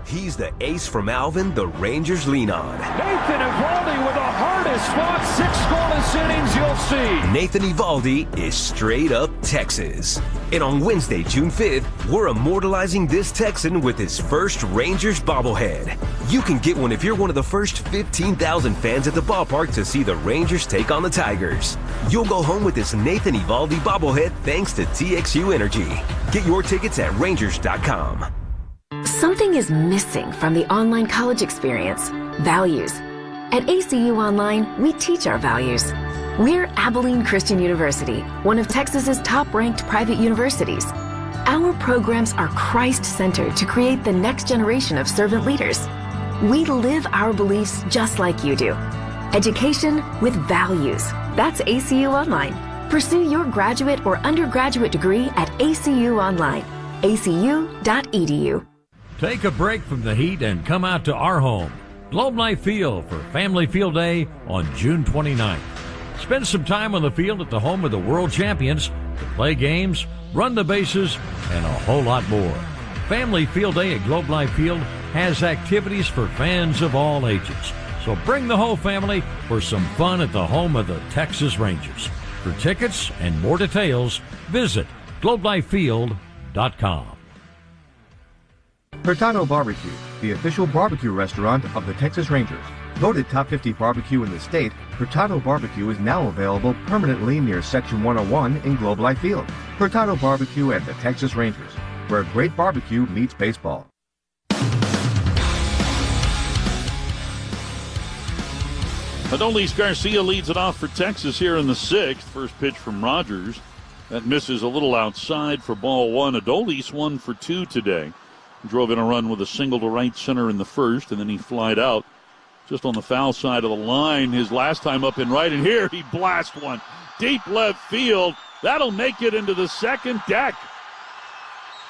He's the ace from Alvin the Rangers lean on. Nathan Eovaldi with the hardest fought 6 scoreless innings you'll see. Nathan Eovaldi is straight up Texas. And on Wednesday, June 5th, we're immortalizing this Texan with his first Rangers bobblehead. You can get one if you're one of the first 15,000 fans at the ballpark to see the Rangers take on the Tigers. You'll go home with this Nathan Eovaldi bobblehead thanks to TXU Energy. Get your tickets at Rangers.com. Something is missing from the online college experience: values. At ACU Online, we teach our values. We're Abilene Christian University, one of Texas's top-ranked private universities. Our programs are Christ-centered to create the next generation of servant leaders. We live our beliefs just like you do. Education with values. That's ACU Online. Pursue your graduate or undergraduate degree at ACU Online. acu.edu. Take a break from the heat and come out to our home, Globe Life Field, for Family Field Day on June 29th. Spend some time on the field at the home of the world champions to play games, run the bases, and a whole lot more. Family Field Day at Globe Life Field has activities for fans of all ages. So bring the whole family for some fun at the home of the Texas Rangers. For tickets and more details, visit globelifefield.com. Hurtado Barbecue, the official barbecue restaurant of the Texas Rangers. Voted top 50 barbecue in the state, Hurtado Barbecue is now available permanently near Section 101 in Globe Life Field. Hurtado Barbecue and the Texas Rangers, where great barbecue meets baseball. Adolis Garcia leads it off for Texas here in the 6th. First pitch from Rogers. That misses a little outside for ball 1. Adolis 1 for 2 today. Drove in a run with a single to right center in the first, and then he flied out just on the foul side of the line his last time up in right. And here he blasts one deep left field. That'll make it into the second deck.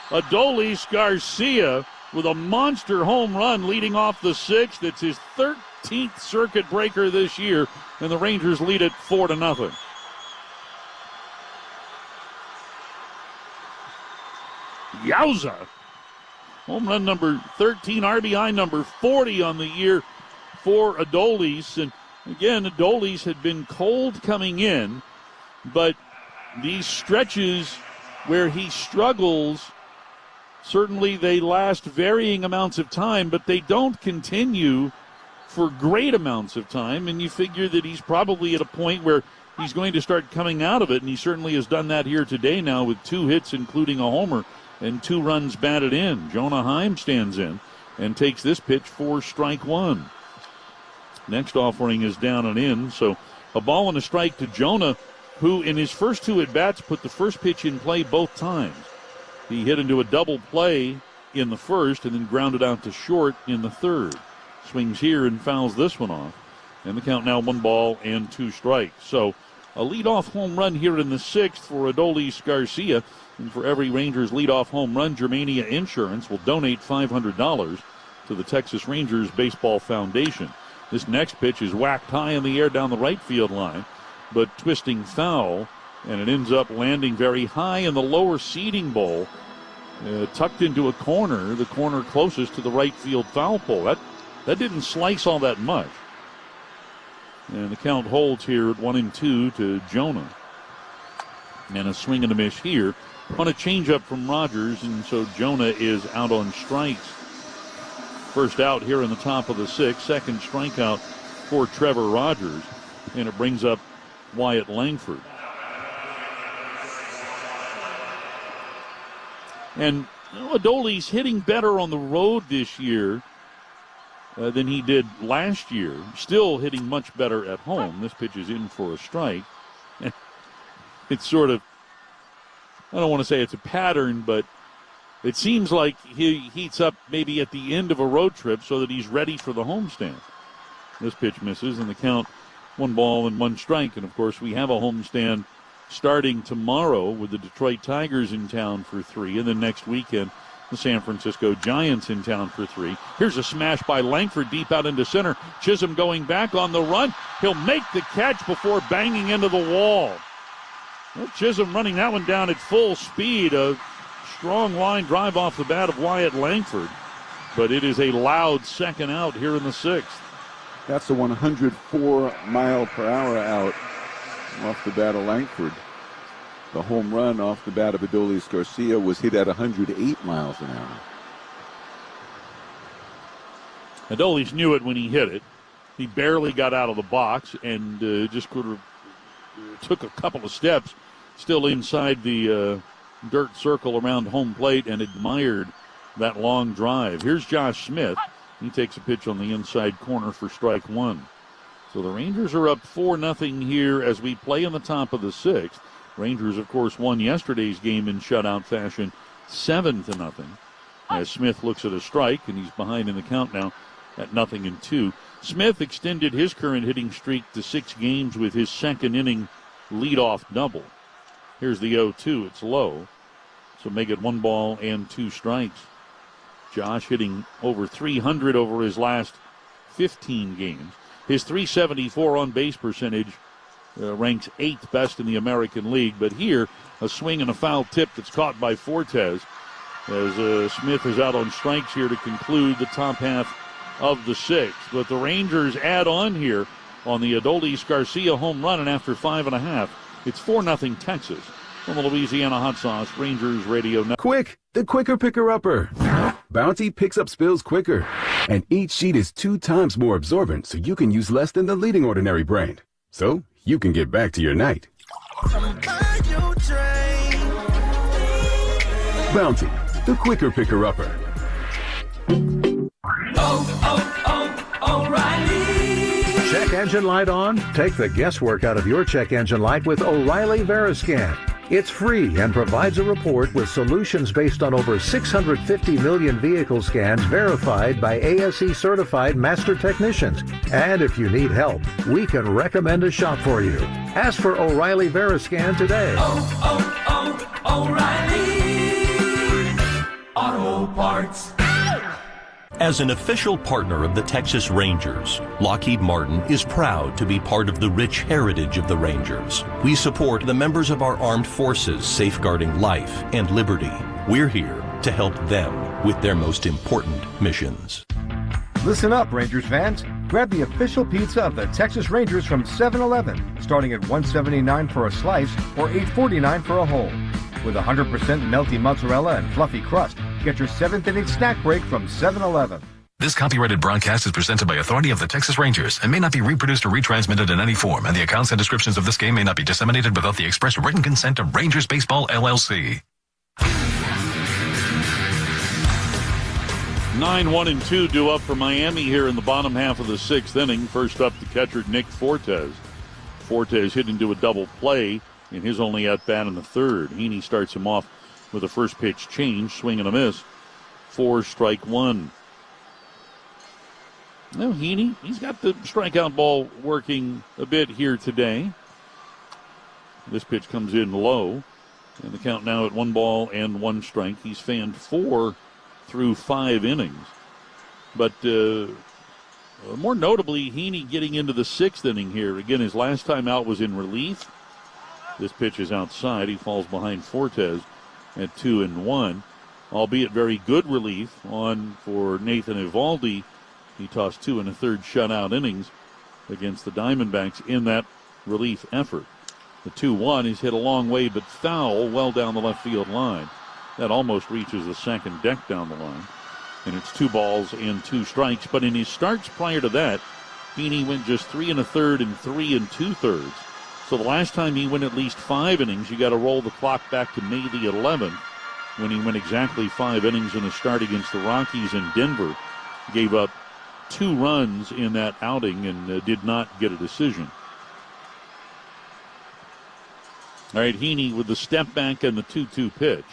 Adolis Garcia with a monster home run leading off the 6th. It's his 13th circuit breaker this year, and the Rangers lead it 4-0. Yowza! Home run number 13, RBI number 40 on the year for Adolis. And again, Adolis had been cold coming in, but these stretches where he struggles, certainly they last varying amounts of time, but they don't continue for great amounts of time. And you figure that he's probably at a point where he's going to start coming out of it, and he certainly has done that here today now with 2 hits, including a homer, and 2 runs batted in. Jonah Heim stands in and takes this pitch for strike 1. Next offering is down and in, so a ball and a strike to Jonah, who in his first 2 at-bats put the first pitch in play both times. He hit into a double play in the first and then grounded out to short in the third. Swings here and fouls this one off. And the count now 1 ball and 2 strikes. So a leadoff home run here in the 6th for Adolis Garcia. And for every Rangers leadoff home run, Germania Insurance will donate $500 to the Texas Rangers Baseball Foundation. This next pitch is whacked high in the air down the right field line, but twisting foul, and it ends up landing very high in the lower seating bowl, tucked into a corner, the corner closest to the right field foul pole. That didn't slice all that much. And the count holds here at 1-2 to Jonah. And a swing and a miss here on a changeup from Rogers, and so Jonah is out on strikes. First out here in the top of the 6th, second strikeout for Trevor Rogers, and it brings up Wyatt Langford. And Adolis hitting better on the road this year. than he did last year. Still hitting much better at home. This pitch is in for a strike. It's sort of, I don't want to say it's a pattern, but it seems like he heats up maybe at the end of a road trip so that he's ready for the homestand. This pitch misses, and the count 1-1 strike. And, of course, we have a homestand starting tomorrow with the Detroit Tigers in town for 3, and then next weekend the San Francisco Giants in town for 3. Here's a smash by Langford deep out into center. Chisholm going back on the run. He'll make the catch before banging into the wall. Well, Chisholm running that one down at full speed. A strong line drive off the bat of Wyatt Langford, but it is a loud second out here in the 6th. That's a 104-mile-per-hour out off the bat of Langford. The home run off the bat of Adolis Garcia was hit at 108 miles an hour. Adolis knew it when he hit it. He barely got out of the box and just could have took a couple of steps still inside the dirt circle around home plate and admired that long drive. Here's Josh Smith. He takes a pitch on the inside corner for strike 1. So the Rangers are up 4-0 here as we play in the top of the 6th. Rangers, of course, won yesterday's game in shutout fashion 7-0. As Smith looks at a strike, and he's behind in the count now at 0-2. Smith extended his current hitting streak to 6 games with his second inning leadoff double. Here's the 0-2. It's low. So make it 1-2 strikes. Josh hitting over 300 over his last 15 games. His .374 on-base percentage ranks 8th best in the American League. But here, a swing and a foul tip that's caught by Fortes as Smith is out on strikes here to conclude the top half of the 6th. But the Rangers add on here on the Adolis Garcia home run, and after 5.5, it's 4-0 Texas. From the Louisiana Hot Sauce, Rangers Radio Network. Quick, the quicker picker-upper. Bounty picks up spills quicker, and each sheet is 2 times more absorbent, so you can use less than the leading ordinary brand. So you can get back to your night. Bounty, the quicker picker-upper. O'Reilly. Check engine light on? Take the guesswork out of your check engine light with O'Reilly Veriscan. It's free and provides a report with solutions based on over 650 million vehicle scans verified by ASE certified master technicians. And if you need help, we can recommend a shop for you. Ask for O'Reilly Veriscan today. O'Reilly Auto Parts. As an official partner of the Texas Rangers, Lockheed Martin is proud to be part of the rich heritage of the Rangers. We support the members of our armed forces safeguarding life and liberty. We're here to help them with their most important missions. Listen up, Rangers fans. Grab the official pizza of the Texas Rangers from 7-Eleven, starting at $1.79 for a slice or $8.49 for a whole. With 100% melty mozzarella and fluffy crust, get your 7th inning snack break from 7-Eleven. This copyrighted broadcast is presented by authority of the Texas Rangers and may not be reproduced or retransmitted in any form, and the accounts and descriptions of this game may not be disseminated without the express written consent of Rangers Baseball, LLC. 9-1-2 due up for Miami here in the bottom half of the 6th inning. First up, the catcher, Nick Fortes. Fortes hit into a double play in his only at-bat in the 3rd. Heaney starts him off with a first pitch change, swing and a miss, 4 strike 1. Now Heaney, he's got the strikeout ball working a bit here today. This pitch comes in low, and the count now at 1-1 strike. He's fanned 4 through 5 innings. But more notably, Heaney getting into the 6th inning here. Again, his last time out was in relief. This pitch is outside. He falls behind Fortes at 2-1, albeit very good relief on for Nathan Eovaldi. He tossed 2 1/3 shutout innings against the Diamondbacks in that relief effort. The 2-1 is hit a long way but foul well down the left field line. That almost reaches the second deck down the line. And it's 2 balls and 2 strikes. But in his starts prior to that, Heaney went just 3 1/3 and 3 2/3. So the last time he went at least 5 innings, you got to roll the clock back to May the 11th when he went exactly 5 innings in a start against the Rockies in Denver. Gave up 2 runs in that outing and did not get a decision. All right, Heaney with the step back and the 2-2 pitch.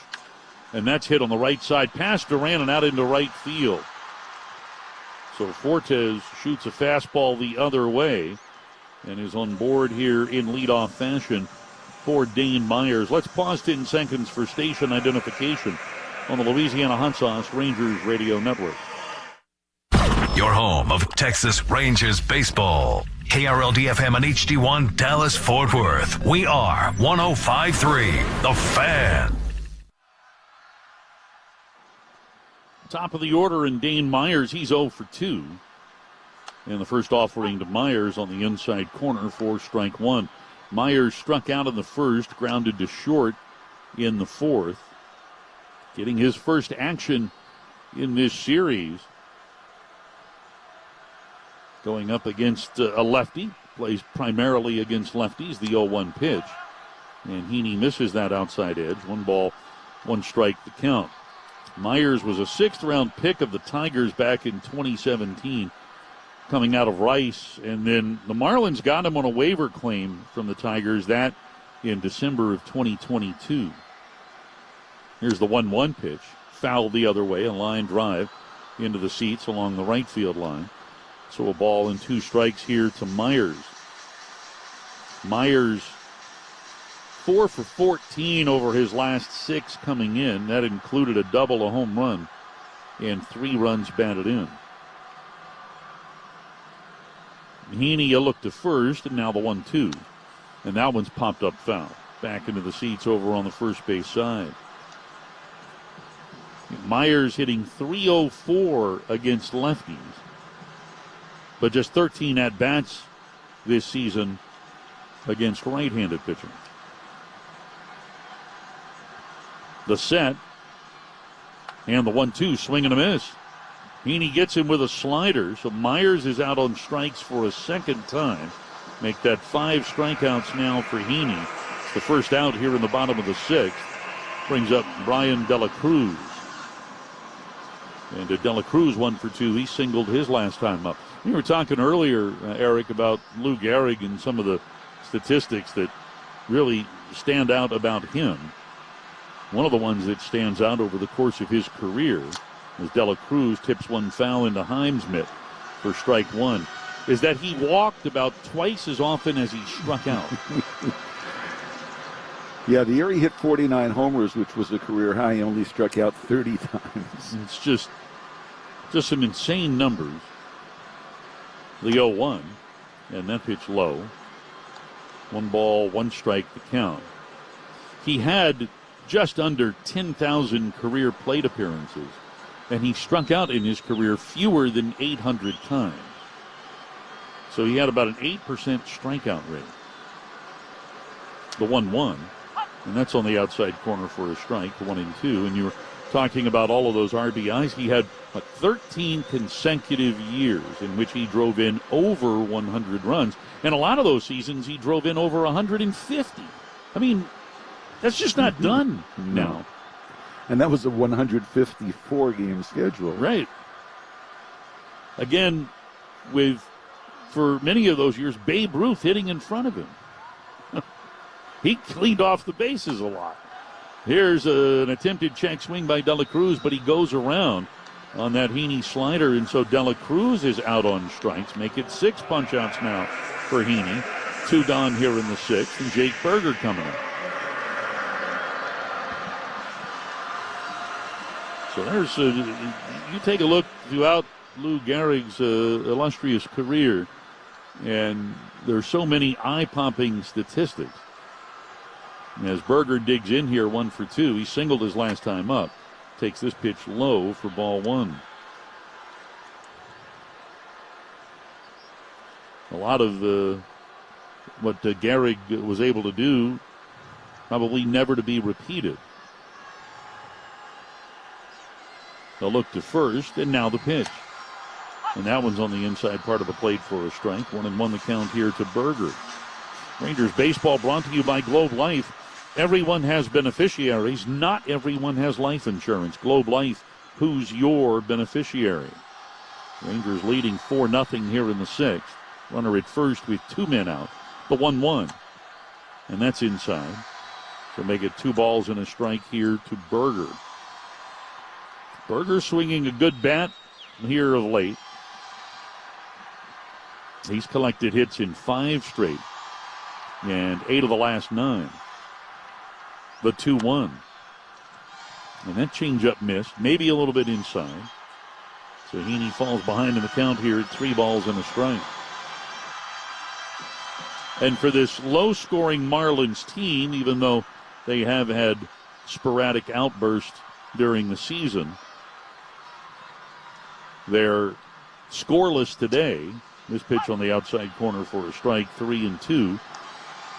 And that's hit on the right side past Duran and out into right field. So Fortes shoots a fastball the other way and is on board here in leadoff fashion for Dane Myers. Let's pause 10 seconds for station identification on the Louisiana Hot Sauce Rangers Radio Network. Your home of Texas Rangers baseball. KRLD-FM and HD1 Dallas-Fort Worth. We are 105.3 The Fan. Top of the order in Dane Myers. He's 0 for 2. And the first offering to Myers on the inside corner for strike 1. Myers struck out in the first, grounded to short in the fourth. Getting his first action in this series. Going up against a lefty. Plays primarily against lefties, the 0-1 pitch. And Heaney misses that outside edge. 1 ball, 1 strike the count. Myers was a 6th-round pick of the Tigers back in 2017, coming out of Rice. And then the Marlins got him on a waiver claim from the Tigers, that in December of 2022. Here's the 1-1 pitch. Fouled the other way, a line drive into the seats along the right field line. So a ball and 2 strikes here to Myers. Myers 4 for 14 over his last 6 coming in. That included a double, a home run, and 3 runs batted in. Heaney a look to first, and now the 1-2. And that one's popped up foul. Back into the seats over on the first base side. Myers hitting .304 against lefties, but just 13 at-bats this season against right-handed pitching. The set, and the 1-2, swing and a miss. Heaney gets him with a slider, so Myers is out on strikes for a second time. Make that 5 strikeouts now for Heaney. It's the first out here in the bottom of the 6th. Brings up Brian De La Cruz. And De La Cruz 1 for 2. He singled his last time up. We were talking earlier, Eric, about Lou Gehrig and some of the statistics that really stand out about him. One of the ones that stands out over the course of his career, as De La Cruz tips one foul into Himes' mitt for strike 1, is that he walked about twice as often as he struck out. Yeah, the year he hit 49 homers, which was a career high, he only struck out 30 times. It's just some insane numbers. The 0-1, and that pitch low. 1 ball, 1 strike to count. He had just under 10,000 career plate appearances, and he struck out in his career fewer than 800 times. So he had about an 8% strikeout rate. The 1-1, and that's on the outside corner for a strike, 1-2, and you were talking about all of those RBIs. He had 13 consecutive years in which he drove in over 100 runs, and a lot of those seasons he drove in over 150. I mean, that's just not done now. And that was a 154-game schedule. Right. Again, for many of those years, Babe Ruth hitting in front of him. He cleaned off the bases a lot. Here's an attempted check swing by De La Cruz, but he goes around on that Heaney slider, and so De La Cruz is out on strikes. Make it 6 punch-outs now for Heaney. 2 gone here in the 6th, and Jake Berger coming up. So there's you take a look throughout Lou Gehrig's illustrious career, and there's so many eye-popping statistics. As Berger digs in here, 1 for 2. He singled his last time up. Takes this pitch low for ball 1. A lot of what Gehrig was able to do, probably never to be repeated. They'll look to first, and now the pitch. And that one's on the inside part of the plate for a strike. 1-1 the count here to Berger. Rangers baseball brought to you by Globe Life. Everyone has beneficiaries. Not everyone has life insurance. Globe Life, who's your beneficiary? Rangers leading 4-0 here in the sixth. Runner at first with 2 men out. The 1-1. And that's inside. So make it 2 balls and a strike here to Berger. Berger swinging a good bat here of late. He's collected hits in 5 straight. And 8 of the last 9. The 2-1. And that changeup missed. Maybe a little bit inside. So Heaney falls behind in the count here at 3 balls and a strike. And for this low-scoring Marlins team, even though they have had sporadic outbursts during the season, they're scoreless today. This pitch on the outside corner for a strike, 3-2.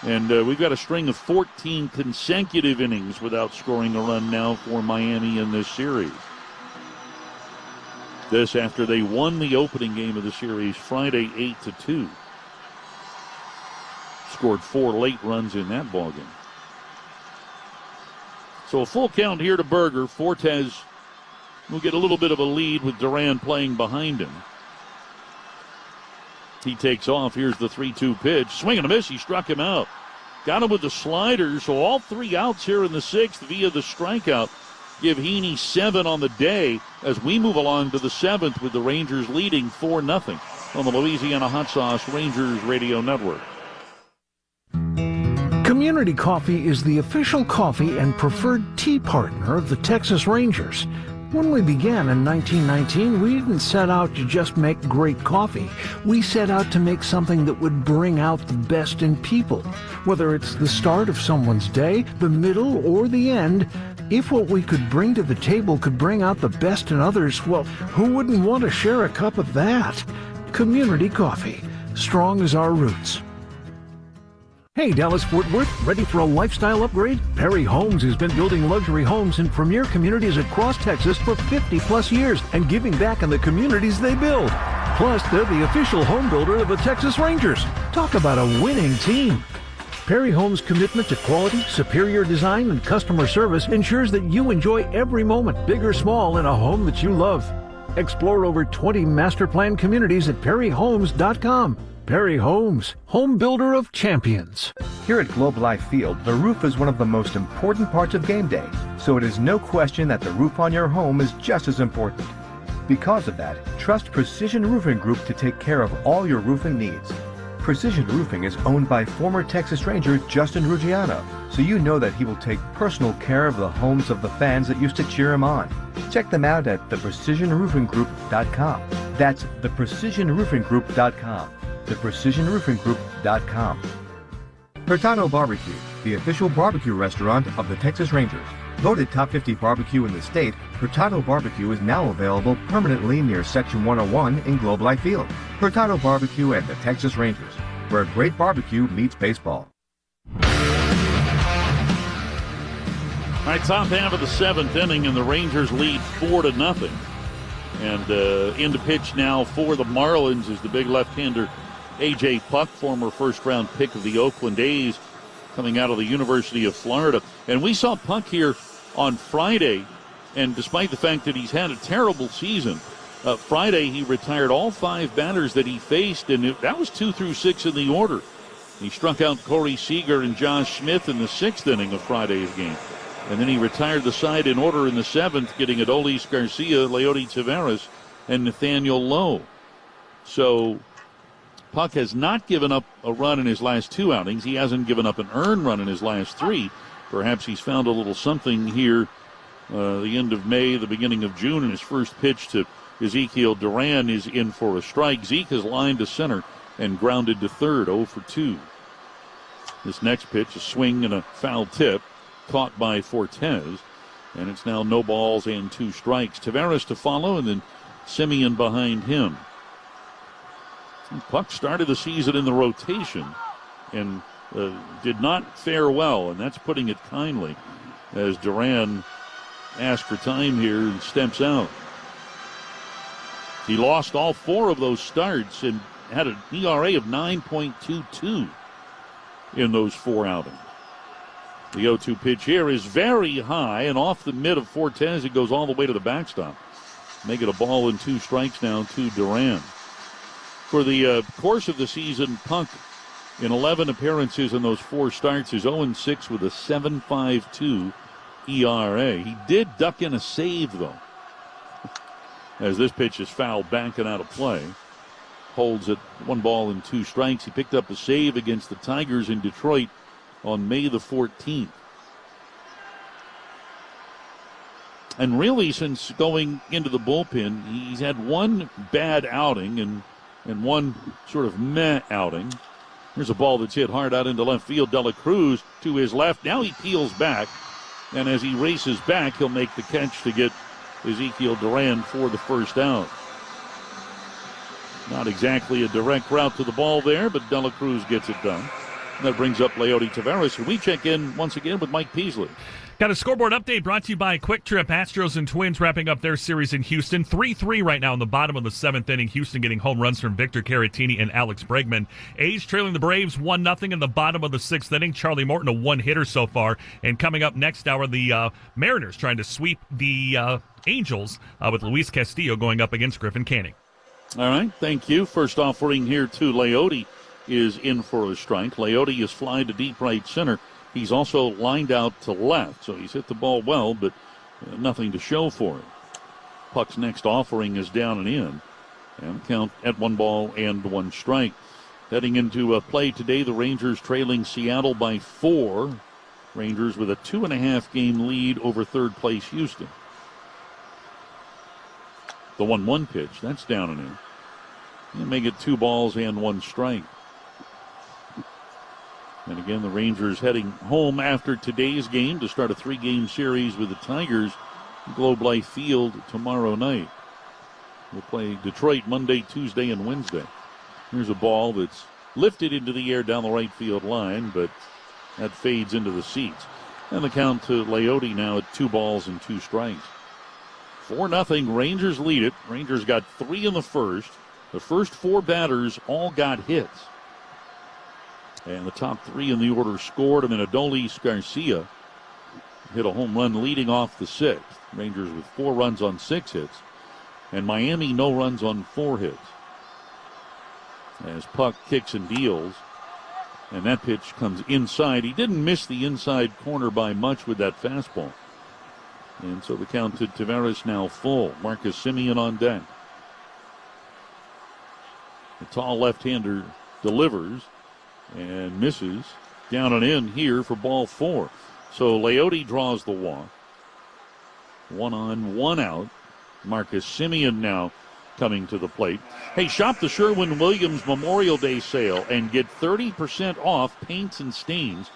And we've got a string of 14 consecutive innings without scoring a run now for Miami in this series. This after they won the opening game of the series Friday 8-2. Scored 4 late runs in that ballgame. So a full count here to Berger. Fortes will get a little bit of a lead with Duran playing behind him. He takes off. Here's the 3-2 pitch. Swing and a miss. He struck him out. Got him with the slider. So all 3 outs here in the sixth via the strikeout. Give Heaney 7 on the day as we move along to the 7th with the Rangers leading 4-0 on the Louisiana Hot Sauce Rangers Radio Network. Community Coffee is the official coffee and preferred tea partner of the Texas Rangers. When we began in 1919, we didn't set out to just make great coffee. We set out to make something that would bring out the best in people. Whether it's the start of someone's day, the middle, or the end, if what we could bring to the table could bring out the best in others, well, who wouldn't want to share a cup of that? Community Coffee. Strong as our roots. Hey, Dallas-Fort Worth, ready for a lifestyle upgrade? Perry Homes has been building luxury homes in premier communities across Texas for 50-plus years and giving back in the communities they build. Plus, they're the official home builder of the Texas Rangers. Talk about a winning team. Perry Homes' commitment to quality, superior design, and customer service ensures that you enjoy every moment, big or small, in a home that you love. Explore over 20 master plan communities at perryhomes.com. Perry Homes, home builder of champions. Here at Globe Life Field, the roof is one of the most important parts of game day, so it is no question that the roof on your home is just as important. Because of that, trust Precision Roofing Group to take care of all your roofing needs. Precision Roofing is owned by former Texas Ranger Justin Ruggiano, so you know that he will take personal care of the homes of the fans that used to cheer him on. Check them out at theprecisionroofinggroup.com. That's theprecisionroofinggroup.com. theprecisionroofinggroup.com. Hurtado Barbecue, the official barbecue restaurant of the Texas Rangers. Voted top 50 barbecue in the state, Hurtado Barbecue is now available permanently near Section 101 in Globe Life Field. Hurtado Barbecue and the Texas Rangers, where great barbecue meets baseball. All right, top half of the 7th inning, and the Rangers lead 4-0. And into pitch now for the Marlins is the big left-hander A.J. Puck, former first-round pick of the Oakland A's, coming out of the University of Florida. And we saw Puck here on Friday, and despite the fact that he's had a terrible season, Friday he retired all 5 batters that he faced, and that was 2 through 6 in the order. He struck out Corey Seager and Josh Smith in the 6th inning of Friday's game. And then he retired the side in order in the 7th, getting Adolis Garcia, Leody Taveras, and Nathaniel Lowe. So Puck has not given up a run in his last 2 outings. He hasn't given up an earned run in his last 3. Perhaps he's found a little something here the end of May, the beginning of June, and his first pitch to Ezekiel Duran is in for a strike. Zeke is lined to center and grounded to third, 0 for 2. This next pitch, a swing and a foul tip, caught by Fortes, and it's now no balls and 2 strikes. Taveras to follow, and then Simeon behind him. Puck started the season in the rotation and did not fare well, and that's putting it kindly, as Duran asked for time here and steps out. He lost all 4 of those starts and had an ERA of 9.22 in those 4 outings. The 0-2 pitch here is very high, and off the mid of Fortes, it goes all the way to the backstop. Make it a ball and 2 strikes now to Duran. For the course of the season, Punk, in 11 appearances in those 4 starts, is 0-6 with a 7.52 ERA. He did duck in a save, though, as this pitch is fouled back and out of play. Holds at 1 ball and 2 strikes. He picked up a save against the Tigers in Detroit on May the 14th. And really, since going into the bullpen, he's had 1 bad outing and 1 sort of meh outing. Here's a ball that's hit hard out into left field. De La Cruz to his left. Now he peels back, and as he races back, he'll make the catch to get Ezekiel Duran for the first out. Not exactly a direct route to the ball there, but De La Cruz gets it done. And that brings up Leody Taveras, and we check in once again with Mike Peasley. Got a scoreboard update brought to you by Quick Trip. Astros and Twins wrapping up their series in Houston. 3-3 right now in the bottom of the 7th inning. Houston getting home runs from Victor Caratini and Alex Bregman. A's trailing the Braves 1-0 in the bottom of the 6th inning. Charlie Morton, a 1-hitter so far. And coming up next hour, the Mariners trying to sweep the Angels with Luis Castillo going up against Griffin Canning. All right, thank you. First offering here to Leody is in for a strike. Leody is fly to deep right center. He's also lined out to left, so he's hit the ball well, but nothing to show for it. Puck's next offering is down and in, and count at 1 ball and 1 strike. Heading into play today, the Rangers trailing Seattle by 4. Rangers with a 2.5 game lead over third place Houston. The 1-1 pitch, that's down and in. And make it 2 balls and 1 strike. And again, the Rangers heading home after today's game to start a 3-game series with the Tigers. Globe Life Field tomorrow night. We'll play Detroit Monday, Tuesday, and Wednesday. Here's a ball that's lifted into the air down the right field line, but that fades into the seats. And the count to Leody now at 2 balls and 2 strikes. 4-0, Rangers lead it. Rangers got 3 in the first. The first 4 batters all got hits. And the top 3 in the order scored. And then Adolis Garcia hit a home run leading off the 6th. Rangers with 4 runs on 6 hits. And Miami no runs on 4 hits. As Puck kicks and deals. And that pitch comes inside. He didn't miss the inside corner by much with that fastball. And so the count to Taveras now full. Marcus Semien on deck. The tall left-hander delivers and misses. Down and in here for ball 4. So Leody draws the walk. 1 on, 1 out. Marcus Semien now coming to the plate. Hey, shop the Sherwin-Williams Memorial Day sale and get 30% off paints and stains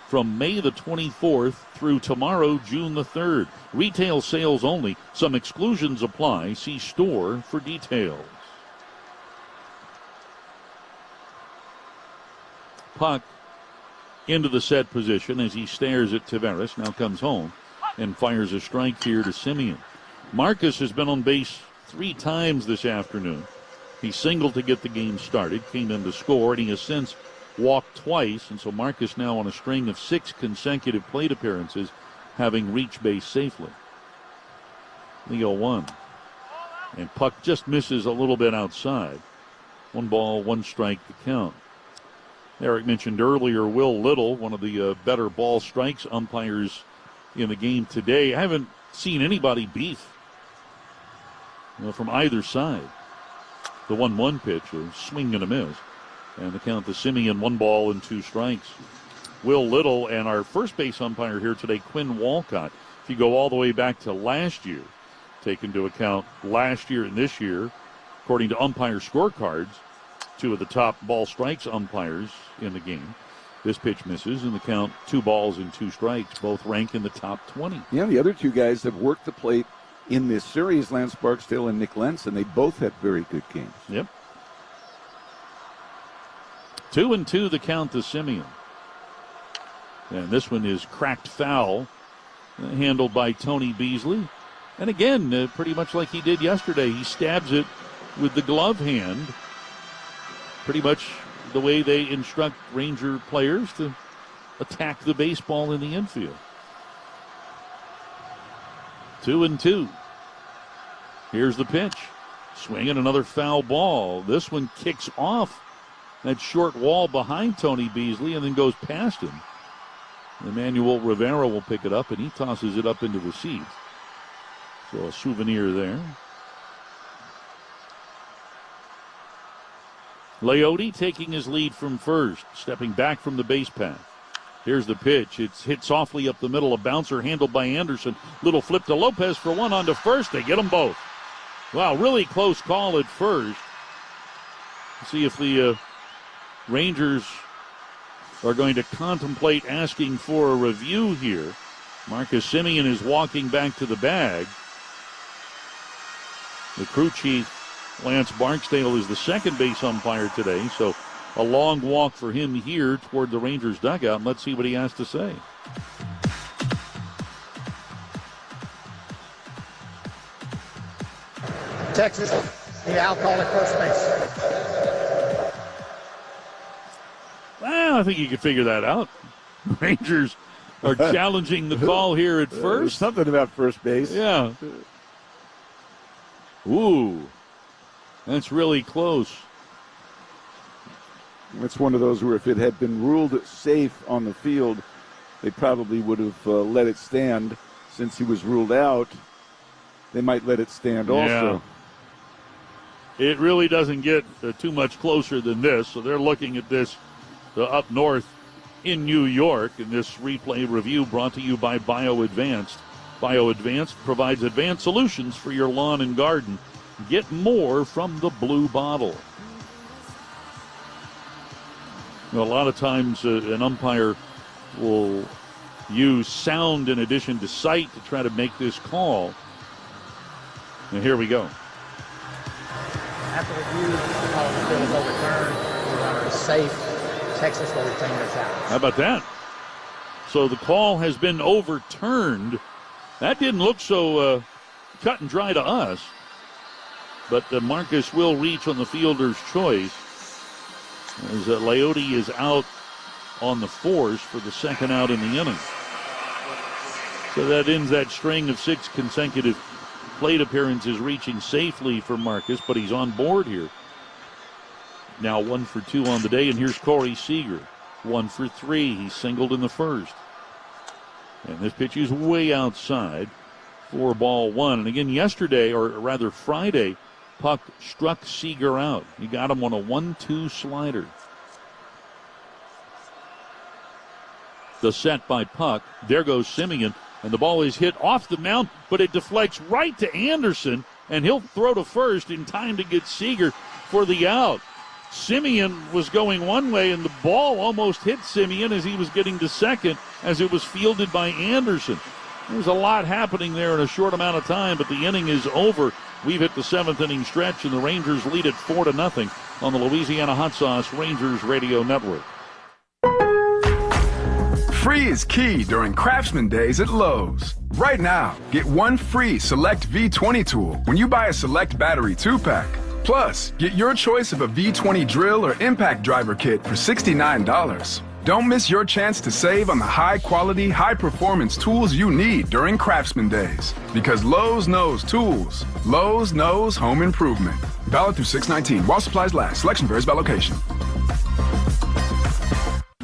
from May the 24th through tomorrow, June the 3rd. Retail sales only. Some exclusions apply. See store for details. Puck into the set position as he stares at Taveras. Now comes home and fires a strike here to Semien. Marcus has been on base 3 times this afternoon. He singled to get the game started, came in to score, and he has since walked twice. And so Marcus now on a string of 6 consecutive plate appearances, having reached base safely. The 0-1. And Puck just misses a little bit outside. 1 ball, 1 strike to count. Eric mentioned earlier Will Little, one of the better ball strikes umpires in the game today. I haven't seen anybody beef from either side. The 1-1 pitch, a swing and a miss. And the count to Semien, 1 ball and 2 strikes. Will Little and our first base umpire here today, Quinn Walcott. If you go all the way back to last year, take into account last year and this year, according to umpire scorecards, 2 of the top ball strikes umpires in the game. This pitch misses, and the count 2 balls and 2 strikes, both rank in the top 20. Yeah, the other 2 guys that worked the plate in this series, Lance Barksdale and Nick Lenson, they both had very good games. Yep. 2-2 the count to Semien. And this one is cracked foul, handled by Tony Beasley. And again, pretty much like he did yesterday, he stabs it with the glove hand. Pretty much the way they instruct Ranger players to attack the baseball in the infield. 2-2. Here's the pitch. Swinging another foul ball. This one kicks off that short wall behind Tony Beasley and then goes past him. Emmanuel Rivera will pick it up, and he tosses it up into the seats. So a souvenir there. Leote taking his lead from first, stepping back from the base path. Here's the pitch. It's hit softly up the middle. A bouncer handled by Anderson. Little flip to Lopez for one on to first. They get them both. Wow, really close call at first. See if the Rangers are going to contemplate asking for a review here. Marcus Semien is walking back to the bag. The crew chief, Lance Barksdale, is the second base umpire today, so a long walk for him here toward the Rangers dugout. And let's see what he has to say. Texas, I'll call it first base. Well, I think you could figure that out. Rangers are challenging the call here at first. Something about first base. Yeah. Ooh, that's really close. It's one of those where if it had been ruled safe on the field, they probably would have let it stand. Since he was ruled out, they might let it stand also. It really doesn't get too much closer than this. So they're looking at this up north in New York. And this replay review brought to you by BioAdvanced. BioAdvanced provides advanced solutions for your lawn and garden. Get more from the blue bottle. You know, a lot of times an umpire will use sound in addition to sight to try to make this call. And here we go. After review, the call on the field is overturned. The runner is safe. Texas will retain their challenge. How about that? So the call has been overturned. That didn't look so cut and dry to us. But Marcus will reach on the fielder's choice as Leote is out on the force for the second out in the inning. So that ends that string of 6 consecutive plate appearances, reaching safely for Marcus, but he's on board here. Now 1 for 2 on the day, and here's Corey Seager. 1 for 3. He singled in the first. And this pitch is way outside for ball 1. And again, yesterday, or rather Friday, Puck struck Seager out. He got him on a 1-2 slider. The set by Puck. There goes Semien. And the ball is hit off the mound, but it deflects right to Anderson, and he'll throw to first in time to get Seager for the out. Semien was going one way, and the ball almost hit Semien as he was getting to second as it was fielded by Anderson. There's a lot happening there in a short amount of time, but the inning is over. We've hit the 7th inning stretch, and the Rangers lead it 4-0 on the Louisiana Hot Sauce Rangers Radio Network. Free is key during Craftsman Days at Lowe's. Right now, get 1 free Select V20 tool when you buy a Select Battery 2-pack. Plus, get your choice of a V20 drill or impact driver kit for $69. Don't miss your chance to save on the high-quality, high-performance tools you need during Craftsman Days. Because Lowe's knows tools. Lowe's knows home improvement. Valid through 6/19. While supplies last. Selection varies by location.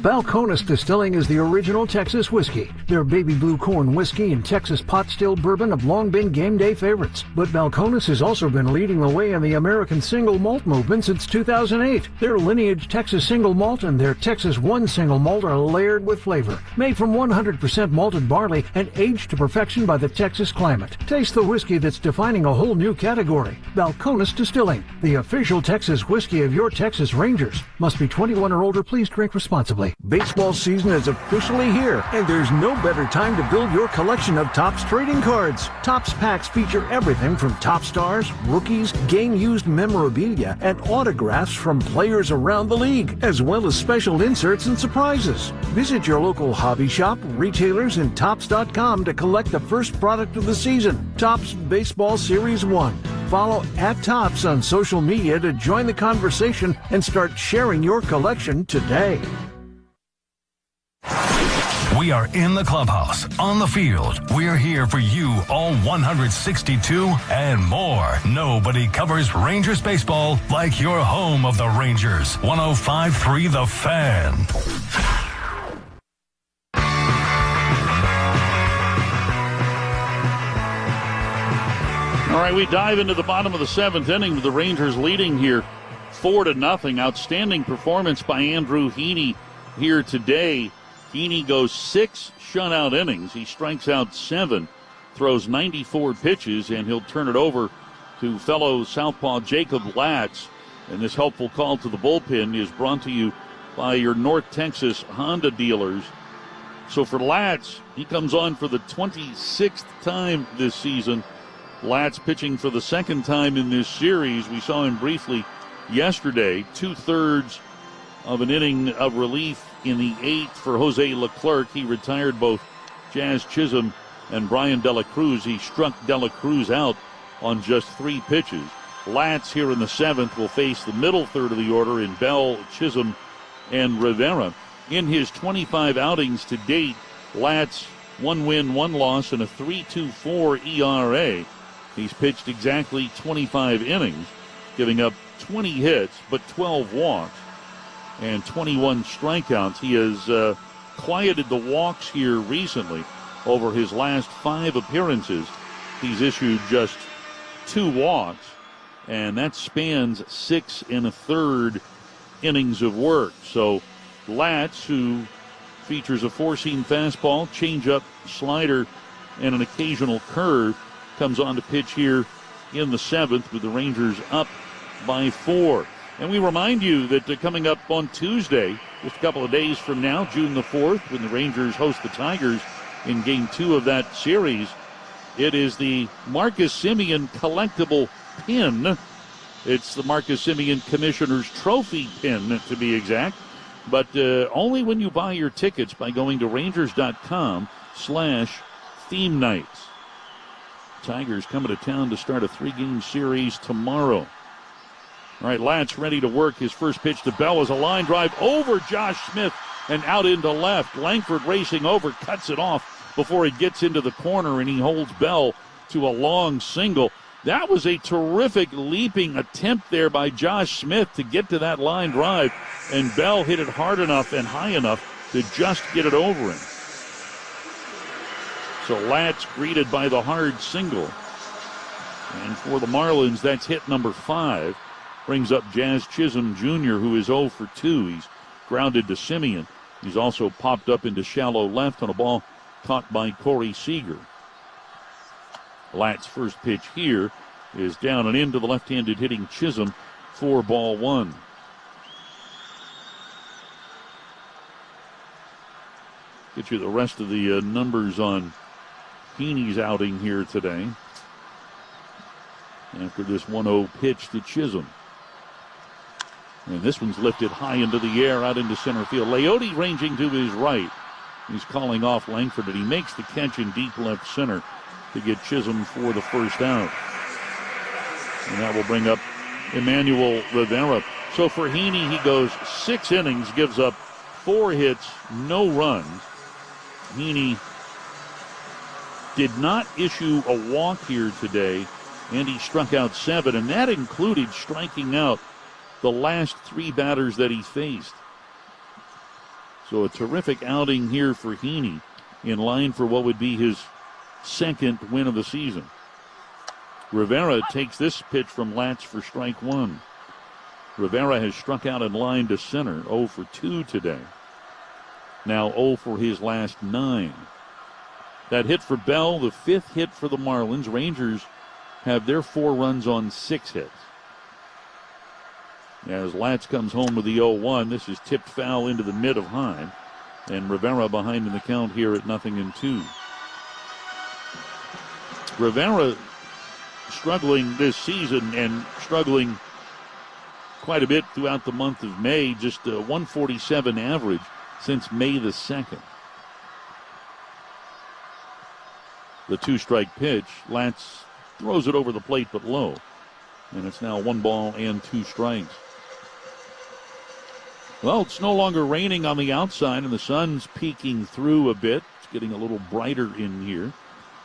Balcones Distilling is the original Texas whiskey. Their baby blue corn whiskey and Texas pot still bourbon have long been game day favorites. But Balcones has also been leading the way in the American single malt movement since 2008. Their lineage Texas single malt and their Texas One single malt are layered with flavor. Made from 100% malted barley and aged to perfection by the Texas climate. Taste the whiskey that's defining a whole new category. Balcones Distilling, the official Texas whiskey of your Texas Rangers. Must be 21 or older. Please drink responsibly. Baseball season is officially here, and there's no better time to build your collection of Topps trading cards. Topps packs feature everything from top stars, rookies, game-used memorabilia, and autographs from players around the league, as well as special inserts and surprises. Visit your local hobby shop, retailers, and Topps.com to collect the first product of the season, Topps Baseball Series 1. Follow @Topps on social media to join the conversation and start sharing your collection today. We are in the clubhouse, on the field. We're here for you, all 162 and more. Nobody covers Rangers baseball like your home of the Rangers. 105.3 The Fan. All right, we dive into the bottom of the seventh inning with the Rangers leading here 4-0. Outstanding performance by Andrew Heaney here today. Heaney goes 6 shutout innings. He strikes out 7, throws 94 pitches, and he'll turn it over to fellow southpaw Jacob Latz. And this helpful call to the bullpen is brought to you by your North Texas Honda dealers. So for Latz, he comes on for the 26th time this season. Latz pitching for the second time in this series. We saw him briefly yesterday, 2/3 of an inning of relief in the 8th for Jose Leclerc. He retired both Jazz Chisholm and Brian De La Cruz. He struck De La Cruz out on just 3 pitches. Latz here in the 7th will face the middle third of the order in Bell, Chisholm, and Rivera. In his 25 outings to date, Latz 1 win, 1 loss, and a 3.24 ERA. He's pitched exactly 25 innings, giving up 20 hits, but 12 walks and 21 strikeouts. He has quieted the walks here recently. Over his last 5 appearances, he's issued just 2 walks, and that spans 6 1/3 innings of work. So Latz, who features a 4-seam fastball, changeup, slider, and an occasional curve, comes on to pitch here in the 7th with the Rangers up by 4. And we remind you that coming up on Tuesday, just a couple of days from now, June the 4th, when the Rangers host the Tigers in Game 2 of that series, it is the Marcus Semien collectible pin. It's the Marcus Semien Commissioner's Trophy pin, to be exact. But only when you buy your tickets by going to Rangers.com/theme nights. Tigers coming to town to start a 3-game series tomorrow. All right, Latz ready to work. His first pitch to Bell is a line drive over Josh Smith and out into left. Langford racing over, cuts it off before he gets into the corner, and he holds Bell to a long single. That was a terrific leaping attempt there by Josh Smith to get to that line drive, and Bell hit it hard enough and high enough to just get it over him. So Latz greeted by the hard single. And for the Marlins, that's hit number 5. Brings up Jazz Chisholm Jr., who is 0 for 2. He's grounded to Semien. He's also popped up into shallow left on a ball caught by Corey Seager. Latz's first pitch here is down and into the left-handed hitting Chisholm for ball 1. Get you the rest of the numbers on Heaney's outing here today after this 1-0 pitch to Chisholm. And this one's lifted high into the air out into center field. Leote ranging to his right. He's calling off Langford, and he makes the catch in deep left center to get Chisholm for the first out. And that will bring up Emmanuel Rivera. So for Heaney, he goes 6 innings, gives up 4 hits, no runs. Heaney did not issue a walk here today, and he struck out 7, and that included striking out the last 3 batters that he faced. So a terrific outing here for Heaney, in line for what would be his second win of the season. Rivera takes this pitch from Latz for strike 1. Rivera has struck out in line to center, 0 for 2 today. Now 0 for his last 9. That hit for Bell, the 5th hit for the Marlins. Rangers have their 4 runs on 6 hits. As Latz comes home with the 0-1, this is tipped foul into the mid of Heim, and Rivera behind in the count here at 0-2. Rivera struggling this season and struggling quite a bit throughout the month of May, just a 147 average since May the 2nd. The 2-strike pitch, Latz throws it over the plate but low, and it's now 1 ball and 2 strikes. Well, it's no longer raining on the outside, and the sun's peeking through a bit. It's getting a little brighter in here.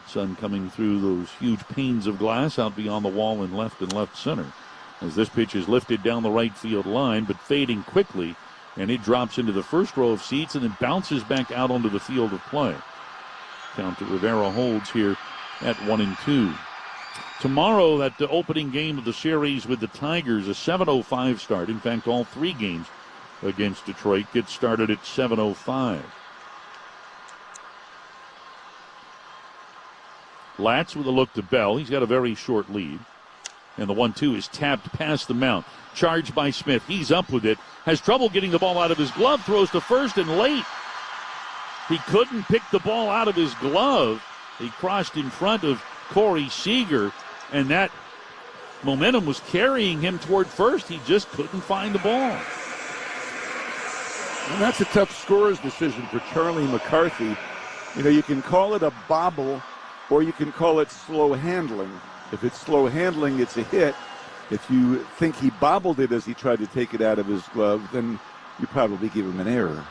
Sun coming through those huge panes of glass out beyond the wall in left and left center. As this pitch is lifted down the right field line, but fading quickly, and it drops into the first row of seats and then bounces back out onto the field of play. Count that Rivera holds here at 1-2. Tomorrow, that the opening game of the series with the Tigers, a 7:05 start. In fact, all three games against Detroit get started at 7:05. Latz with a look to Bell. He's got a very short lead. And the 1-2 is tapped past the mound. Charged by Smith. He's up with it. Has trouble getting the ball out of his glove. Throws to first and late. He couldn't pick the ball out of his glove. He crossed in front of Corey Seager, and that momentum was carrying him toward first. He just couldn't find the ball. And that's a tough scorer's decision for Charlie McCarthy. You know, you can call it a bobble or you can call it slow handling. If it's slow handling, it's a hit. If you think he bobbled it as he tried to take it out of his glove, then you probably give him an error.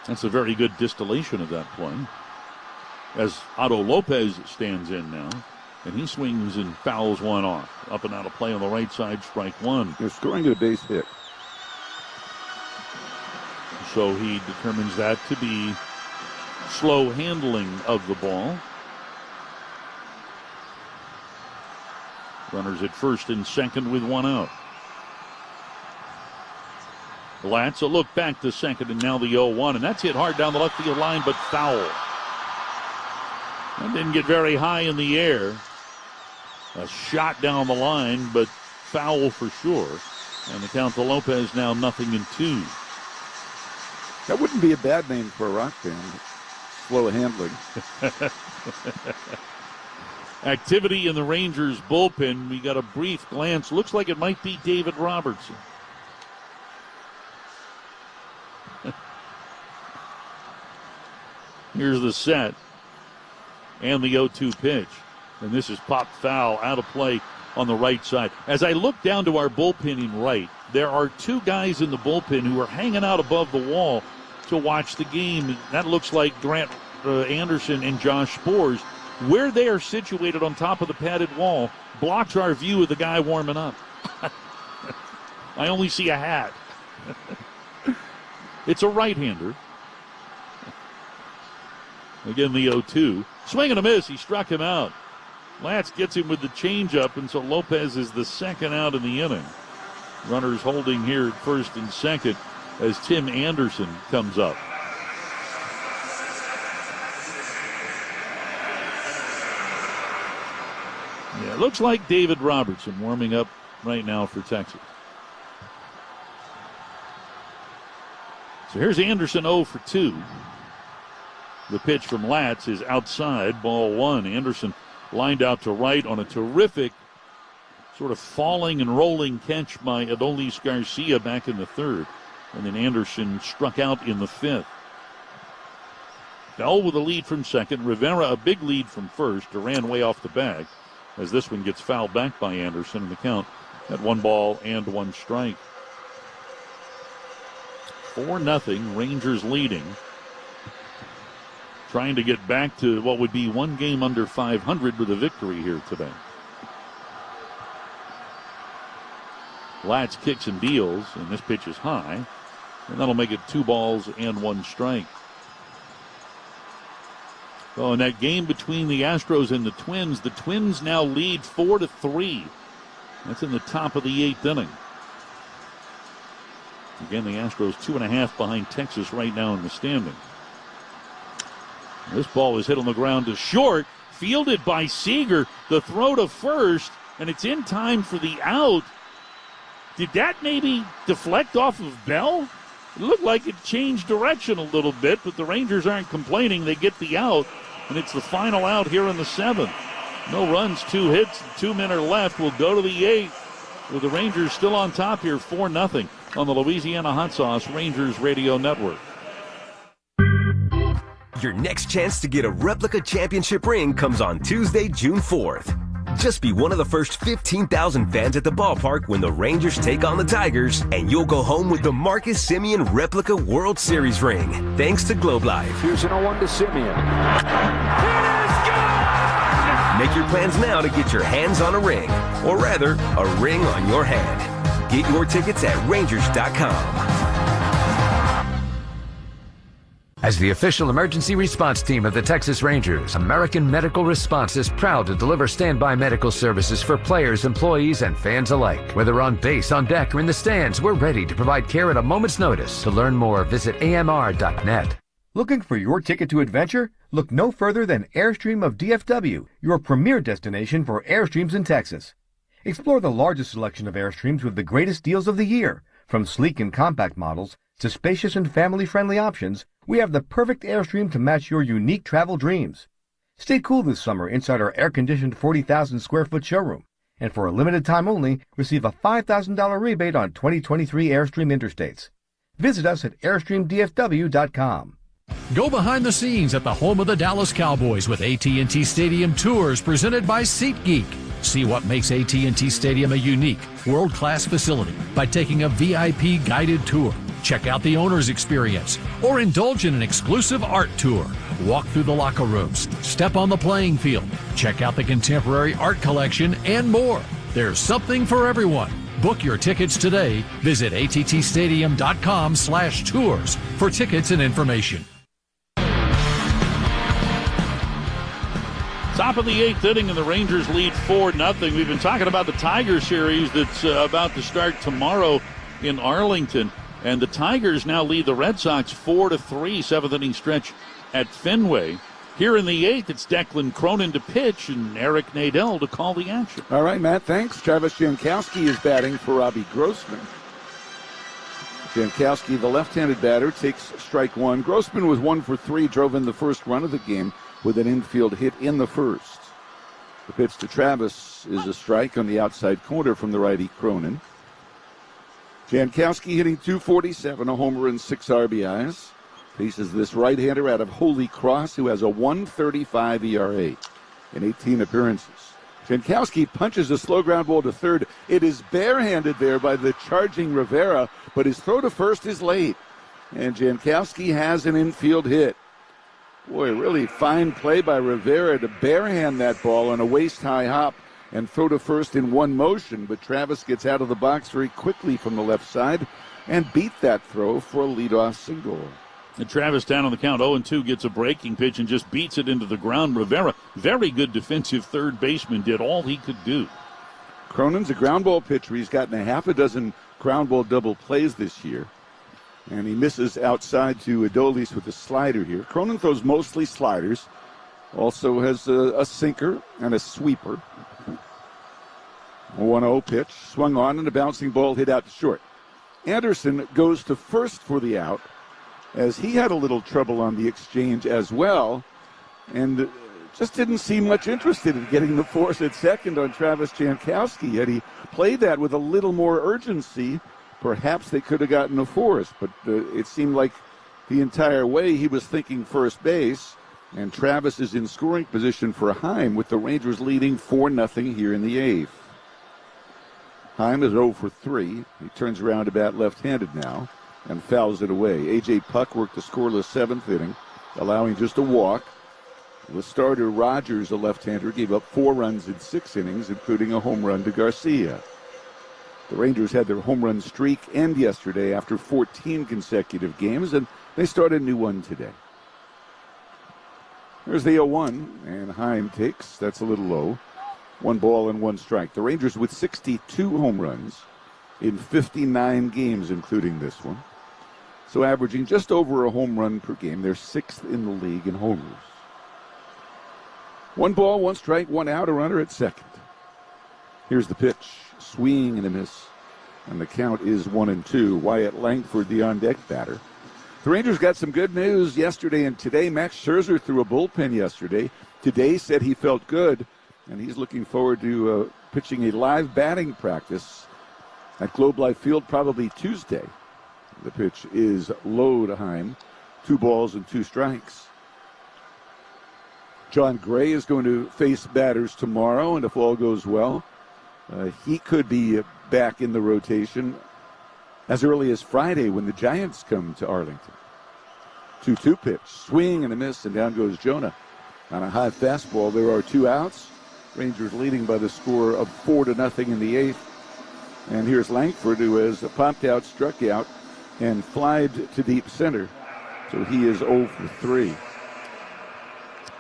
That's a very good distillation of that play. As Otto Lopez stands in now, and he swings and fouls one off. Up and out of play on the right side, strike one. They're scoring a base hit. So he determines that to be slow handling of the ball. Runners at first and second with one out. Latz a look back to second, and now the 0-1, and that's hit hard down the left field line, but foul. That didn't get very high in the air. A shot down the line, but foul for sure. And the count to Lopez now 0-2. That wouldn't be a bad name for a rock band. Slow handling. Activity in the Rangers bullpen. We got a brief glance. Looks like it might be David Robertson. Here's the set. And the 0-2 pitch. And this is popped foul out of play on the right side. As I look down to our bullpen in right, there are two guys in the bullpen who are hanging out above the wall to watch the game. That looks like Grant Anderson and Josh Spores. Where they are situated on top of the padded wall blocks our view of the guy warming up. I only see a hat. It's a right-hander. Again, the 0-2. Swing and a miss. He struck him out. Latz gets him with the changeup, and so Lopez is the second out in the inning. Runners holding here at first and second as Tim Anderson comes up. Yeah, it looks like David Robertson warming up right now for Texas. So here's Anderson 0 for 2. The pitch from Latz is outside, ball one. Anderson lined out to right on a terrific sort of falling and rolling catch by Adolis Garcia back in the third. And then Anderson struck out in the fifth. Bell with a lead from second. Rivera a big lead from first. Duran way off the bag as this one gets fouled back by Anderson in the count at 1-1 strike. 4-0, Rangers leading. Trying to get back to what would be one game under 500 with a victory here today. Latz kicks and deals, and this pitch is high. And that'll make it 2-1 strike. Oh, in that game between the Astros and the Twins now lead 4-3. That's in the top of the 8th inning. Again, the Astros 2.5 behind Texas right now in the standing. This ball is hit on the ground to short, fielded by Seager. The throw to first, and it's in time for the out. Did that maybe deflect off of Bell? It looked like it changed direction a little bit, but the Rangers aren't complaining. They get the out, and it's the final out here in the 7th. No runs, 2 hits, 2 men are left. We'll go to the 8th with the Rangers still on top here, 4-0 on the Louisiana Hot Sauce Rangers Radio Network. Your next chance to get a replica championship ring comes on Tuesday, June 4th. Just be one of the first 15,000 fans at the ballpark when the Rangers take on the Tigers, and you'll go home with the Marcus Semien replica World Series ring, thanks to Globe Life. Here's an 0-1 to Semien. Make your plans now to get your hands on a ring, or rather, a ring on your hand. Get your tickets at Rangers.com. As the official emergency response team of the Texas Rangers, American Medical Response is proud to deliver standby medical services for players, employees, and fans alike. Whether on base, on deck, or in the stands, we're ready to provide care at a moment's notice. To learn more, visit amr.net. Looking for your ticket to adventure? Look no further than Airstream of DFW, your premier destination for Airstreams in Texas. Explore the largest selection of Airstreams with the greatest deals of the year. From sleek and compact models to spacious and family-friendly options, we have the perfect Airstream to match your unique travel dreams. Stay cool this summer inside our air-conditioned 40,000 square foot showroom. And for a limited time only, receive a $5,000 rebate on 2023 Airstream Interstates. Visit us at airstreamdfw.com. Go behind the scenes at the home of the Dallas Cowboys with AT&T Stadium Tours presented by SeatGeek. See what makes AT&T Stadium a unique, world-class facility by taking a VIP guided tour. Check out the owner's experience or indulge in an exclusive art tour. Walk through the locker rooms, step on the playing field, check out the contemporary art collection, and more. There's something for everyone. Book your tickets today. Visit attstadium.com/tours for tickets and information. Top of the 8th inning, and the Rangers lead 4-0. We've been talking about the Tiger series that's about to start tomorrow in Arlington. And the Tigers now lead the Red Sox 4-3, 7th inning stretch at Fenway. Here in the 8th, it's Declan Cronin to pitch and Eric Nadel to call the action. All right, Matt, thanks. Travis Jankowski is batting for Robbie Grossman. Jankowski, the left-handed batter, takes strike one. Grossman was 1 for 3, drove in the first run of the game with an infield hit in the first. The pitch to Travis is a strike on the outside corner from the righty Cronin. Jankowski hitting .247, a homer and 6 RBIs. Faces this right-hander out of Holy Cross, who has a 1.35 ERA in 18 appearances. Jankowski punches a slow ground ball to third. It is barehanded there by the charging Rivera, but his throw to first is late. And Jankowski has an infield hit. Boy, really fine play by Rivera to barehand that ball on a waist-high hop and throw to first in one motion, but Travis gets out of the box very quickly from the left side and beat that throw for a leadoff single. And Travis down on the count, 0-2, gets a breaking pitch and just beats it into the ground. Rivera, very good defensive third baseman, did all he could do. Cronin's a ground ball pitcher. He's gotten a half a dozen ground ball double plays this year. And he misses outside to Adolis with a slider here. Cronin throws mostly sliders. Also has a sinker and a sweeper. A 1-0 pitch, swung on, and a bouncing ball hit out to short. Anderson goes to first for the out, as he had a little trouble on the exchange as well, and just didn't seem much interested in getting the force at second on Travis Jankowski. Had he played that with a little more urgency, perhaps they could have gotten a force, but it seemed like the entire way he was thinking first base, and Travis is in scoring position for Heim with the Rangers leading 4-0 here in the 8th. Heim is 0 for 3. He turns around to bat left-handed now and fouls it away. A.J. Puck worked the scoreless 7th inning, allowing just a walk. The starter Rogers, a left-hander, gave up 4 runs in 6 innings, including a home run to Garcia. The Rangers had their home run streak end yesterday after 14 consecutive games, and they start a new one today. There's the 0-1, and Heim takes. That's a little low. 1 ball and 1 strike. The Rangers with 62 home runs in 59 games, including this one. So averaging just over a home run per game. They're 6th in the league in homers. 1 ball, 1 strike, 1 out, a runner at second. Here's the pitch. Swing and a miss. And the count is 1-2. Wyatt Langford, the on-deck batter. The Rangers got some good news yesterday and today. Max Scherzer threw a bullpen yesterday. Today said he felt good. And he's looking forward to pitching a live batting practice at Globe Life Field probably Tuesday. The pitch is low to Heim. 2 balls and 2 strikes. John Gray is going to face batters tomorrow, and if all goes well, he could be back in the rotation as early as Friday when the Giants come to Arlington. 2-2 pitch, swing and a miss, and down goes Jonah on a high fastball. There are 2 outs. Rangers leading by the score of 4-0 in the 8th. And here's Langford, who has popped out, struck out, and flied to deep center. So he is 0 for 3.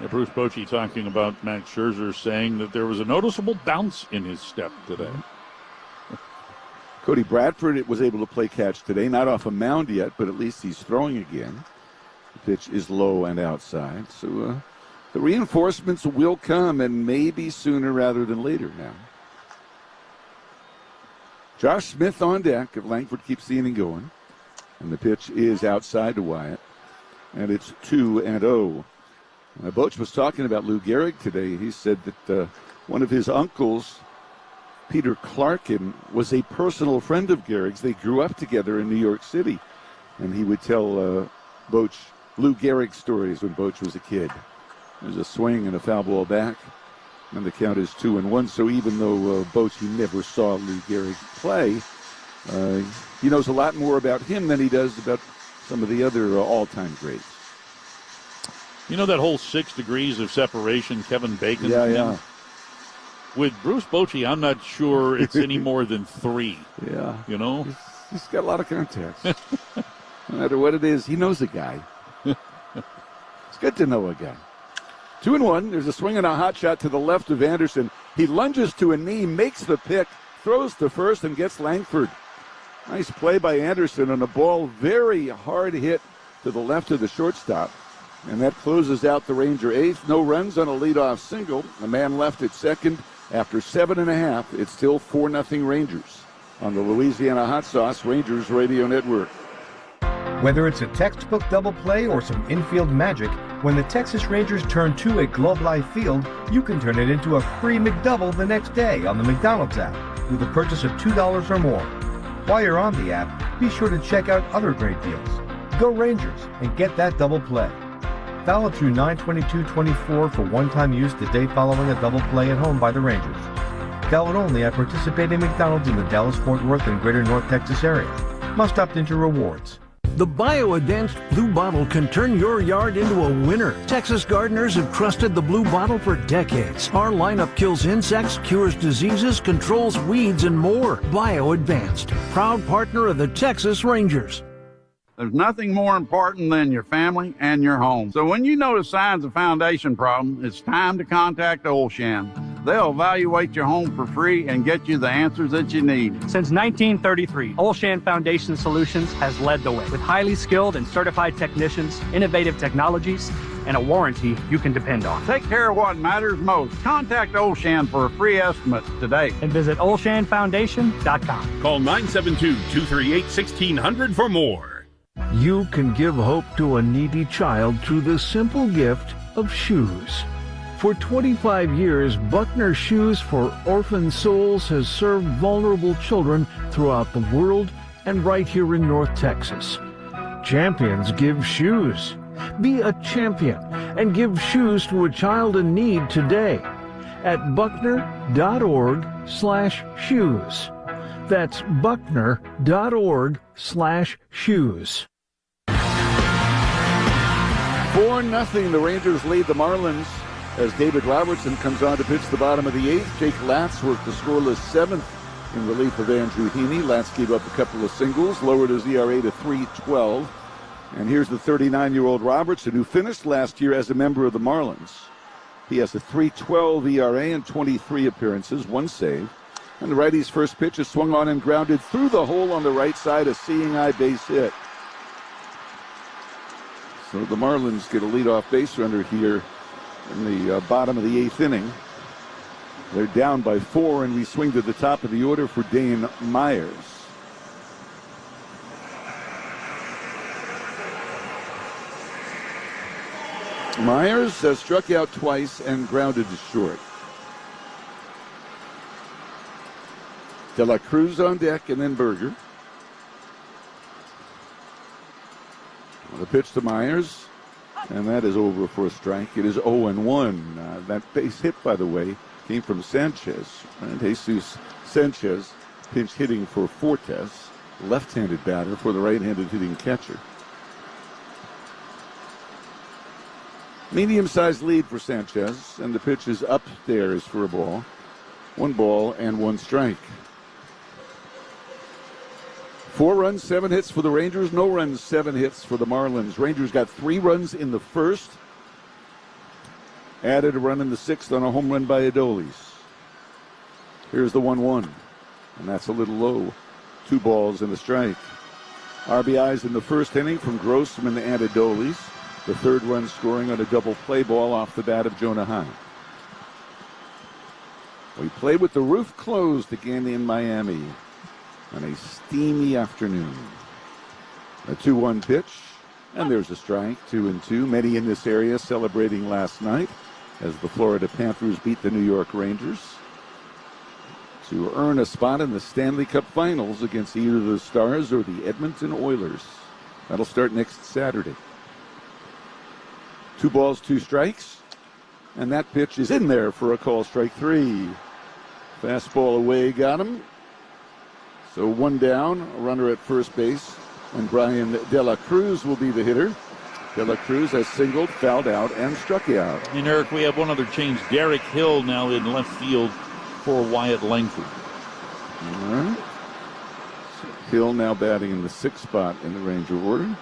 Yeah, Bruce Bochy talking about Max Scherzer, saying that there was a noticeable bounce in his step today. Cody Bradford was able to play catch today, not off a mound yet, but at least he's throwing again. The pitch is low and outside. So the reinforcements will come, and maybe sooner rather than later now. Josh Smith on deck if Langford keeps the inning going. And the pitch is outside to Wyatt. And it's 2-0. Boch was talking about Lou Gehrig today. He said that one of his uncles, Peter Clarkin, was a personal friend of Gehrig's. They grew up together in New York City. And he would tell Boch Lou Gehrig stories when Boch was a kid. There's a swing and a foul ball back. And the count is 2-1. So even though Bochy never saw Lou Gehrig play, he knows a lot more about him than he does about some of the other all-time greats. You know that whole 6 degrees of separation Kevin Bacon? Yeah. With Bruce Bochy, I'm not sure it's any more than 3. Yeah. You know? He's got a lot of contacts. No matter what it is, he knows a guy. It's good to know a guy. 2-1. There's a swing and a hot shot to the left of Anderson. He lunges to a knee, makes the pick, throws to first, and gets Langford. Nice play by Anderson on a ball very hard hit to the left of the shortstop. And that closes out the Ranger 8th. No runs on a leadoff single. A man left at second after 7.5. It's still 4-0 Rangers on the Louisiana Hot Sauce Rangers Radio Network. Whether it's a textbook double play or some infield magic, when the Texas Rangers turn 2 at Globe Life Field, you can turn it into a free McDouble the next day on the McDonald's app with a purchase of $2 or more. While you're on the app, be sure to check out other great deals. Go Rangers and get that double play. Valid through 9/22/24 for one-time use the day following a double play at home by the Rangers. Valid only at participating McDonald's in the Dallas-Fort Worth and Greater North Texas area. Must opt into rewards. The bio-advanced Blue Bottle can turn your yard into a winner. Texas gardeners have trusted the Blue Bottle for decades. Our lineup kills insects, cures diseases, controls weeds, and more. Bio-advanced, proud partner of the Texas Rangers. There's nothing more important than your family and your home. So when you notice signs of foundation problem, it's time to contact Olshan. They'll evaluate your home for free and get you the answers that you need. Since 1933, Olshan Foundation Solutions has led the way with highly skilled and certified technicians, innovative technologies, and a warranty you can depend on. Take care of what matters most. Contact Olshan for a free estimate today. And visit olshanfoundation.com. Call 972-238-1600 for more. You can give hope to a needy child through the simple gift of shoes. For 25 years, Buckner Shoes for Orphan Souls has served vulnerable children throughout the world and right here in North Texas. Champions give shoes. Be a champion and give shoes to a child in need today at buckner.org/shoes. That's buckner.org/shoes. 4-0. The Rangers lead the Marlins as David Robertson comes on to pitch the bottom of the 8th. Jake Latz worked the scoreless 7th in relief of Andrew Heaney. Latz gave up a couple of singles, lowered his ERA to 3.12. And here's the 39-year-old Robertson, who finished last year as a member of the Marlins. He has a 3.12 ERA and 23 appearances, 1 save. And the righty's first pitch is swung on and grounded through the hole on the right side, a seeing-eye base hit. So the Marlins get a leadoff base runner here in the bottom of the 8th inning. They're down by 4, and we swing to the top of the order for Dane Myers. Myers has struck out twice and grounded to short. De La Cruz on deck, and then Berger. The pitch to Myers. And that is over for a strike. It is 0-1. That base hit, by the way, came from Sanchez. And Jesus Sanchez pinch hitting for Fortes, left-handed batter for the right-handed hitting catcher. Medium-sized lead for Sanchez, and the pitch is upstairs for a ball. 1 ball and 1 strike. 4 runs, 7 hits for the Rangers. No runs, 7 hits for the Marlins. Rangers got 3 runs in the first. Added a run in the 6th on a home run by Adolis. Here's the 1-1, and that's a little low. 2 balls and a strike. RBIs in the first inning from Grossman and Adolis. The 3rd run scoring on a double play ball off the bat of Jonah Heim. We play with the roof closed again in Miami on a steamy afternoon. A 2-1 pitch, and there's a strike. 2-2. Many in this area celebrating last night as the Florida Panthers beat the New York Rangers to earn a spot in the Stanley Cup Finals against either the Stars or the Edmonton Oilers. That'll start next Saturday. 2 balls, 2 strikes, and that pitch is in there for a call, strike 3. Fastball away, got him. So 1 down, a runner at first base, and Brian De La Cruz will be the hitter. De La Cruz has singled, fouled out, and struck out. And Eric, we have one other change. Derek Hill now in left field for Wyatt Langford. All right. So Hill now batting in the 6th spot in the Ranger order.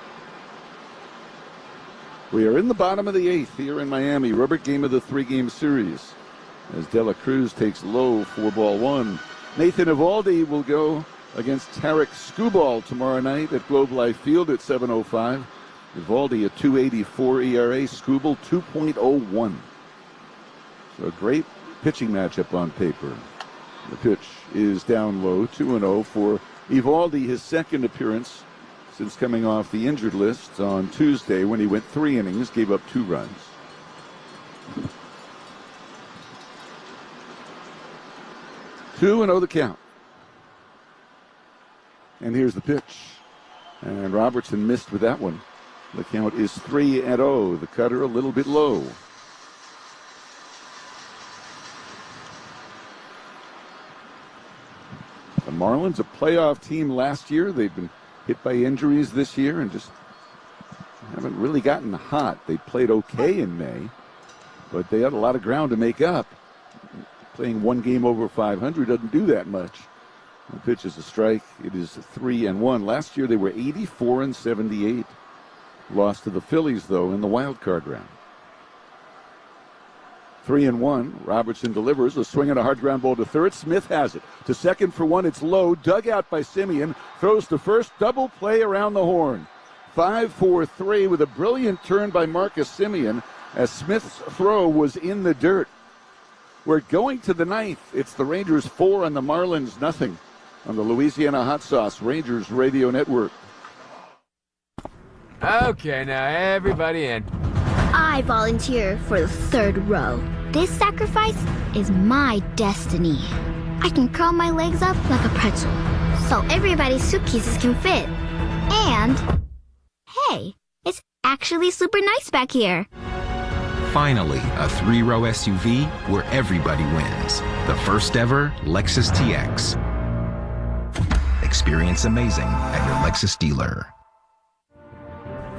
We are in the bottom of the 8th here in Miami. Rubber game of the 3-game series as De La Cruz takes low, 4-1. Nathan Eovaldi will go against Tarek Skubal tomorrow night at Globe Life Field at 7:05. Eovaldi a 2.84 ERA, Skubal 2.01. So a great pitching matchup on paper. The pitch is down low, 2-0 for Eovaldi, his 2nd appearance since coming off the injured list on Tuesday when he went 3 innings, gave up 2 runs. Two and 0 the count. And here's the pitch. And Robertson missed with that one. The count is 3-0. The cutter a little bit low. The Marlins, a playoff team last year. They've been hit by injuries this year and just haven't really gotten hot. They played okay in May, but they had a lot of ground to make up. Playing 1 game over 500 doesn't do that much. The pitch is a strike. It is 3-1. Last year they were 84-78. Lost to the Phillies, though, in the wild card round. 3-1. Robertson delivers a swing and a hard ground ball to third. Smith has it to second for 1. It's low. Dug out by Simeon. Throws to first. Double play around the horn. 5-4-3 with a brilliant turn by Marcus Simeon as Smith's throw was in the dirt. We're going to the 9th. It's the Rangers 4 and the Marlins nothing on the Louisiana Hot Sauce Rangers Radio Network. Okay, now everybody in. I volunteer for the 3rd row. This sacrifice is my destiny. I can curl my legs up like a pretzel, so everybody's suitcases can fit. And, hey, it's actually super nice back here. Finally, a 3-row SUV where everybody wins. The first ever Lexus TX. Experience amazing at your Lexus dealer.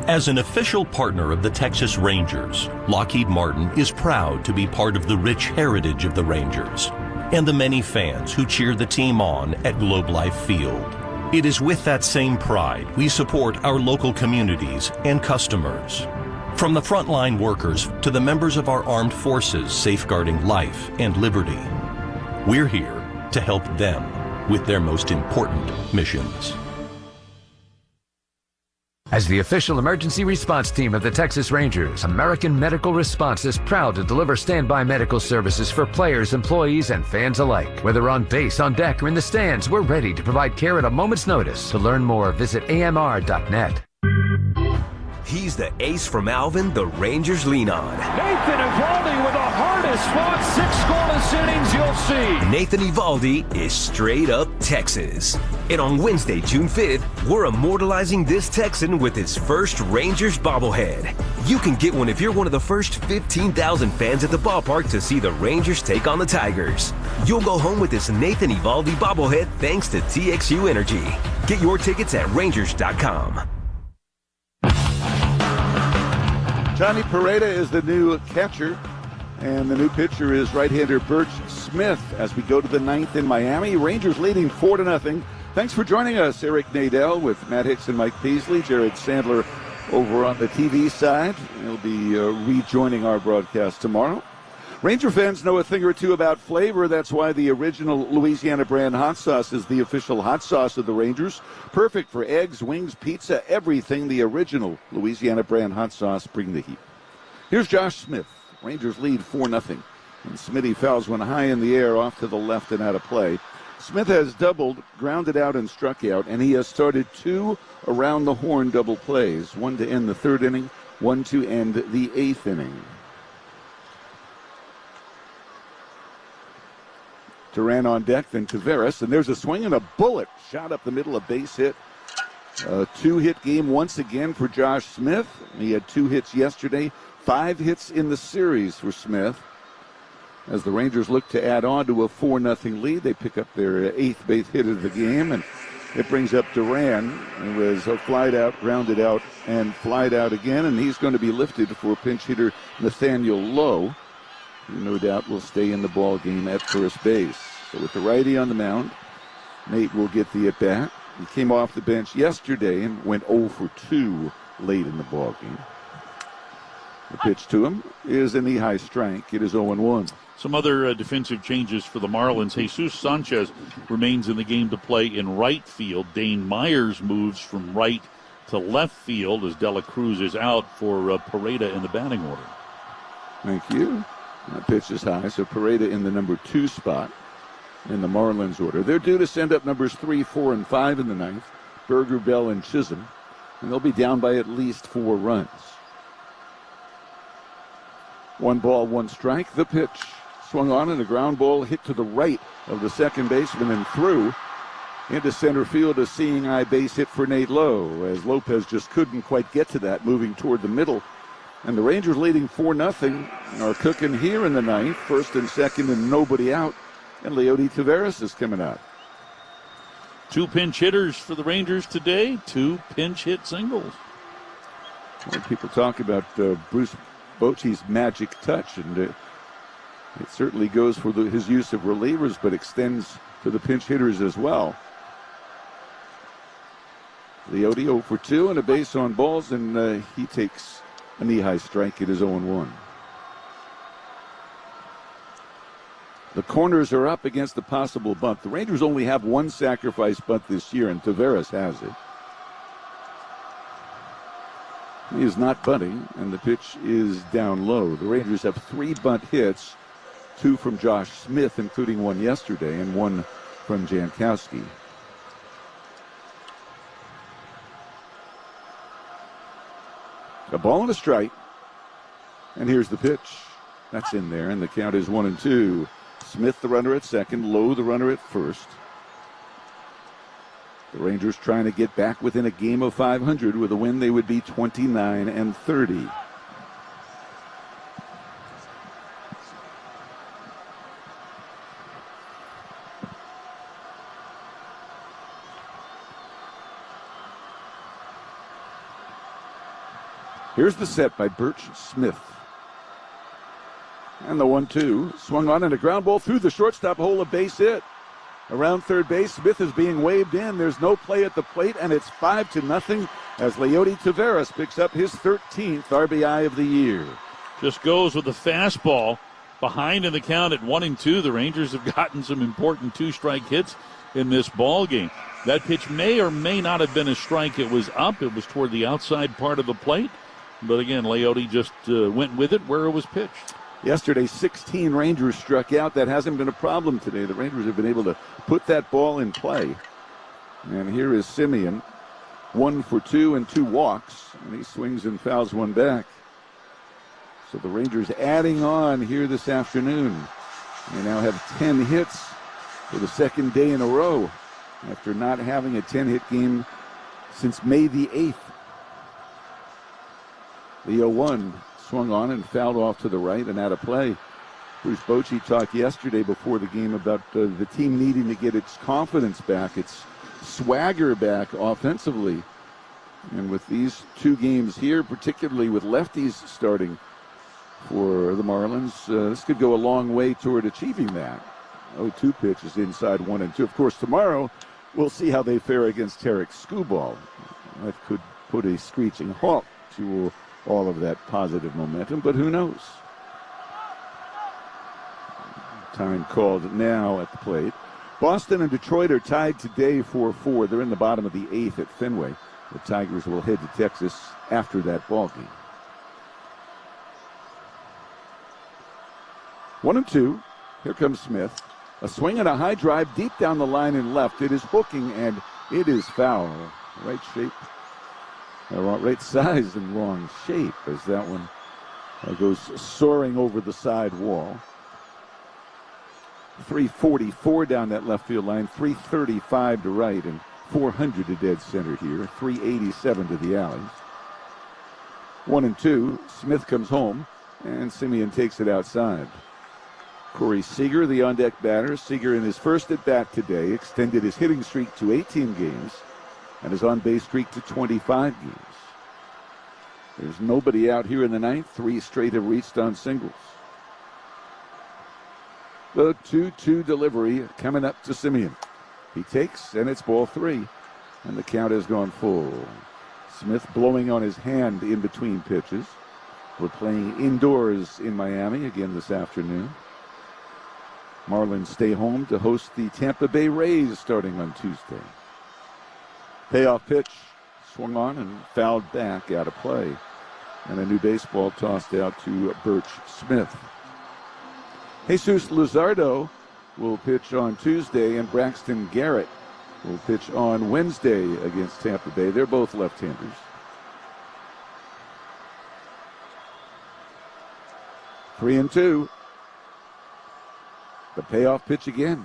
As an official partner of the Texas Rangers, Lockheed Martin is proud to be part of the rich heritage of the Rangers and the many fans who cheer the team on at Globe Life Field. It is with that same pride we support our local communities and customers. From the frontline workers to the members of our armed forces safeguarding life and liberty, we're here to help them with their most important missions. As the official emergency response team of the Texas Rangers, American Medical Response is proud to deliver standby medical services for players, employees, and fans alike. Whether on base, on deck, or in the stands, we're ready to provide care at a moment's notice. To learn more, visit amr.net. He's the ace from Alvin the Rangers lean on. Nathan Eovaldi with the hardest fought 6 scoreless innings you'll see. Nathan Eovaldi is straight up Texas. And on Wednesday, June 5th, we're immortalizing this Texan with his first Rangers bobblehead. You can get one if you're one of the first 15,000 fans at the ballpark to see the Rangers take on the Tigers. You'll go home with this Nathan Eovaldi bobblehead thanks to TXU Energy. Get your tickets at Rangers.com. Johnny Pereda is the new catcher, and the new pitcher is right-hander Birch Smith as we go to the 9th in Miami. Rangers leading 4-0. Thanks for joining us, Eric Nadel with Matt Hicks and Mike Peasley. Jared Sandler over on the TV side. He'll be rejoining our broadcast tomorrow. Ranger fans know a thing or two about flavor. That's why the original Louisiana brand hot sauce is the official hot sauce of the Rangers. Perfect for eggs, wings, pizza, everything. The original Louisiana brand hot sauce. Bring the heat. Here's Josh Smith. Rangers lead 4-0. And Smitty fouls one high in the air off to the left and out of play. Smith has doubled, grounded out, and struck out, and he has started 2 around-the-horn double plays, 1 to end the 3rd inning, 1 to end the 8th inning. Duran on deck, then Taveras, and there's a swing and a bullet shot up the middle, a base hit. A 2-hit game once again for Josh Smith. He had 2 hits yesterday, 5 hits in the series for Smith. As the Rangers look to add on to a 4-0 lead, they pick up their 8th base hit of the game, and it brings up Duran, who was flied out, grounded out, and flied out again, and he's going to be lifted for pinch hitter Nathaniel Lowe, who no doubt will stay in the ball game at first base. So with the righty on the mound, Nate will get the at-bat. He came off the bench yesterday and went 0 for 2 late in the ball game. The pitch to him is a knee-high strike. It is 0-1. Some other defensive changes for the Marlins. Jesus Sanchez remains in the game to play in right field. Dane Myers moves from right to left field as Dela Cruz is out for Pereda in the batting order. Thank you. That pitch is high, so Pereda in the number 2 spot in the Marlins order. They're due to send up numbers 3, 4, and 5 in the 9th, Berger, Bell, and Chisholm, and they'll be down by at least 4 runs. 1 ball, 1 strike. The pitch swung on and a ground ball hit to the right of the second baseman and through into center field. A seeing eye base hit for Nate Lowe, as Lopez just couldn't quite get to that, moving toward the middle. And the Rangers leading 4-0 are cooking here in the 9th, 1st and 2nd and nobody out. And Leody Taveras is coming out. 2 pinch hitters for the Rangers today, 2 pinch hit singles. Well, people talk about Bruce Bochy's magic touch, and it certainly goes for his use of relievers, but extends to the pinch hitters as well. Leody 0 for 2 and a base on balls, and he takes a knee-high strike. It is 0-1. The corners are up against the possible bunt. The Rangers only have 1 sacrifice bunt this year, and Taveras has it. He is not bunting, and the pitch is down low. The Rangers have 3 bunt hits, 2 from Josh Smith, including 1 yesterday, and 1 from Jankowski. A ball and a strike. And here's the pitch. That's in there, and the count is 1-2. Smith, the runner at second. Lowe, the runner at first. The Rangers trying to get back within a game of 500. With a win, they would be 29-30. Here's the set by Birch Smith. And the 1-2. Swung on and a ground ball through the shortstop hole, a base hit. Around third base, Smith is being waved in. There's no play at the plate, and it's 5-0 as Leody Taveras picks up his 13th RBI of the year. Just goes with the fastball behind in the count at 1-2. The Rangers have gotten some important 2-strike hits in this ball game. That pitch may or may not have been a strike. It was up. It was toward the outside part of the plate. But again, Leody just went with it where it was pitched. Yesterday, 16 Rangers struck out. That hasn't been a problem today. The Rangers have been able to put that ball in play. And here is Simeon 1 for 2 and 2 walks, and he swings and fouls one back. So the Rangers adding on here this afternoon. They now have 10 hits for the second day in a row after not having a 10-hit game since May the 8th. The 0-1 swung on and fouled off to the right and out of play. Bruce Bochy talked yesterday before the game about the team needing to get its confidence back, its swagger back offensively. And with these 2 games here, particularly with lefties starting for the Marlins, this could go a long way toward achieving that. 0-2 pitch is inside 1-2. Of course, tomorrow we'll see how they fare against Tarek Skubal. That could put a screeching halt to all of that positive momentum, but who knows? Time called now at the plate. Boston and Detroit are tied today 4-4. They're in the bottom of the 8th at Fenway. The Tigers will head to Texas after that ball game. 1-2. Here comes Smith. A swing and a high drive deep down the line and left. It is hooking and it is foul. Right shape, right size and wrong shape as that one goes soaring over the side wall. 344 down that left field line, 335 to right, and 400 to dead center here. 387 to the alleys. 1-2. Smith comes home, and Semien takes it outside. Corey Seager, the on-deck batter. Seager in his first at-bat today extended his hitting streak to 18 games and his on-base streak to 25 games. There's nobody out here in the ninth. 3 straight have reached on singles. The 2-2 delivery coming up to Semien. He takes, and it's ball 3, and the count has gone full. Smith blowing on his hand in between pitches. We're playing indoors in Miami again this afternoon. Marlins stay home to host the Tampa Bay Rays starting on Tuesday. Payoff pitch swung on and fouled back out of play. And a new baseball tossed out to Birch Smith. Jesus Luzardo will pitch on Tuesday, and Braxton Garrett will pitch on Wednesday against Tampa Bay. They're both left-handers. Three and two. The payoff pitch again.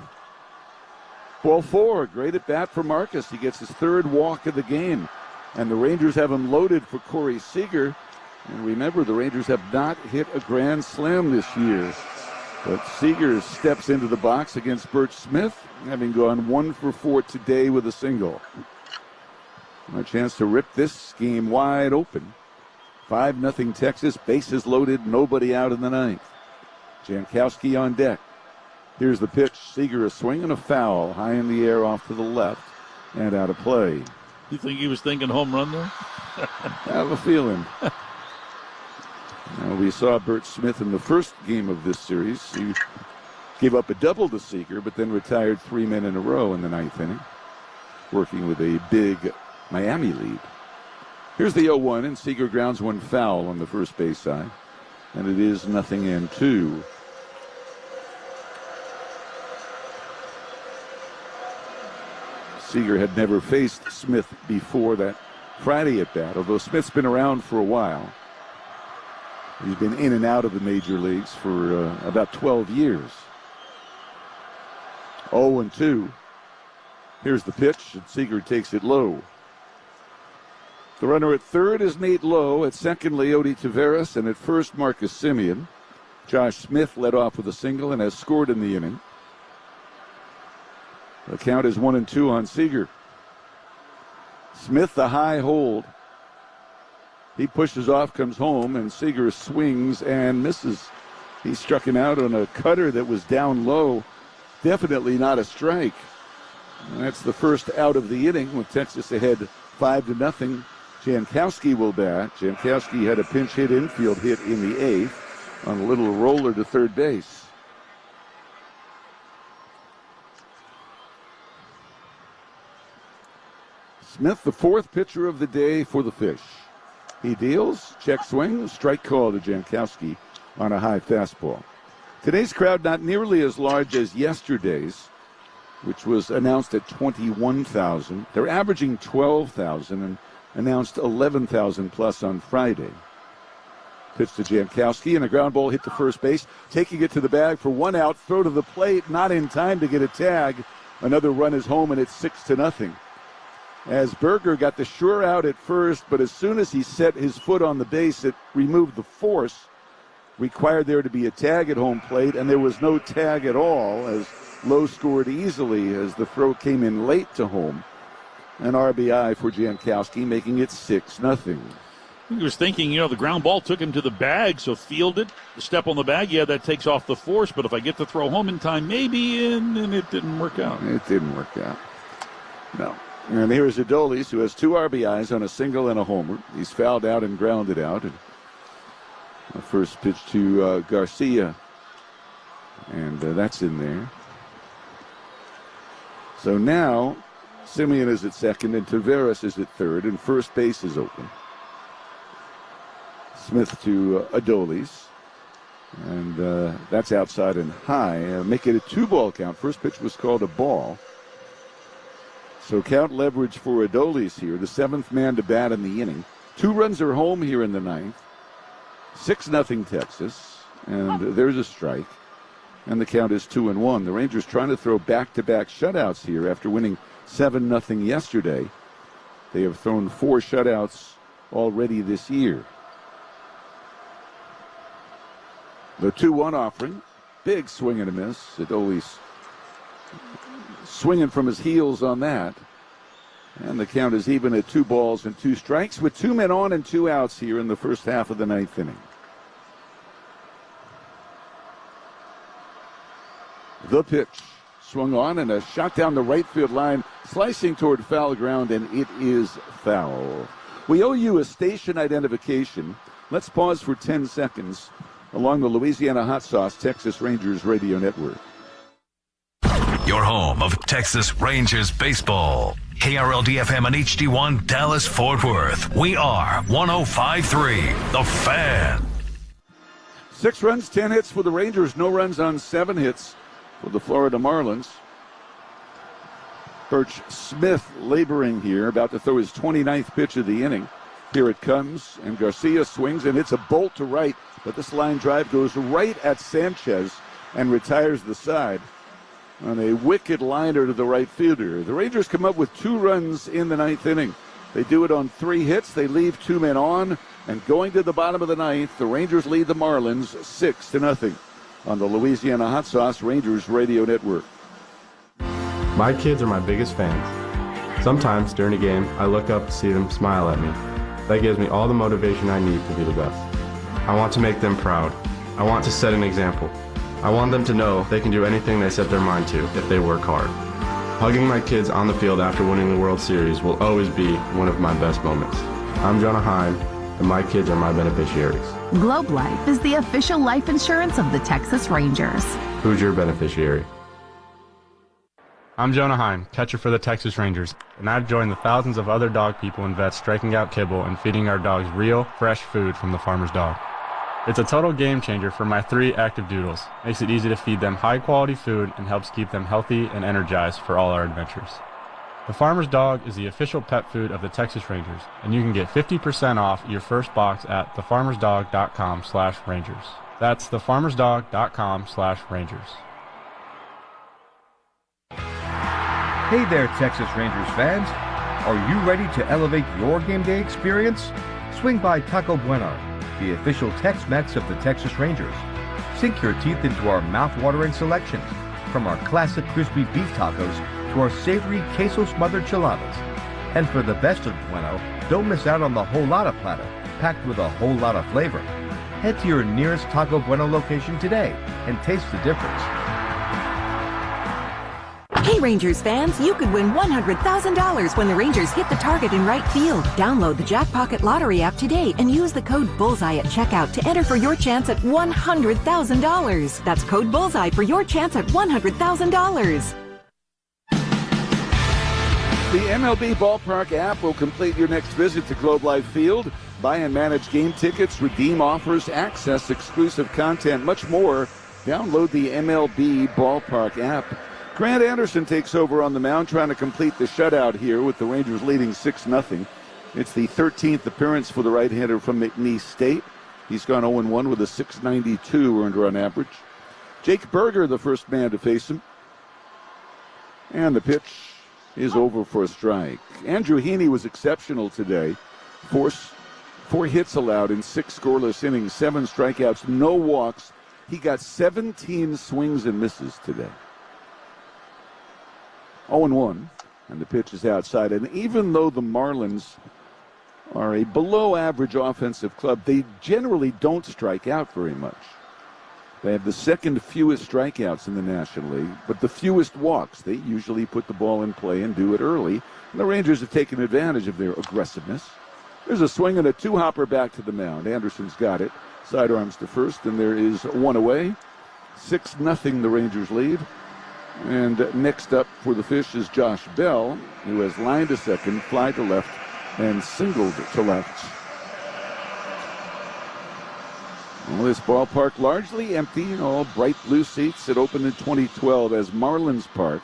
Ball 4. Great at bat for Marcus. He gets his 3rd walk of the game. And the Rangers have him loaded for Corey Seager. And remember, the Rangers have not hit a grand slam this year. But Seager steps into the box against Birch Smith, having gone 1 for 4 today with a single. A chance to rip this game wide open. 5-0 Texas, bases loaded, nobody out in the 9th. Jankowski on deck. Here's the pitch. Seager a swing and a foul, high in the air off to the left and out of play. You think he was thinking home run there? I have a feeling. Now, we saw Birch Smith in the first game of this series. He gave up a double to Seager, but then retired 3 men in a row in the 9th inning, working with a big Miami lead. Here's the 0-1, and Seager grounds one foul on the first base side, and it is 0-2. Seager had never faced Smith before that Friday at bat, although Smith's been around for a while. He's been in and out of the major leagues for about 12 years. 0-2. Here's the pitch, and Seager takes it low. The runner at third is Nate Lowe. At second, Leody Taveras. And at first, Marcus Semien. Josh Smith led off with a single and has scored in the inning. The count is 1-2 on Seager. Smith, the high hold. He pushes off, comes home, and Seager swings and misses. He struck him out on a cutter that was down low. Definitely not a strike. And that's the first out of the inning with Texas ahead 5-0. Jankowski will bat. Jankowski had a pinch hit infield hit in the 8th on a little roller to third base. Smith, the 4th pitcher of the day for the Fish. He deals, check swing, strike call to Jankowski on a high fastball. Today's crowd not nearly as large as yesterday's. which was announced at 21,000. They're averaging 12,000 and announced 11,000 plus on Friday. Pitch to Jankowski, and a ground ball hit to first base, taking it to the bag for one out, throw to the plate, not in time to get a tag. Another run is home, and it's 6-0. As Berger got the sure out at first, but as soon as he set his foot on the base, it removed the force, required there to be a tag at home plate, and there was no tag at all, as Lowe scored easily as the throw came in late to home. An RBI for Jankowski, making it 6-0. He was thinking, the ground ball took him to the bag, so fielded. The step on the bag, that takes off the force, but if I get the throw home in time, maybe, and it didn't work out. It didn't work out. No. And here's Adolis, who has 2 RBIs on a single and a homer. He's fouled out and grounded out. And the first pitch to Garcia, and that's in there. So now, Simeon is at second, and Taveras is at third, and first base is open. Smith to Adolis, and that's outside and high. Make it a 2-ball count. First pitch was called a ball. So count leverage for Adolis here, the 7th man to bat in the inning. 2 runs are home here in the 9th. 6-0 Texas, and there's a strike. And the count is 2-1. The Rangers trying to throw back-to-back shutouts here after winning 7-0 yesterday. They have thrown 4 shutouts already this year. The 2-1 offering, big swing and a miss. Adolis swinging from his heels on that. And the count is even at 2 balls and 2 strikes with 2 men on and 2 outs here in the first half of the 9th inning. The pitch swung on and a shot down the right field line, slicing toward foul ground, and it is foul. We owe you a station identification. Let's pause for 10 seconds along the Louisiana Hot Sauce Texas Rangers radio network. Your home of Texas Rangers baseball. KRLD-FM and HD1 Dallas-Fort Worth. We are 105.3 The Fan. 6 runs, 10 hits for the Rangers. No runs on 7 hits for the Florida Marlins. Birch Smith laboring here, about to throw his 29th pitch of the inning. Here it comes, and Garcia swings, and it's a bolt to right, but this line drive goes right at Sanchez and retires the side on a wicked liner to the right fielder. The Rangers come up with 2 runs in the 9th inning. They do it on 3 hits. They leave 2 men on, and going to the bottom of the 9th, the Rangers lead the Marlins 6-0 on the Louisiana Hot Sauce Rangers radio network. My kids are my biggest fans. Sometimes during a game, I look up to see them smile at me. That gives me all the motivation I need to be the best. I want to make them proud. I want to set an example. I want them to know they can do anything they set their mind to if they work hard. Hugging my kids on the field after winning the World Series will always be one of my best moments. I'm Jonah Heim, and my kids are my beneficiaries. Globe Life is the official life insurance of the Texas Rangers. Who's your beneficiary? I'm Jonah Heim, catcher for the Texas Rangers, and I've joined the thousands of other dog people and vets striking out kibble and feeding our dogs real, fresh food from the farmer's dog. It's a total game changer for my 3 active doodles. Makes it easy to feed them high-quality food and helps keep them healthy and energized for all our adventures. The Farmer's Dog is the official pet food of the Texas Rangers, and you can get 50% off your first box at thefarmersdog.com/Rangers. That's thefarmersdog.com/Rangers. Hey there, Texas Rangers fans. Are you ready to elevate your game day experience? Swing by Taco Bueno, the official Tex-Mex of the Texas Rangers. Sink your teeth into our mouth-watering selection, from our classic crispy beef tacos to our savory queso-smothered chiladas. And for the best of Bueno, don't miss out on the whole lotta platter, packed with a whole lot of flavor. Head to your nearest Taco Bueno location today and taste the difference. Hey Rangers fans, you could win $100,000 when the Rangers hit the target in right field. Download the Jackpocket Lottery app today and use the code BULLSEYE at checkout to enter for your chance at $100,000. That's code BULLSEYE for your chance at $100,000. The MLB Ballpark app will complete your next visit to Globe Life Field. Buy and manage game tickets, redeem offers, access exclusive content, much more. Download the MLB Ballpark app. Grant Anderson takes over on the mound, trying to complete the shutout here with the Rangers leading 6-0. It's the 13th appearance for the right-hander from McNeese State. He's gone 0-1 with a .692 earned run average. Jake Berger, the first man to face him. And the pitch is over for a strike. Andrew Heaney was exceptional today. Four hits allowed in 6 scoreless innings, 7 strikeouts, no walks. He got 17 swings and misses today. 0-1, and the pitch is outside. And even though the Marlins are a below-average offensive club, they generally don't strike out very much. They have the second fewest strikeouts in the National League, but the fewest walks. They usually put the ball in play and do it early. And the Rangers have taken advantage of their aggressiveness. There's a swing and a 2-hopper back to the mound. Anderson's got it. Sidearms to first, and there is 1 away. 6-0 the Rangers lead. And next up for the Fish is Josh Bell, who has lined to second, fly to left, and singled to left. Well, this ballpark largely empty, all bright blue seats. It opened in 2012 as Marlins Park.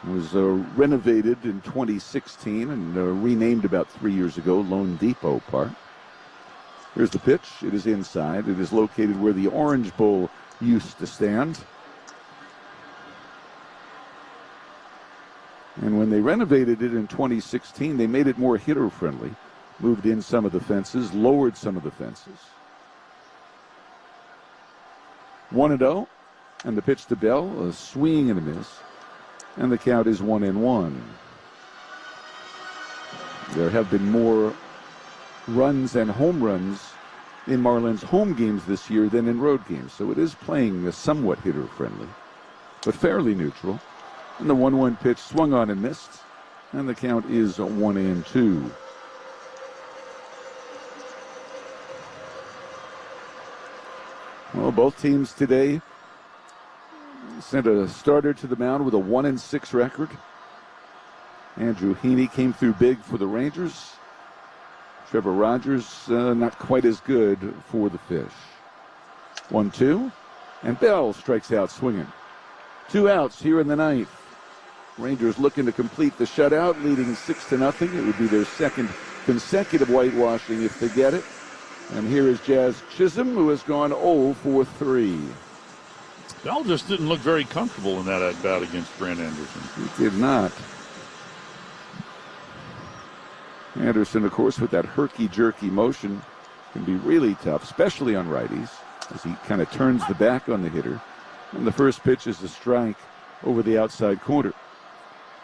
It was renovated in 2016 and renamed about 3 years ago, Lone Depot Park. Here's the pitch. It is inside. It is located where the Orange Bowl used to stand. And when they renovated it in 2016, they made it more hitter-friendly, moved in some of the fences, lowered some of the fences. 1-0, and the pitch to Bell, a swing and a miss, and the count is 1-1. There have been more runs and home runs in Marlins home games this year than in road games, so it is playing somewhat hitter-friendly, but fairly neutral. And the 1-1 pitch swung on and missed, and the count is 1-2. Well, both teams today sent a starter to the mound with a 1-6 record. Andrew Heaney came through big for the Rangers. Trevor Rogers, not quite as good for the Fish. 1-2, and Bell strikes out swinging. 2 outs here in the ninth. Rangers looking to complete the shutout, leading 6-0. It would be their second consecutive whitewashing if they get it. And here is Jazz Chisholm, who has gone 0 for 3. Bell just didn't look very comfortable in that at-bat against Grant Anderson. He did not. Anderson, of course, with that herky-jerky motion, can be really tough, especially on righties, as he kind of turns the back on the hitter. And the first pitch is a strike over the outside corner.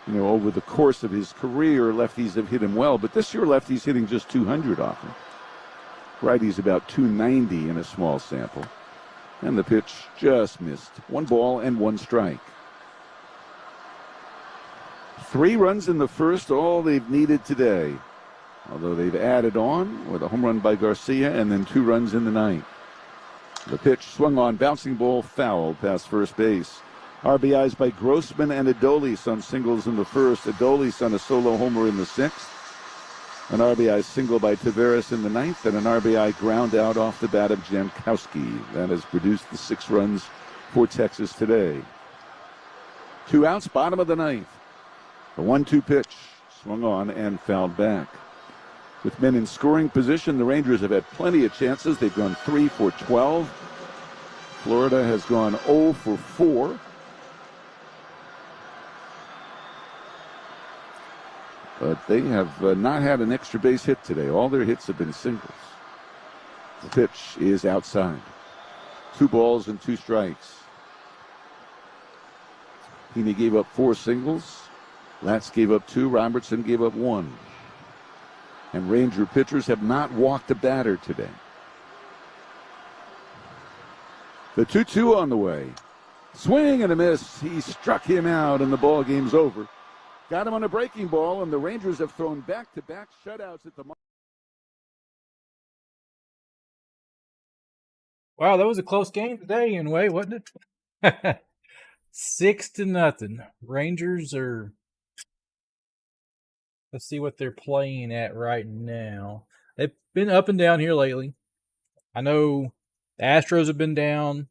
You know, over the course of his career, lefties have hit him well, but this year lefties hitting just 200 often. Righties about 290 in a small sample. And the pitch just missed. 1 ball and 1 strike. 3 runs in the first, all they've needed today. Although they've added on with a home run by Garcia and then 2 runs in the ninth. The pitch swung on, bouncing ball foul past first base. RBIs by Grossman and Adolis on singles in the first. Adolis on a solo homer in the 6th. An RBI single by Taveras in the 9th, and an RBI ground out off the bat of Jankowski. That has produced the 6 runs for Texas today. 2 outs, bottom of the 9th. The 1-2 pitch swung on and fouled back. With men in scoring position, the Rangers have had plenty of chances. They've gone 3 for 12. Florida has gone 0 for 4. But they have not had an extra base hit today. All their hits have been singles. The pitch is outside. 2 balls and 2 strikes. Heaney gave up 4 singles. Latz gave up 2. Robertson gave up 1. And Ranger pitchers have not walked a batter today. The 2-2 on the way. Swing and a miss. He struck him out, and the ball game's over. Got him on a breaking ball, and the Rangers have thrown back-to-back shutouts at the mark. Wow, that was a close game today, anyway, wasn't it? 6-0. Rangers are. Let's see what they're playing at right now. They've been up and down here lately. I know the Astros have been down.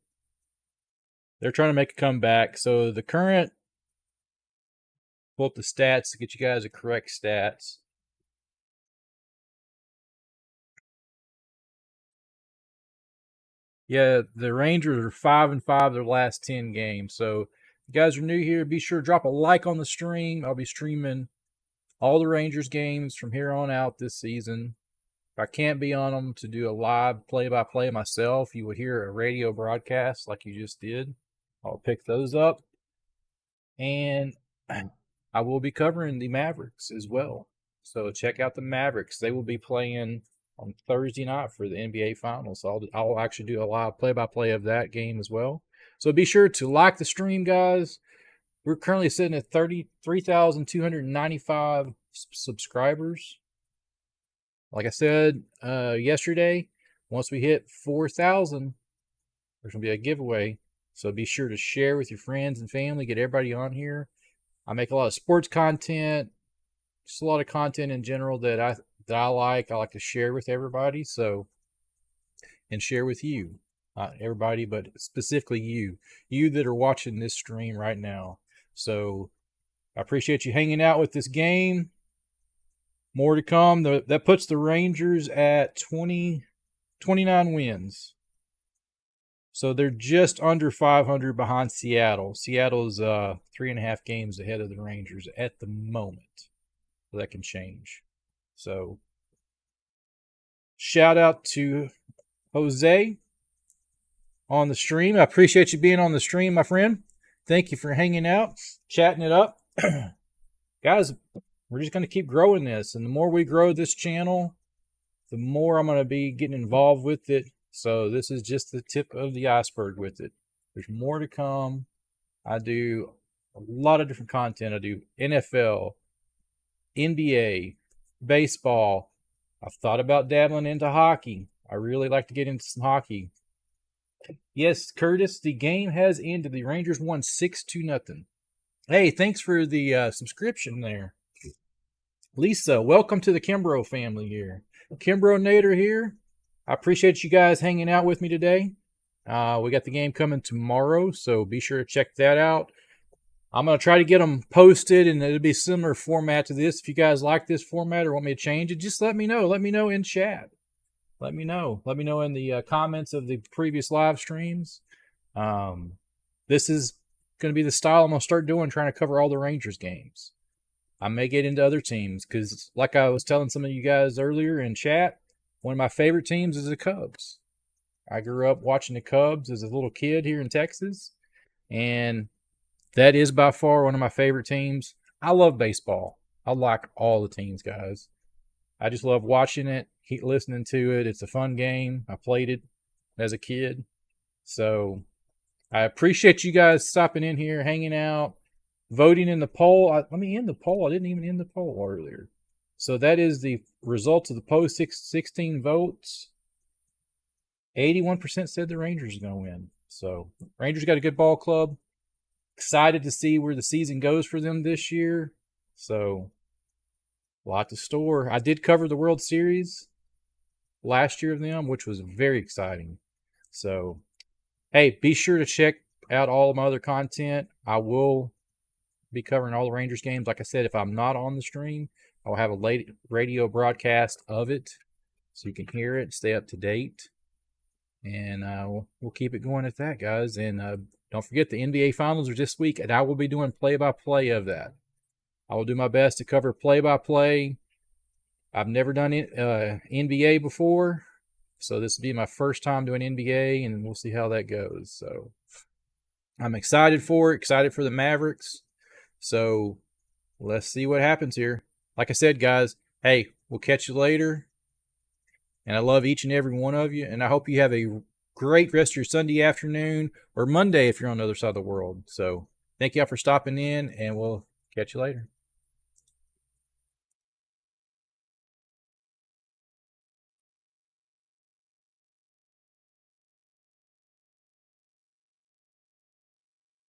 They're trying to make a comeback. So the current, pull up the stats to get you guys the correct stats. Yeah, the Rangers are 5-5 their last 10 games. So if you guys are new here, be sure to drop a like on the stream. I'll be streaming all the Rangers games from here on out this season. If I can't be on them to do a live play-by-play myself, you would hear a radio broadcast like you just did. I'll pick those up. And I will be covering the Mavericks as well. So check out the Mavericks. They will be playing on Thursday night for the NBA Finals. So I'll actually do a live play-by-play of that game as well. So be sure to like the stream, guys. We're currently sitting at 33,295 subscribers. Like I said yesterday, once we hit 4,000, there's going to be a giveaway. So be sure to share with your friends and family. Get everybody on here. I make a lot of sports content. Just a lot of content in general that I like. I like to share with everybody. So, and share with you. Not everybody, but specifically you. You that are watching this stream right now. So, I appreciate you hanging out with this game. More to come. That puts the Rangers at 29 wins. So they're just under 500 behind Seattle. Seattle's 3.5 games ahead of the Rangers at the moment. So that can change. So shout out to Jose on the stream. I appreciate you being on the stream, my friend. Thank you for hanging out, chatting it up. Guys, we're just going to keep growing this. And the more we grow this channel, the more I'm going to be getting involved with it. So this is just the tip of the iceberg with it. There's more to come. I do a lot of different content. I do NFL, NBA, baseball. I've thought about dabbling into hockey. I really like to get into some hockey. Yes, Curtis, the game has ended. The Rangers won 6-0. Hey, thanks for the subscription there. Lisa, welcome to the Kimbro family here. KimbroNator here. I appreciate you guys hanging out with me today. We got the game coming tomorrow, so be sure to check that out. I'm going to try to get them posted, and it'll be a similar format to this. If you guys like this format or want me to change it, just let me know. Let me know in chat. Let me know. Let me know in the comments of the previous live streams. This is going to be the style I'm going to start doing, trying to cover all the Rangers games. I may get into other teams because, like I was telling some of you guys earlier in chat, one of my favorite teams is the Cubs. I grew up watching the Cubs as a little kid here in Texas, and that is by far one of my favorite teams. I love baseball. I like all the teams, guys. I just love watching it, keep listening to it. It's a fun game. I played it as a kid. So I appreciate you guys stopping in here, hanging out, voting in the poll. Let me end the poll. I didn't even end the poll earlier. So that is the results of the post 16 votes. 81% said the Rangers are going to win. So Rangers got a good ball club. Excited to see where the season goes for them this year. So a lot to store. I did cover the World Series last year of them, which was very exciting. So, hey, be sure to check out all of my other content. I will be covering all the Rangers games. Like I said, if I'm not on the stream, I'll have a late radio broadcast of it so you can hear it, stay up to date. And we'll keep it going at that, guys. And don't forget, the NBA Finals are this week, and I will be doing play-by-play of that. I will do my best to cover play-by-play. I've never done NBA before, so this will be my first time doing NBA, and we'll see how that goes. So I'm excited for it, excited for the Mavericks. So let's see what happens here. Like I said, guys, hey, we'll catch you later. And I love each and every one of you, and I hope you have a great rest of your Sunday afternoon or Monday if you're on the other side of the world. So thank y'all for stopping in, and we'll catch you later.